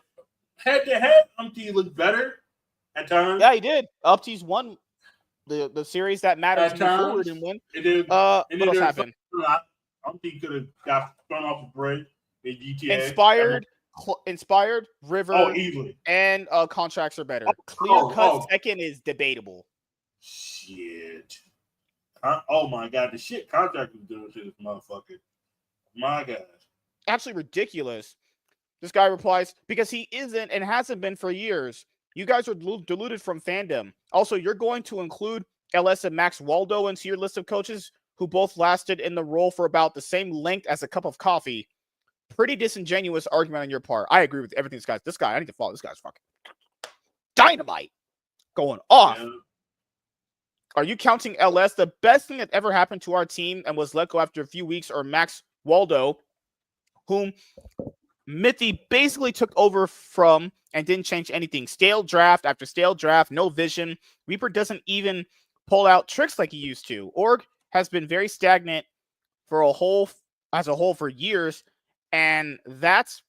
Head to head, Umpty looked better at times. Yeah, he did. Umpty's won the series that mattered to move forward and win. What else happened? Umpty could have got thrown off a break in GTA. Inspired, River, easily. And contracts are better. Clear-cut second is debatable. Shit. Oh my god, the shit contract was doing to this motherfucker. My god. Absolutely ridiculous. This guy replies, because he isn't and hasn't been for years. You guys are deluded from fandom. Also, you're going to include LS and Max Waldo into your list of coaches who both lasted in the role for about the same length as a cup of coffee. Pretty disingenuous argument on your part. I agree with everything this guy, I need to follow this guy's fucking dynamite. Going off. Yeah. Are you counting LS? The best thing that ever happened to our team and was let go after a few weeks, or Max Waldo, whom Mithy basically took over from and didn't change anything. Stale draft after stale draft, no vision. Reaper doesn't even pull out tricks like he used to. Org has been very stagnant as a whole for years, and that's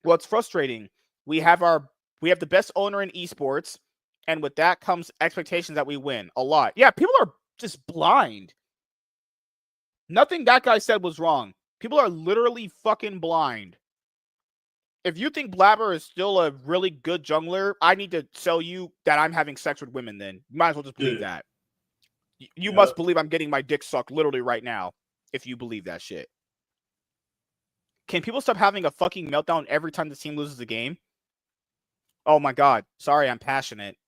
what's frustrating. We have the best owner in esports, and with that comes expectations that we win a lot. Yeah, people are just blind. Nothing that guy said was wrong. People are literally fucking blind. If you think Blabber is still a really good jungler, I need to tell you that I'm having sex with women then. You might as well just believe that. You must believe I'm getting my dick sucked literally right now if you believe that shit. Can people stop having a fucking meltdown every time the team loses a game? Oh my god. Sorry, I'm passionate.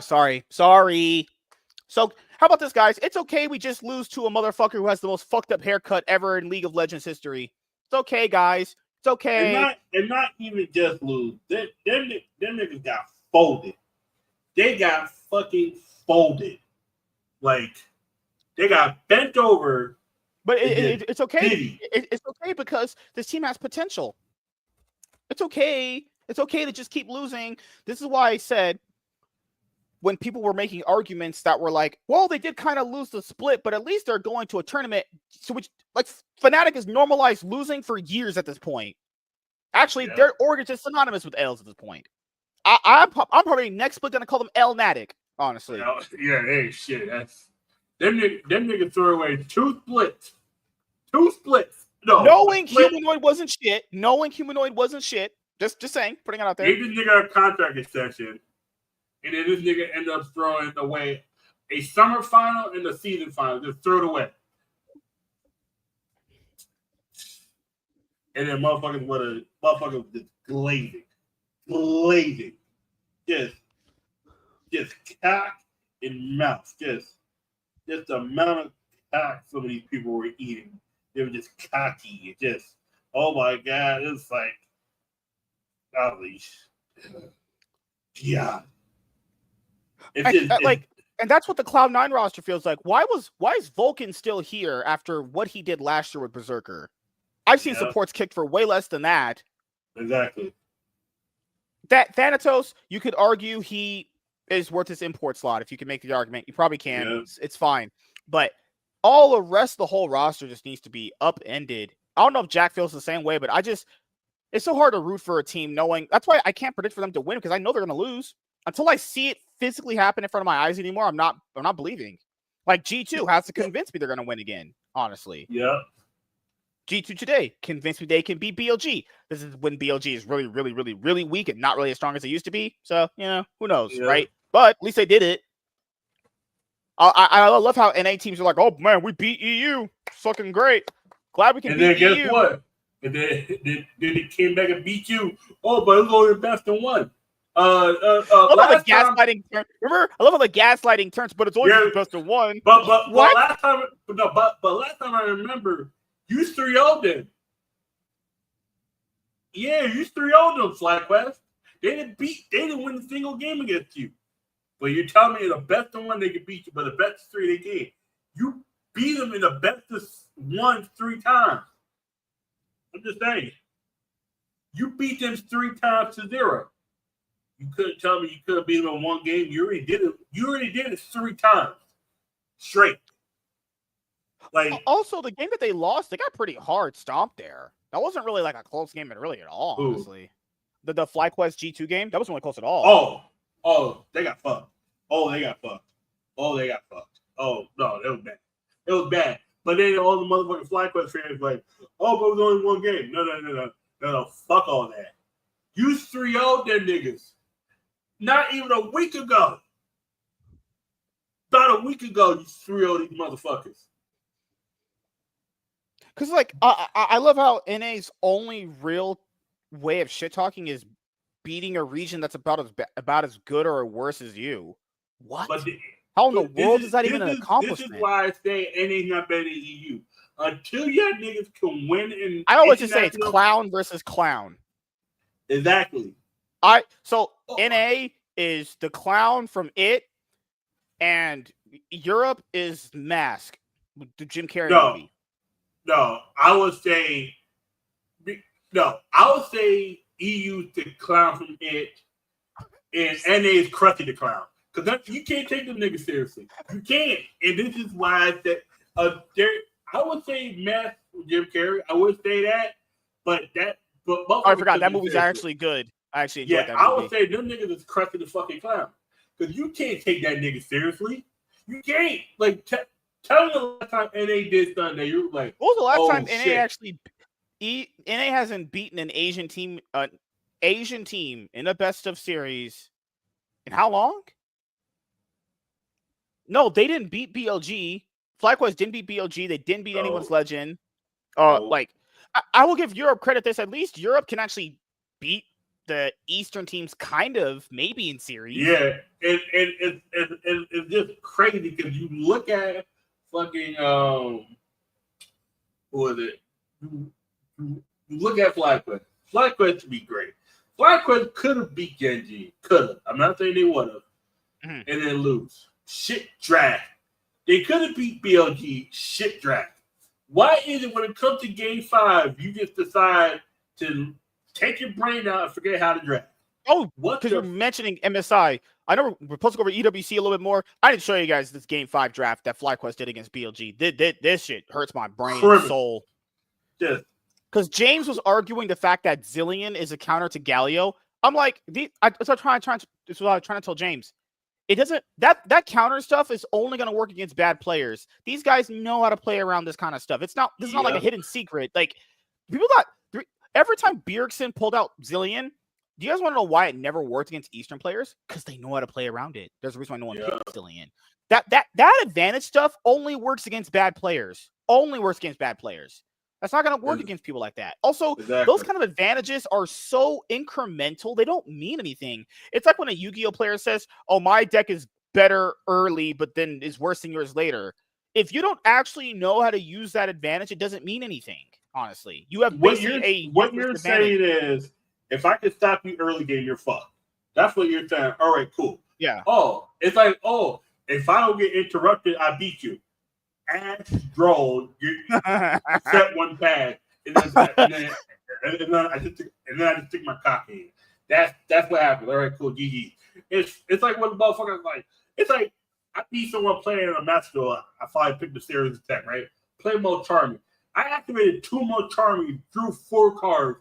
Sorry. So, how about this, guys? It's okay we just lose to a motherfucker who has the most fucked up haircut ever in League of Legends history. It's okay, guys. It's okay. And not even just lose. Them niggas got folded. They got fucking folded. Like, they got bent over. But it's okay. It's okay because this team has potential. It's okay. It's okay to just keep losing. This is why I said when people were making arguments that were like, well, they did kind of lose the split, but at least they're going to a tournament. So which, like, Fnatic has normalized losing for years at this point. Actually, their org is just synonymous with L's at this point. I'm probably next split going to call them L-Natic, honestly. Yeah, hey, shit. That's them niggas threw away two splits. Two splits. No, knowing Humanoid wasn't shit. Just saying, putting it out there. Gave this nigga a contract extension, and then this nigga ended up throwing away a summer final and a season final. Just throw it away. And then motherfuckers just glazing. Just cock and mouth. Just the amount of cock some of these people were eating. They were just cocky. It just, oh my God. It's like, golly. Yeah. And that's what the Cloud9 roster feels like. Why is Vulcan still here after what he did last year with Berserker? I've seen supports kicked for way less than that. Exactly. That Thanatos, you could argue he is worth his import slot. If you can make the argument, you probably can. Yeah. It's fine. But all the rest of the whole roster just needs to be upended. I don't know if Jack feels the same way, but it's so hard to root for a team knowing. That's why I can't predict for them to win because I know they're going to lose. Until I see it physically happen in front of my eyes anymore, I'm not believing. Like G2 has to convince me they're going to win again, honestly. Yeah. G2 today convinced me they can beat BLG. This is when BLG is really, really, really, really weak and not really as strong as they used to be. So, who knows, right? But at least they did it. I love how NA teams are like, oh, man, we beat EU. It's fucking great. Glad we can beat EU. And then guess what? And then it came back and beat you. Oh, but it's only best in one. I love how the gaslighting turns. Remember, I love how the gaslighting turns, but it's only best in one. But last time I remember, you 3-0'd them. Yeah, you 3-0'd them, FlyQuest. They didn't win a single game against you. But you're telling me the best of one they can beat you, but the best of three they can. You beat them in the best of one 3 times. I'm just saying. You beat them 3 times to 0. You couldn't tell me you could have beat them in one game. You already did it. You already did it 3 times straight. Like, also, the game that they lost, they got pretty hard stomped there. That wasn't really like a close game really at all, honestly. The FlyQuest G2 game, that wasn't really close at all. Oh, they got fucked. Oh, they got fucked. Oh, no, it was bad. It was bad. But then all the motherfucking FlyQuest fans like, oh, but it was only one game. No, fuck all that. You 3-0'd them niggas. Not even a week ago. About a week ago, you 3-0'd these motherfuckers. Because, like, I love how NA's only real way of shit talking is beating a region that's about as good or worse as you. What? How in the world is that even an accomplishment? This is why I say NA's not better than EU. Until y'all niggas can win in I always just say it's clown versus clown. Exactly. NA is the clown from It, and Europe is Mask, the Jim Carrey movie. No, I would say EU the clown from It, and NA is Krusty the Clown. Because you can't take them niggas seriously. You can't. And this is why I said, I would say Mask with Jim Carrey. I would say that, but I forgot that movie's actually good. I actually enjoyed that movie. I would say them niggas is Krusty the fucking Clown. Because you can't take that nigga seriously. You can't. Like, tell me the last time NA did something that you're like, what was the last time NA actually... NA hasn't beaten an Asian team in a best of series in how long? No, they didn't beat BLG. FlyQuest didn't beat BLG. They didn't beat anyone's legend. Like, I will give Europe credit. This at least Europe can actually beat the Eastern teams, kind of, maybe in series. Yeah, and it's just crazy because you look at fucking who is it? look at FlyQuest. FlyQuest would be great. FlyQuest could have beat Genji. Could have. I'm not saying they would have. And then lose. Shit draft. They could have beat BLG. Shit draft. Why is it when it comes to Game 5, you just decide to take your brain out and forget how to draft? Oh, because you're mentioning MSI. I know we're supposed to go over EWC a little bit more. I didn't show you guys this Game 5 draft that FlyQuest did against BLG. This shit hurts my brain and soul. Yeah. Because James was arguing the fact that Zillion is a counter to Galio. I'm like, this is what I'm trying to tell James. It doesn't that counter stuff is only going to work against bad players. These guys know how to play around this kind of stuff. This is not like a hidden secret. Like people thought every time Bjergsen pulled out Zillion, do you guys want to know why it never worked against Eastern players? Because they know how to play around it. There's a reason why no one picked Zillion. That advantage stuff only works against bad players. Only works against bad players. That's not going to work against people like that. Also, those kind of advantages are so incremental. They don't mean anything. It's like when a Yu-Gi-Oh player says, oh, my deck is better early, but then is worse than yours later. If you don't actually know how to use that advantage, it doesn't mean anything, honestly. You have basically what you're saying is, if I can stop you early game, you're fucked. That's what you're saying. All right, cool. Yeah. Oh, it's like, if I don't get interrupted, I beat you. Ass drone, you set one pad, and then I just stick my cock in. That's what happened. All right, cool, GG. It's like when the motherfuckers like, it's like I beat someone playing a master. I finally picked the series attack, right? Play mode charming. I activated 2 mode charming, drew 4 cards,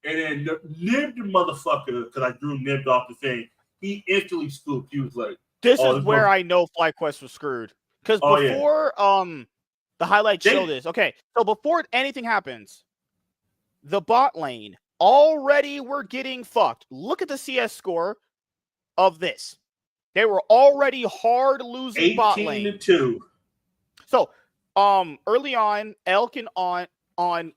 and then nibbed the motherfucker because I drew nibbed off the thing. He instantly scooped. He was like, "This is where I know FlyQuest was screwed." Because before the highlights show this. Okay, so before anything happens, the bot lane already were getting fucked. Look at the CS score of this. They were already hard losing bot lane. 18-2. So early on, Elkin outlaned,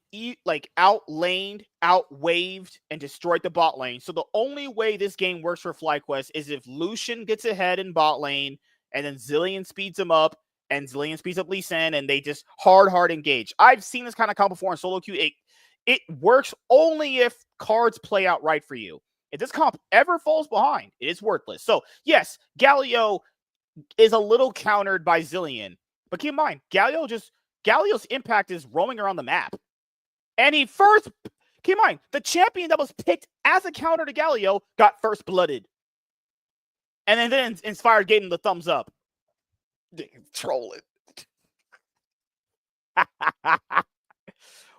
outwaved, and destroyed the bot lane. So the only way this game works for FlyQuest is if Lucian gets ahead in bot lane, and then Zillion speeds him up, and Zillion speeds up Lee Sin, and they just hard engage. I've seen this kind of comp before in solo queue. It works only if cards play out right for you. If this comp ever falls behind, it is worthless. So, yes, Galio is a little countered by Zillion. But keep in mind, Galio's impact is roaming around the map. And keep in mind, the champion that was picked as a counter to Galio got first blooded. And then Inspired gave him the thumbs up. Trolling.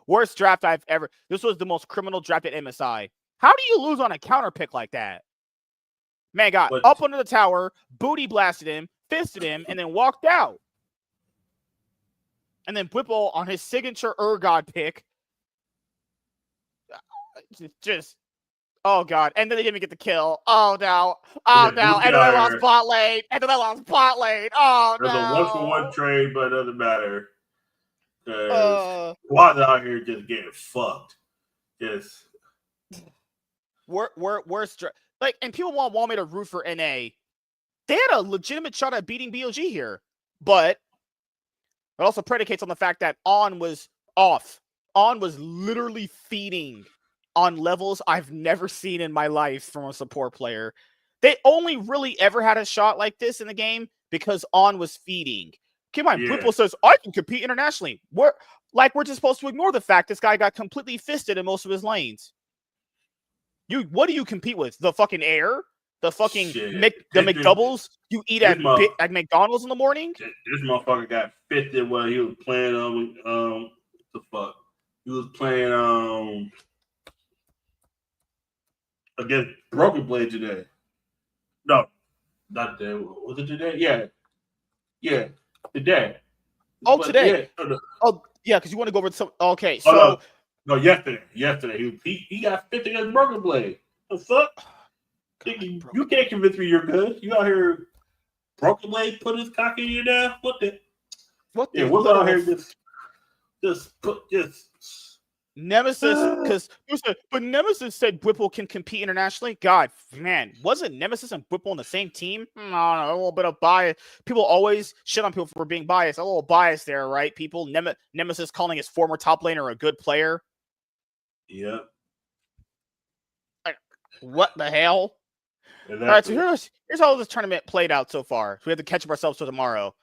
Worst draft I've ever. This was the most criminal draft at MSI. How do you lose on a counter pick like that? Man got up under the tower, booty blasted him, fisted him, and then walked out. And then Whipple on his signature Urgod pick. Oh, God. And then they didn't get the kill. Oh, no. Oh, no. And then I lost bot lane. Oh, no. There's a 1-for-1 trade, but it doesn't matter. Squad's out here just getting fucked. Just. Worst. And people want me to root for NA. They had a legitimate shot at beating BLG here. But it also predicates on the fact that On was off. On was literally feeding on levels I've never seen in my life from a support player. They only really ever had a shot like this in the game because On was feeding. Keep in mind, Whipple says, I can compete internationally. We're just supposed to ignore the fact this guy got completely fisted in most of his lanes. What do you compete with? The fucking air? The fucking McDoubles you eat at McDonald's in the morning? This motherfucker got fisted while he was playing what the fuck? He was playing against Broken Blade today. No, not today. Was it today? Yeah, today. Oh, today. Yeah, because you want to go over some. Okay, so no, yesterday. He got 50 against Broken Blade. The fuck? You can't convince me you're good. You out here Broken Blade put his cock in you now? What the? We're out here just Nemesis, but Nemesis said Whipple can compete internationally. God, man, wasn't Nemesis and Whipple on the same team? I don't know, a little bit of bias. People always shit on people for being biased. A little bias there, right? People, Nemesis calling his former top laner a good player. Yep. What the hell? Exactly. All right, so here's how this tournament played out so far. So we have to catch up ourselves till tomorrow.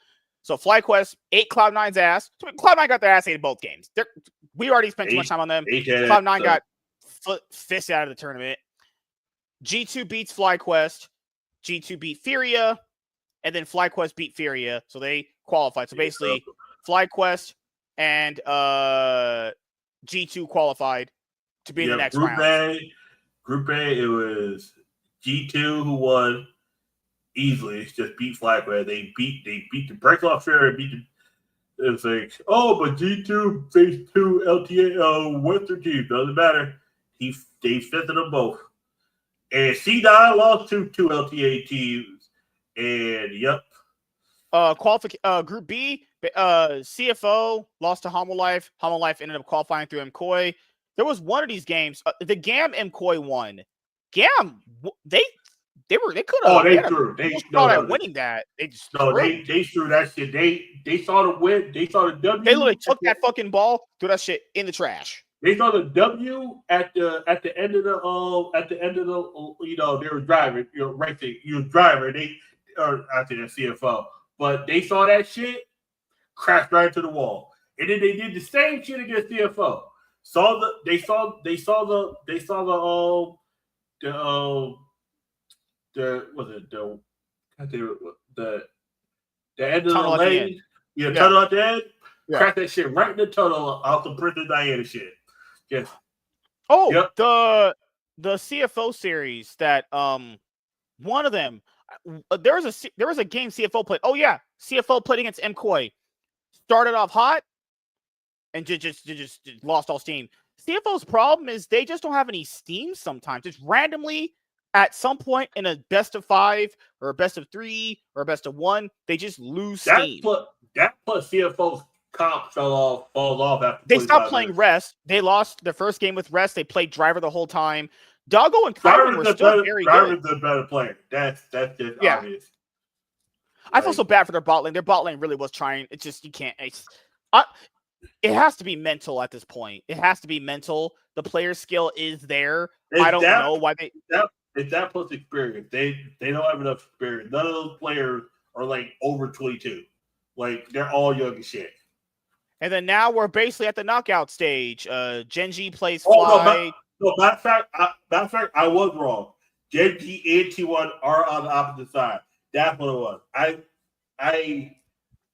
So FlyQuest ate Cloud9's ass. So Cloud9 got their ass ate in both games. We already spent too much time on them. Cloud9 got fist out of the tournament. G2 beats FlyQuest. G2 beat Furia. And then FlyQuest beat Furia. So they qualified. So basically, FlyQuest and G2 qualified to be in the next round. Group A, it was G2 who won easily. It's just beat FlyQuest. They beat the Breakout Fury. It's like, oh, but G2 faced 2 LTA Western teams. Doesn't matter. They fisted them both. And C9 lost to 2 LTA teams. And yep. Group B, CFO lost to Hanwha Life. Hanwha Life ended up qualifying through MCOY. There was one of these games. The GAM MCOY won. GAM, they could have. Oh, they threw. They thought at winning that. They just they threw that shit. They saw the win. They saw the W. They literally took that fucking ball, threw that shit in the trash. They saw the W at the end of the they were driving, racing, driver. I think that's CFO, but they saw that shit, crashed right into the wall, and then they did the same shit against CFO. They saw the end of the lane. Yeah, tunnel at the end. Yeah. Crack that shit right in the tunnel off the Princess Diana shit. Yes. Oh, yep. The CFO series that one of them there was a game CFO played. Oh yeah, CFO played against MCOY. Started off hot and just lost all steam. CFO's problem is they just don't have any steam sometimes. Just randomly at some point in a best of 5 or a best of 3 or a best of 1, they just lose steam. That plus CFO's comp falls off after they stopped playing Rest. They lost their first game with Rest. They played Driver the whole time. Doggo and Kyron were still very good. Driver's the better player. That's just obvious. I feel so bad for their bot lane. Their bot lane really was trying. It's just you can't. It has to be mental at this point. It has to be mental. The player skill is there. I don't know why they. It's that plus experience. They don't have enough experience. None of those players are like over 22. Like they're all young as shit. And then now we're basically at the knockout stage. Genji plays Fly. Matter of fact, I was wrong. Genji and T1 are on the opposite side. That's what it was.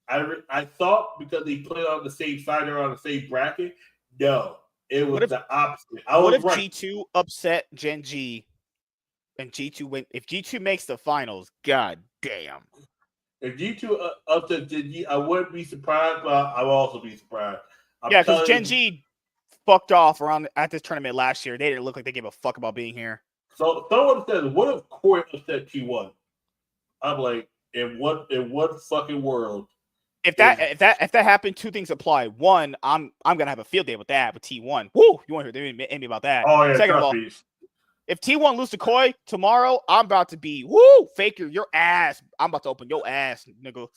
I thought because they played on the same side, they're on the same bracket. No, it was the opposite. What if G2 upset Genji and G2 win? If G2 makes the finals, god damn. If G2 upset Genji, I wouldn't be surprised, but I would also be surprised. Yeah, because Genji fucked off around at this tournament last year. They didn't look like they gave a fuck about being here. So someone says, "What if Corey upset T1?" I'm like, in what fucking world? If that happened, 2 things apply. 1, I'm gonna have a field day with that with T1. Woo! You want to hear me about that? Oh yeah. Second of all, if T1 lose to Koi tomorrow, I'm about to be faker your ass. I'm about to open your ass, nigga.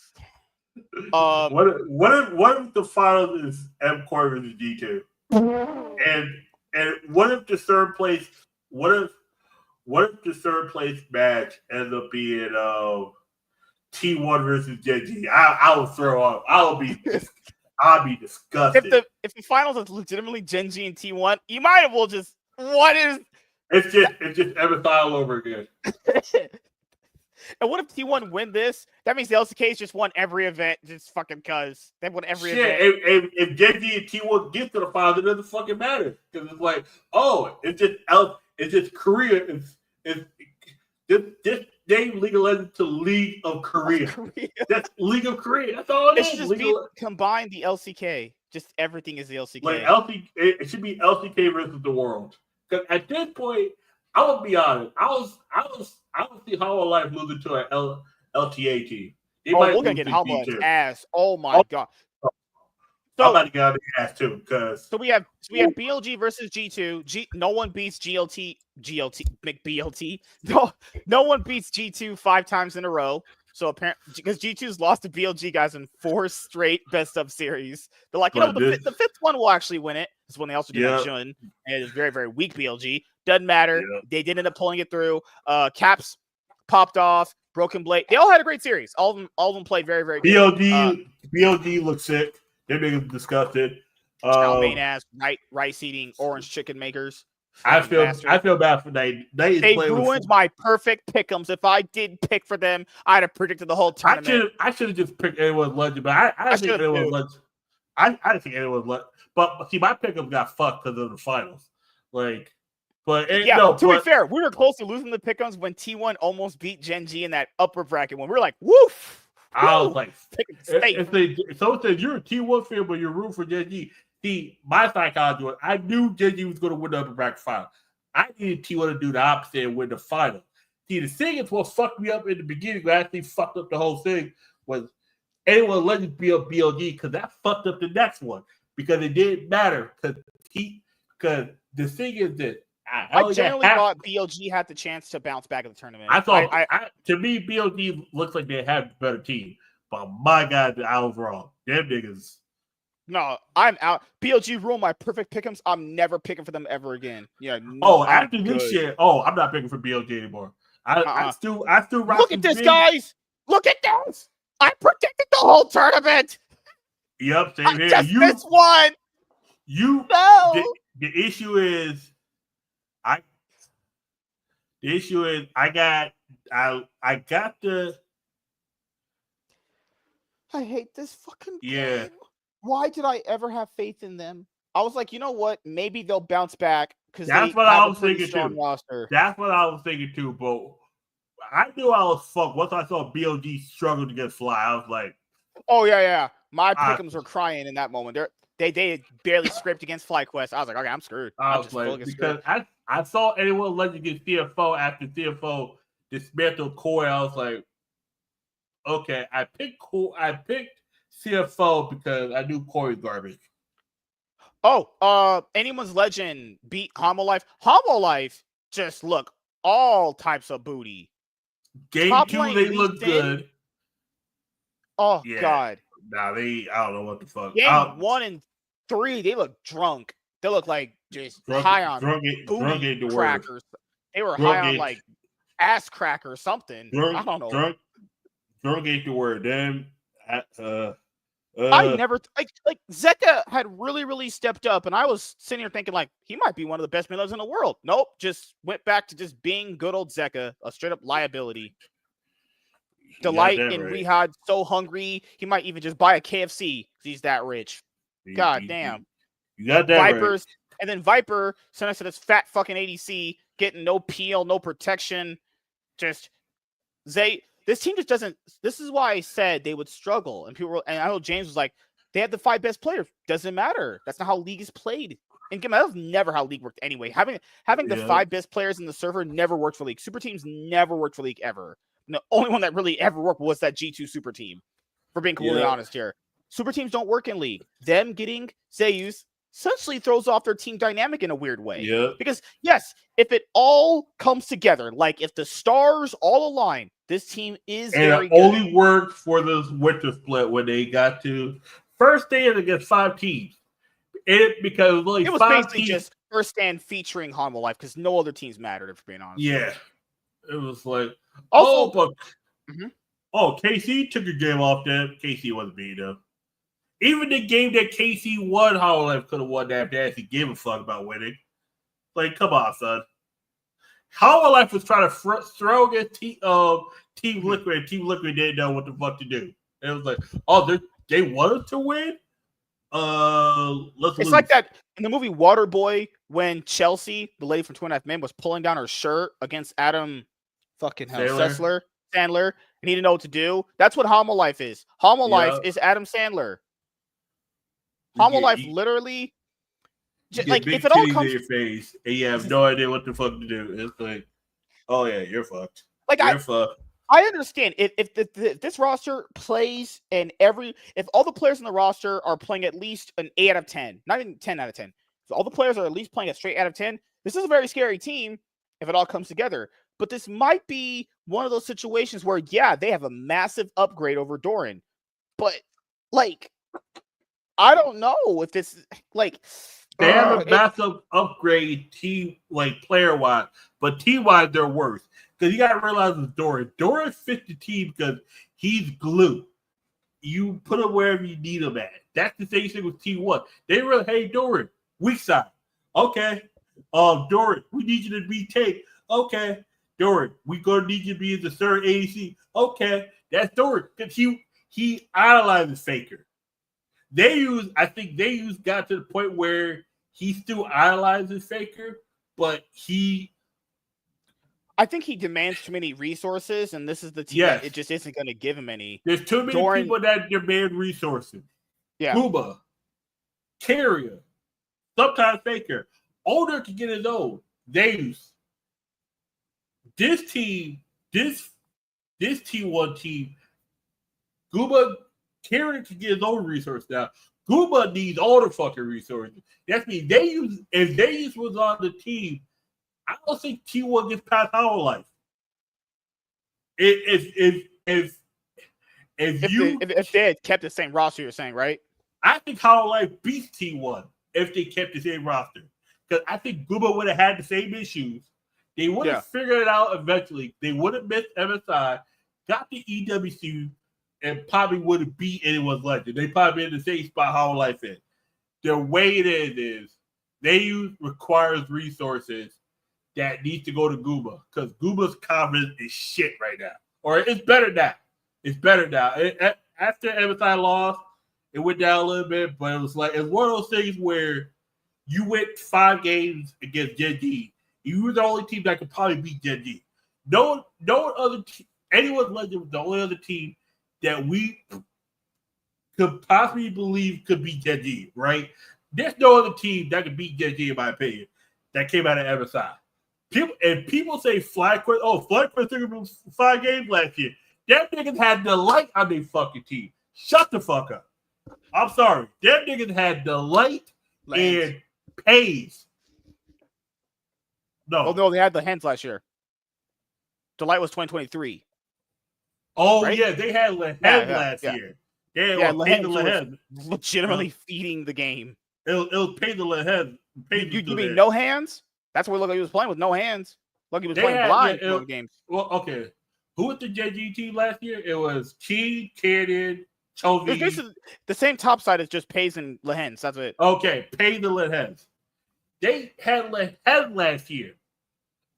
What if the finals is M Koi versus G2? And what if the third place match ends up being T1 versus Genji? I will throw up. I'll be disgusted. If the finals is legitimately Genji and T1, you might as well just it's just everything all over again. And what if T1 win this? That means the LCKs just won every event, just fucking cuz they won every event. If Genji and T1 get to the finals, it doesn't fucking matter because it's like, it's just Korea. This name League of Legends to League of Korea. That's League of Korea. That's all it is. It should just combine the LCK. Just everything is the LCK. Like it should be LCK versus the world. Because at this point, I will be honest. I don't see Hanwha Life losing to an LTA team. We're gonna get Hanwha's ass. Oh my god. So, I'm about to get out of the ass too, because we have BLG versus G2. No one beats GLT. BLT. No one beats G2 5 times in a row. So apparently, because G2's lost to BLG guys in 4 straight best of series, they're like, the fifth one will actually win it. This one they also did at Jun, and it was very, very weak BLG. Doesn't matter. They did end up pulling it through. Caps popped off. Broken Blade. They all had a great series. All of them played very, very good. BLG looked sick. They niggas disgusted. Main ass rice eating orange chicken makers. I feel bad for they ruined my perfect pick'ems. If I did pick for them, I'd have predicted the whole tournament. I should have just picked anyone's legend, but I didn't think anyone's legend. I didn't think anyone's legend. But see, my pick'em got fucked because of the finals. To be fair, we were close to losing the pick'ems when T1 almost beat Gen G in that upper bracket when we were like, woof. I was like, someone said you're a T1 fan, but you're rooting for Gen G. See, my psychology was I knew Gen G was going to win the upper bracket final. I needed T1 to do the opposite and win the final. See, the thing is what fucked me up in the beginning, what actually fucked up the whole thing, was anyone letting BLG because that fucked up the next one because it didn't matter because the thing is that I generally thought BLG had the chance to bounce back at the tournament. To me, BLG looks like they have a better team, but my God, I was wrong. Them niggas. No, I'm out. BLG ruined my perfect pick'ems. I'm never picking for them ever again. Yeah. After this shit, I'm not picking for BLG anymore. I still look at this, guys. Look at this. I predicted the whole tournament. Yep, same here. Just this one. The issue is, I hate this fucking game. Why did I ever have faith in them? I was like, you know what? Maybe they'll bounce back because that's what I was thinking too. Roster. That's what I was thinking too. But I knew I was fucked once I saw BLG struggle to get fly. I was like, oh yeah. My pick'ems were crying in that moment. They barely scraped against FlyQuest. I was like, okay, I'm screwed. I was like, because I saw anyone let you get CFO after CFO dismantled Core. I was like, okay, I picked CFO because I knew Corey's garbage. Anyone's legend beat Hanwha Life. Hanwha Life just look all types of booty. Game Top 2, they look good. Oh God. Nah, I don't know what the fuck. Game 1 and 3, they look drunk. They look like just high on booty crackers. They were high on like ass crack or something. I don't know. Drunk ain't the word. Then I never like Zeka had really stepped up, and I was sitting here thinking like he might be one of the best midlevels in the world. Nope, just went back to just being good old Zeka, a straight up liability. Delight and Rehad so hungry he might even just buy a KFC because he's that rich. God damn. You got that Vipers right. And then Viper sent us to this fat fucking ADC, getting no peel, no protection. Just this team just doesn't. This is why I said they would struggle. And and I know James was like, they have the 5 best players. Doesn't matter. That's not how League is played. And that was never how League worked anyway. Having the 5 best players in the server never worked for League. Super teams never worked for League ever. And the only one that really ever worked was that G2 super team. For being completely honest here, super teams don't work in League. Them getting Zeus essentially throws off their team dynamic in a weird way. Yeah. Because yes, if it all comes together, like if the stars all align, this team is very good. And it only worked for the winter split when they got to first stand against 5 teams. Because it was basically just first stand featuring Hanwha Life because no other teams mattered, if we're being honest. Yeah. It was like, also, KC took a game off them. KC wasn't beating them. Even the game that KC won, Hanwha Life could have won that if they actually gave a fuck about winning. Like, come on, son. Hanwha Life was trying to throw against Team Liquid, and Team Liquid didn't know what the fuck to do. It was like, they wanted to win? It's like that in the movie Waterboy when Chelsea, the lady from 2.5 Men, was pulling down her shirt against Adam Sandler, and he didn't know what to do. That's what Hanwha Life is. Hanwha Life is Adam Sandler. Hanwha Life literally, like, if it all comes in your face and you have no idea what the fuck to do, it's like, oh yeah, you're fucked. Like, you're fucked. I understand if this roster plays and if all the players in the roster are playing at least an 8 out of 10, not even 10 out of 10, if all the players are at least playing a straight out of 10, this is a very scary team if it all comes together. but this might be one of those situations where, yeah, they have a massive upgrade over Doran. But, like, I don't know if this is, like... They have a massive upgrade team, like, player-wise, but team-wise, they're worse. Because you got to realize with Doran. Doran fits the team because he's glue. You put him wherever you need him at. That's the same thing with T1. They really, hey, Doran, weak side. Okay. Doran, we need you to be tape. Okay. Doran, we're going to need you to be the third ADC. Okay. That's Doran. Because he idolizes Faker. I think they got to the point where he still idolizes Faker, but I think he demands too many resources, and this is the team that it just isn't going to give him any. There's too many people that demand resources. Yeah. Kuba, Carrier, sometimes Faker. Older can get his own. Davis. This team, this T1 team, Kuba, Carrier can get his own resources now. Kuba needs all the fucking resources. That's mean if Davis was on the team, I don't think T1 gets past Hollow Life. If they had kept the same roster, you're saying, right? I think Hollow Life beats T1 if they kept the same roster. Because I think Guba would have had the same issues. They would have figured it out eventually. They would have missed MSI, got the EWC, and probably would have beat anyone's legend. They probably been in the same spot Hollow Life is. The way it is they requires resources that needs to go to Guba. Because Guba's confidence is shit right now. Or it's better now. It's better now. After MSI lost, it went down a little bit, but it's one of those things where you went 5 games against Gen G. You were the only team that could probably beat Gen G. No other team, anyone's legend was the only other team that we could possibly believe could beat Gen G, right? There's no other team that could beat Gen G, in my opinion, that came out of MSI. People say FlyQuest, FlyQuest took him 5 games last year. Them niggas had the light on their fucking team. Shut the fuck up. I'm sorry. Them niggas had the light and Pays. No. Oh, no, they had the hands last year. Delight was 2023. Oh, right? Yeah, they had Lehem last year. Lehem was legitimately feeding the game. It was Pay the Lehem. You mean no hands? That's what it looked like he was playing with, no hands. Look, he was playing blind in the games. Well, okay. Who was the JG team last year? It was Chi, Cannon, Chovy. This is the same top side as just Pays and Lehens. That's it. Okay, Pay the Lehens. They had Lehem last year.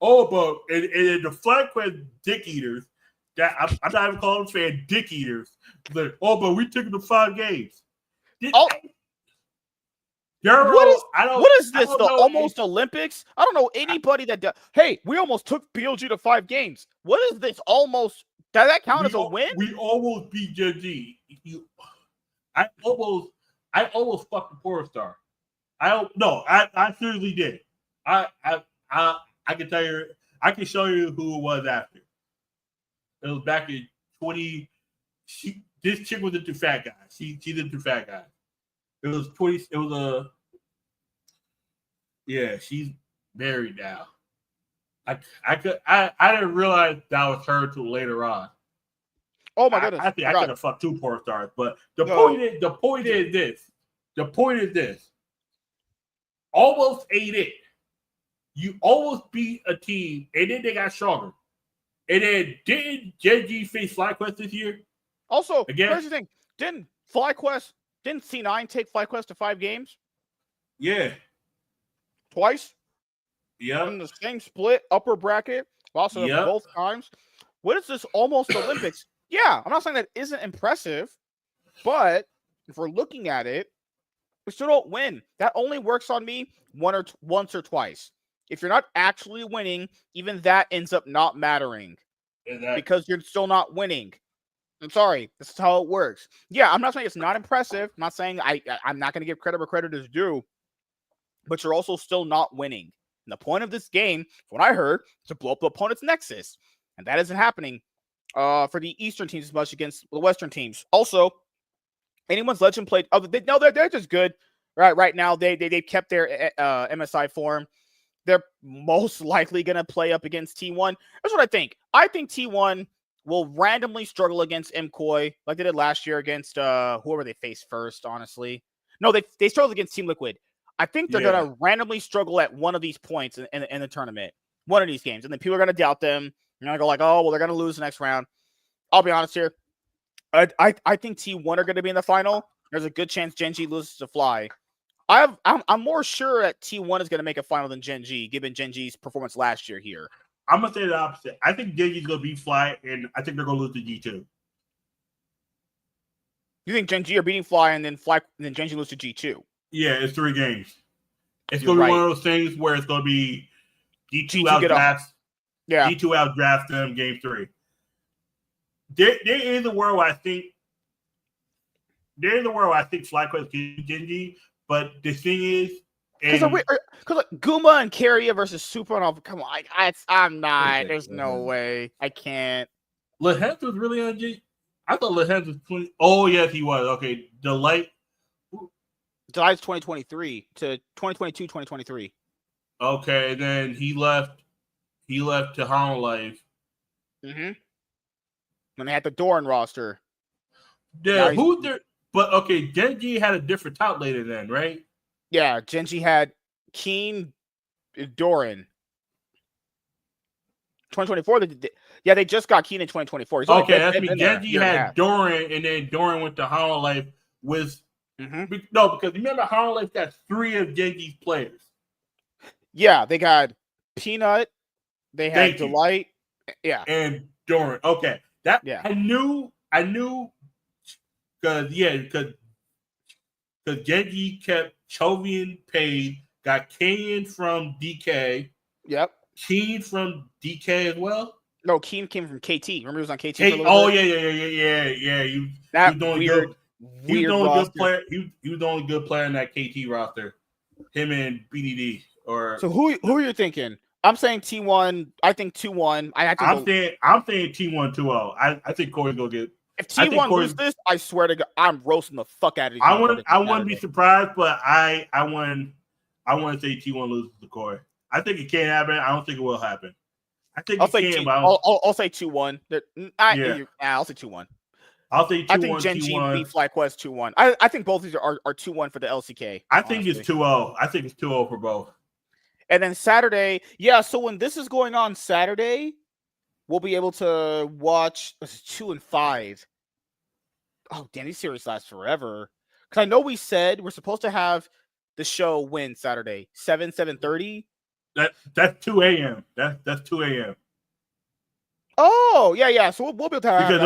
Oh, but and the FlyQuest dick eaters, that I'm not even calling them fan dick eaters. But we took them to 5 games. What is this? The almost Olympics? I don't know anybody that does. Hey, we almost took BLG to 5 games. What is this? Almost? Does that count as a win? We almost beat Gen G. I almost fucked the Porn Star. I seriously did. I can tell you. I can show you who it was after. It was back in 20. This chick was the too fat guy. She's the too fat guy. It was 20. It was a. Yeah, she's married now. I didn't realize that was her till later on. Oh my goodness! I think I could have fucked 2 porn stars, but the point is this. Almost ate it. You almost beat a team, and then they got stronger. And then didn't Gen G face FlyQuest this year? Also, here's the thing: didn't C9 take FlyQuest to 5 games? Yeah. Twice? Yeah. In the same split, upper bracket, also both times. What is this almost Olympics? Yeah, I'm not saying that isn't impressive, but if we're looking at it, we still don't win. That only works on me once or twice. If you're not actually winning, even that ends up not mattering because you're still not winning. I'm sorry. This is how it works. Yeah, I'm not saying it's not impressive. I'm not saying I'm not going to give credit where credit is due, but you're also still not winning. And the point of this game, from what I heard, is to blow up the opponent's nexus. And that isn't happening for the Eastern teams as much against the Western teams. Also, anyone's legend played. They're just good. Right now, they've kept their MSI form. they're most likely going to play up against T1. That's what I think. I think T1 will randomly struggle against MCOY like they did last year against whoever they faced first, honestly. No, they struggled against Team Liquid. I think they're going to randomly struggle at one of these points in the tournament, one of these games. And then people are going to doubt them. They're going to go like, oh, well, they're going to lose the next round. I'll be honest here. I think T1 are going to be in the final. There's a good chance Gen G loses to Fly. I'm more sure that T1 is going to make a final than Gen G, given Gen G's performance last year here. I'm going to say the opposite. I think Gen G's going to beat Fly, and I think they're going to lose to G2. You think Gen G are beating Fly, and then Gen G lose to G2? Yeah, it's 3 games. It's going to be one of those things where it's going to be G2 outdrafts. Yeah, G2 outdrafts them game 3. There is a world where I think FlyQuest can Gen G, but the thing is, because like, Guma and Carrier versus Supernova. Come on, I'm not. There's no way. I can't. Lehens was really on G. I thought Lehens was 20. Oh yes, he was. Okay, Delight's 2023 to 2022, 2023. Okay, then he left to Hanwha. Mm-hmm. When they had the Doran roster. Yeah, who's there? But okay, Gen G had a different top later then, right? Yeah, Gen G had Keen, Doran. 2024, they just got Keen in 2024. Okay, that's me. Gen G had Doran, and then Doran went to Hanwha with. Mm-hmm. No, because remember Hanwha got 3 of Gen G's players. Yeah, they got Peanut, they had Delight, and Doran. Okay, I knew because Gen G kept Chovian paid, got Kenyan from DK. Yep. Keen from DK as well. No, Keen came from KT. Remember he was on KT. Yeah. He was the only good player. He was the only good player in that KT roster. Him and BDD. So who are you thinking? I'm saying T1. I think 2-1. I'm saying T1 2-0. I think Corey's gonna get. If T1 loses this, I swear to God, I'm roasting the fuck out of you. I wouldn't be surprised, but I want to say T1 loses to Corey. I think it can happen. I don't think it will happen. I think I'll say 2-1. I'll say 2-1. I'll say 2-1. I'll say 2-1. I think Gen G beat FlyQuest 2-1. I think both of these are 2-1 for the LCK. I think it's 2-0. I think it's 2-0 for both. And then Saturday, so when this is going on Saturday, we'll be able to watch 2 and 5. Oh, damn, these series last forever. Because I know we said we're supposed to have the show win Saturday, 7:30. That's 2 a.m. That's 2 a.m. Oh, yeah. So we'll be able to have because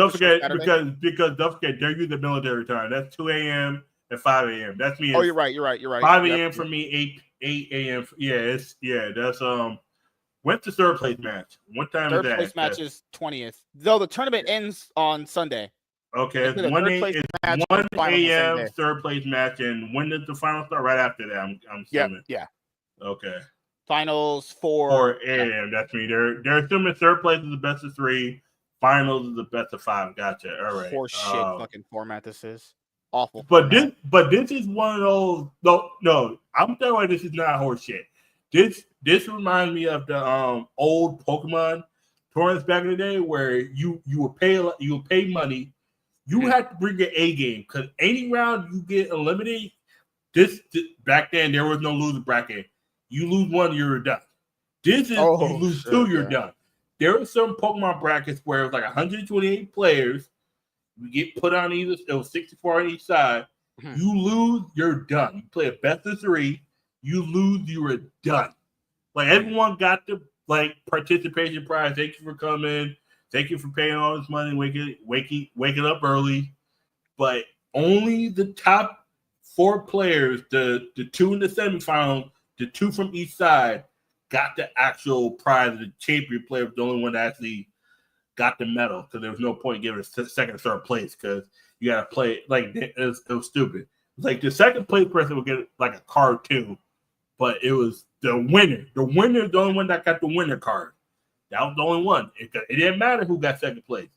don't forget they're using the military time. That's 2 a.m. and 5 a.m. That's me. Oh, you're right. 5 a.m. for me, 8 a.m. That's when's the third place match? What time is that? Third place match is 20th. Though the tournament ends on Sunday. Okay, it's 1 a.m. third place match, and when does the final start? Right after that, I'm assuming. Yeah. Okay. Finals 4 a.m. That's me. They're assuming third place is the best of 3. Finals is the best of 5. Gotcha. All right. Horseshit fucking format this is. Awful. But this is one of those. No. I'm telling you, this is not horseshit. This reminds me of the old Pokemon tournaments back in the day where you would pay money. You had to bring your A game because any round you get eliminated. This back then there was no loser bracket. You lose 1, you're done. This is you lose 2, you're done. There were some Pokemon brackets where it was like 128 players. You get put on it was 64 on each side. Mm-hmm. You lose, you're done. You play a best of 3. You lose, you were done. Like everyone got the participation prize. Thank you for coming. Thank you for paying all this money, waking up early. But only the top 4 players, the 2 in the semifinal, the 2 from each side, got the actual prize. The champion player was the only one that actually got the medal because there was no point giving a second or third place because you got to play it was stupid. It's like the second place person would get like a card too, but it was the winner. The winner is the only one that got the winner card. That was the only one. It didn't matter who got second place.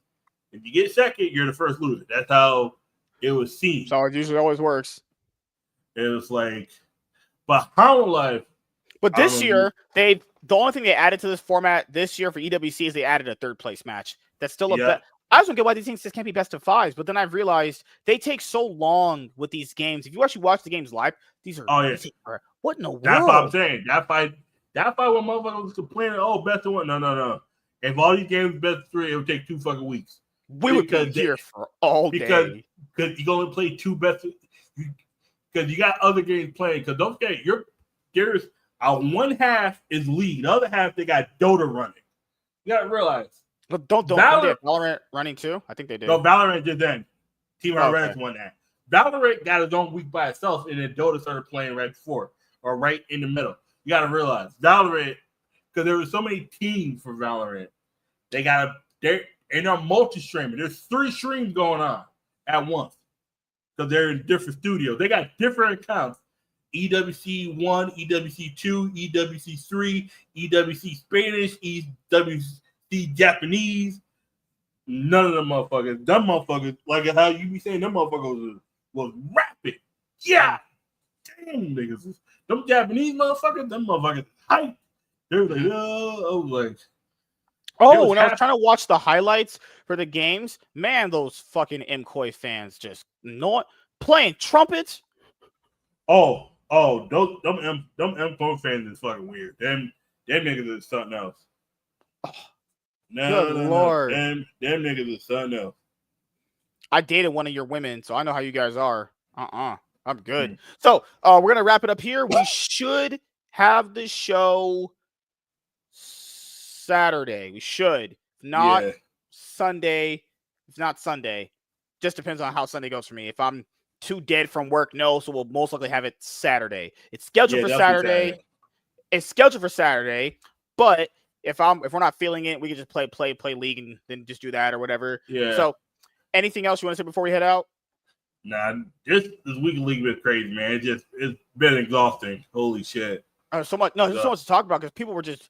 If you get second, you're the first loser. That's how it was seen. So it usually always works. It was like, but Hanwha Life. But this year, the only thing they added to this format this year for EWC is they added a third place match. That's still a bet. I just don't get why these things just can't be best of fives. But then I've realized they take so long with these games. If you actually watch the games live, these are what in the world? That's what I'm saying. That fight when motherfuckers was complaining, oh, best of one. No. If all these games best of three, it would take 2 fucking weeks. We would be here for all day. Because you only play 2 best. Because you got other games playing. Because don't forget, there's one half is league, the other half they got Dota running. You gotta realize. But don't they have Valorant running too? I think they do. No, Valorant did then. Team Red won that. Valorant got its own week by itself, and then Dota started playing right before or right in the middle. You gotta realize Valorant, because there were so many teams for Valorant, they're multi-streaming. There's 3 streams going on at once because they're in different studios. They got different accounts. EWC 1, EWC 2, EWC 3, EWC Spanish, EWC Japanese. None of them motherfuckers. Them motherfuckers, like how you be saying, them motherfuckers was rapid. Yeah. Damn niggas. Them Japanese motherfuckers, them motherfuckers hype. They're like, when I was trying to watch the highlights for the games, man, those fucking MKOI fans just not playing trumpets. Oh, them MKOI fans is fucking weird. Them niggas is something else. Good Lord. Them niggas is something else. I dated one of your women, so I know how you guys are. I'm good. So we're going to wrap it up here. We should have the show Saturday. We should. If not Sunday. If not Sunday. Just depends on how Sunday goes for me. If I'm too dead from work, no. So we'll most likely have it Saturday. It's scheduled for Saturday. It's scheduled for Saturday. But if we're not feeling it, we can just play league and then just do that or whatever. Yeah. So anything else you want to say before we head out? Nah, this week of league been crazy, man. It's been exhausting. Holy shit. There's so much to talk about because people were just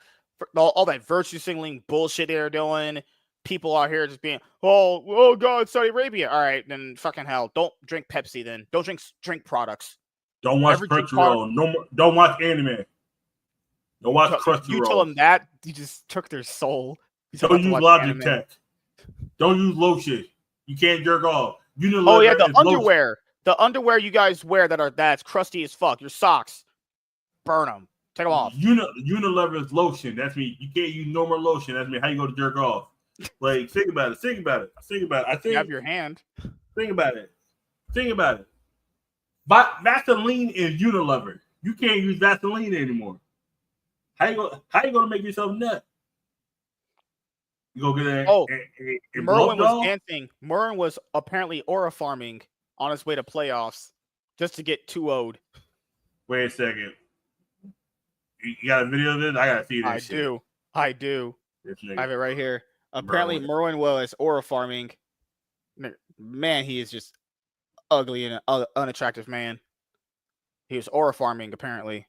all that virtue signaling bullshit they were doing. People out here just being, oh God, Saudi Arabia. All right, then fucking hell. Don't drink Pepsi then. Don't drink products. Don't watch Crunchyroll. No more, don't watch anime. Don't watch Crunchyroll. You tell them that, you just took their soul. Don't use Logitech. Don't use lotion. You can't jerk off. The underwear. Lotion. The underwear you guys wear that's crusty as fuck. Your socks. Burn them. Take them off. Unilever is lotion. That's me. You can't use normal lotion. That's me. How you go to jerk off? Like, think about it. I think you have your hand. Think about it. Vaseline is Unilever. You can't use Vaseline anymore. How you gonna make yourself nut? You go get a Merwin was dancing. Merwin was apparently aura farming on his way to playoffs just to get 2-0'd. Wait a second. You got a video of this? I gotta see this. I do. I have it right here. Apparently, Merwin was aura farming. Man, he is just ugly and unattractive man. He was aura farming, apparently.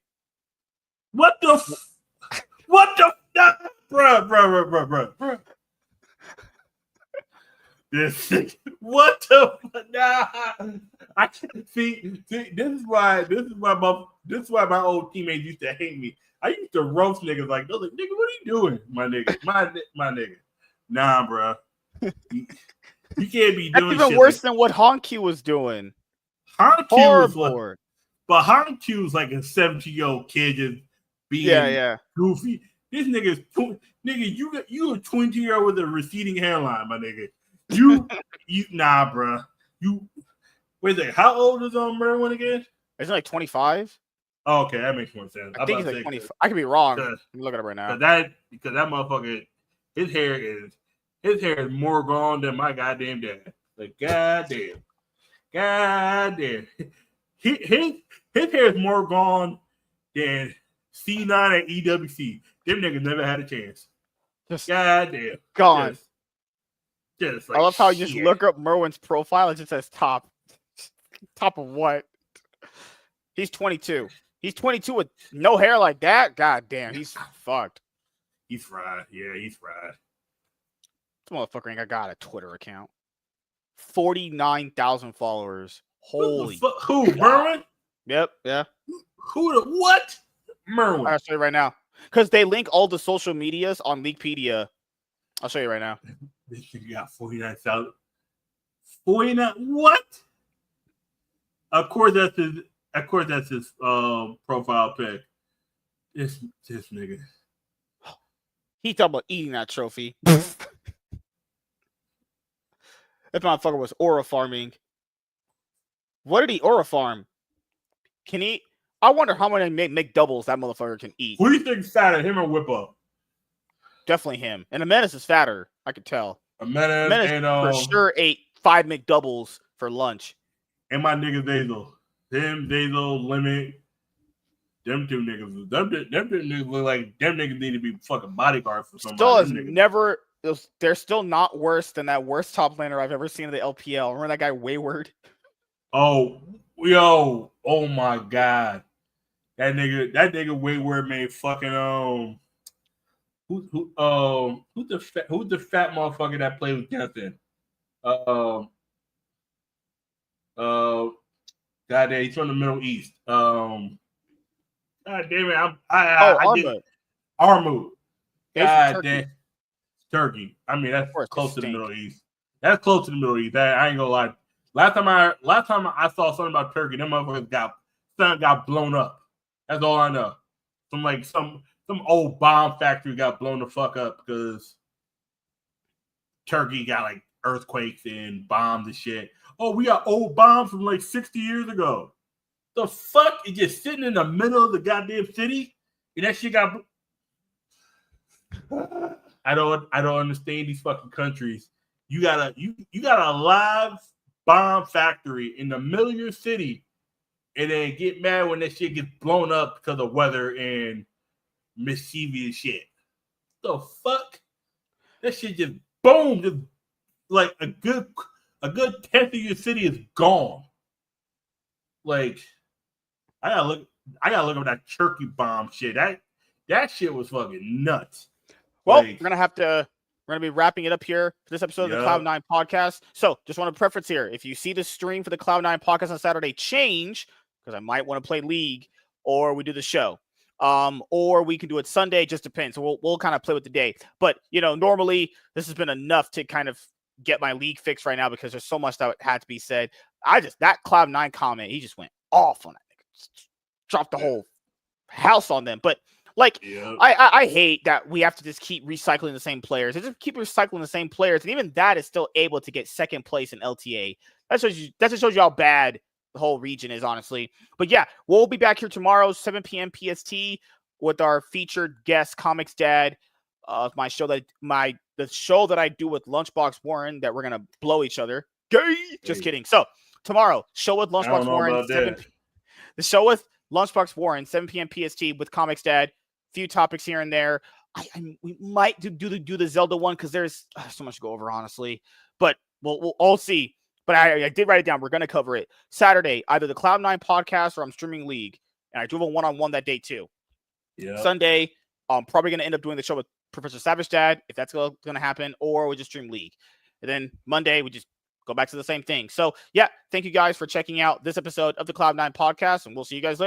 What the bro. What the I can't see. This is why my old teammates used to hate me. I used to roast niggas like, nigga, what are you doing, my nigga? My nigga. Nah, bro. You can't be doing That's even worse than what Hanwha was doing. Hanwha was but Hanwha was like a 17-year-old kid just being goofy. This nigga's you a 20-year-old with a receding hairline, my nigga. You nah, bro. Wait a second. How old is Merwin again? Isn't like 25? Oh, okay, that makes more sense. I think he's like 25. I could be wrong. Let me look at it right now. Because that motherfucker, his hair is more gone than my goddamn dad. Like goddamn. His hair is more gone than C9 and EWC. Them niggas never had a chance. Just goddamn. Gone. Just like I love how you just look up Merwin's profile. It just says top. Top of what? He's 22. He's 22 with no hair like that. God damn, he's fucked. He's fried. Yeah, he's fried. This motherfucker ain't got a Twitter account. 49,000 followers. Holy. Who? Merwin? Yep. Yeah. Who the what? Merwin. I'll show you right now. Because they link all the social medias on Leaguepedia. I'll show you right now. This nigga got 49,000. 49? What? Of course that's his profile pic. This nigga. He talking about eating that trophy. That motherfucker was aura farming. What did he aura farm? Can he? I wonder how many make doubles that motherfucker can eat. Who do you think's fatter, him or Whippo? Definitely him. And the Menace is fatter. I could tell. Menace and for sure ate 5 McDoubles for lunch. And my nigga Dazel. Them Dazel, Limit. Them two niggas. Them niggas look like them niggas need to be fucking bodyguards for somebody. They're still not worse than that worst top laner I've ever seen in the LPL. Remember that guy Wayward? Oh, yo. Oh my god. That nigga Wayward made fucking who's the fat motherfucker that played with Jonathan? Goddamn, he's from the Middle East. God damn it, Armut. God damn, Turkey. I mean, that's close to the Middle East. That's close to the Middle East. I ain't gonna lie. Last time I saw something about Turkey, them motherfuckers got blown up. That's all I know. Some old bomb factory got blown the fuck up because Turkey got like earthquakes and bombs and shit. Oh, we got old bombs from like 60 years ago. The fuck is just sitting in the middle of the goddamn city, and that shit got. I don't understand these fucking countries. You got a live bomb factory in the middle of your city, and then get mad when that shit gets blown up because of weather and mischievous shit. The fuck? That shit just boom, just like a good tenth of your city is gone. Like, I gotta look up that turkey bomb shit. That shit was fucking nuts. Well, we're gonna be wrapping it up here for this episode of the Cloud9 podcast. So, just want to preference here: if you see the stream for the Cloud9 podcast on Saturday change, because I might want to play League, or we do the show, or we can do it Sunday. Just depends. So we'll kind of play with the day. But normally this has been enough to kind of get my League fixed right now because there's so much that had to be said. That Cloud9 comment, he just went off on that. Dropped the whole house on them. But I hate that we have to just keep recycling the same players. They just keep recycling the same players, and even that is still able to get second place in LTA. That just shows you how bad the whole region is, honestly. But yeah, we'll be back here tomorrow, 7 p.m. PST, with our featured guest, Comics Dad, the show that I do with Lunchbox Warren, that we're gonna blow each other. Gay! Just kidding. So tomorrow, show with Lunchbox Warren. The show with Lunchbox Warren, 7 p.m. PST with Comics Dad. Few topics here and there. We might do the Zelda one because there's so much to go over, honestly. But we'll all see. But I did write it down. We're going to cover it Saturday, either the Cloud9 podcast or I'm streaming League. And I do have a one-on-one that day too. Yeah. Sunday, I'm probably going to end up doing the show with Professor Savage Dad, if that's going to happen, or we just stream League. And then Monday, we just go back to the same thing. So, yeah, thank you guys for checking out this episode of the Cloud9 podcast, and we'll see you guys later.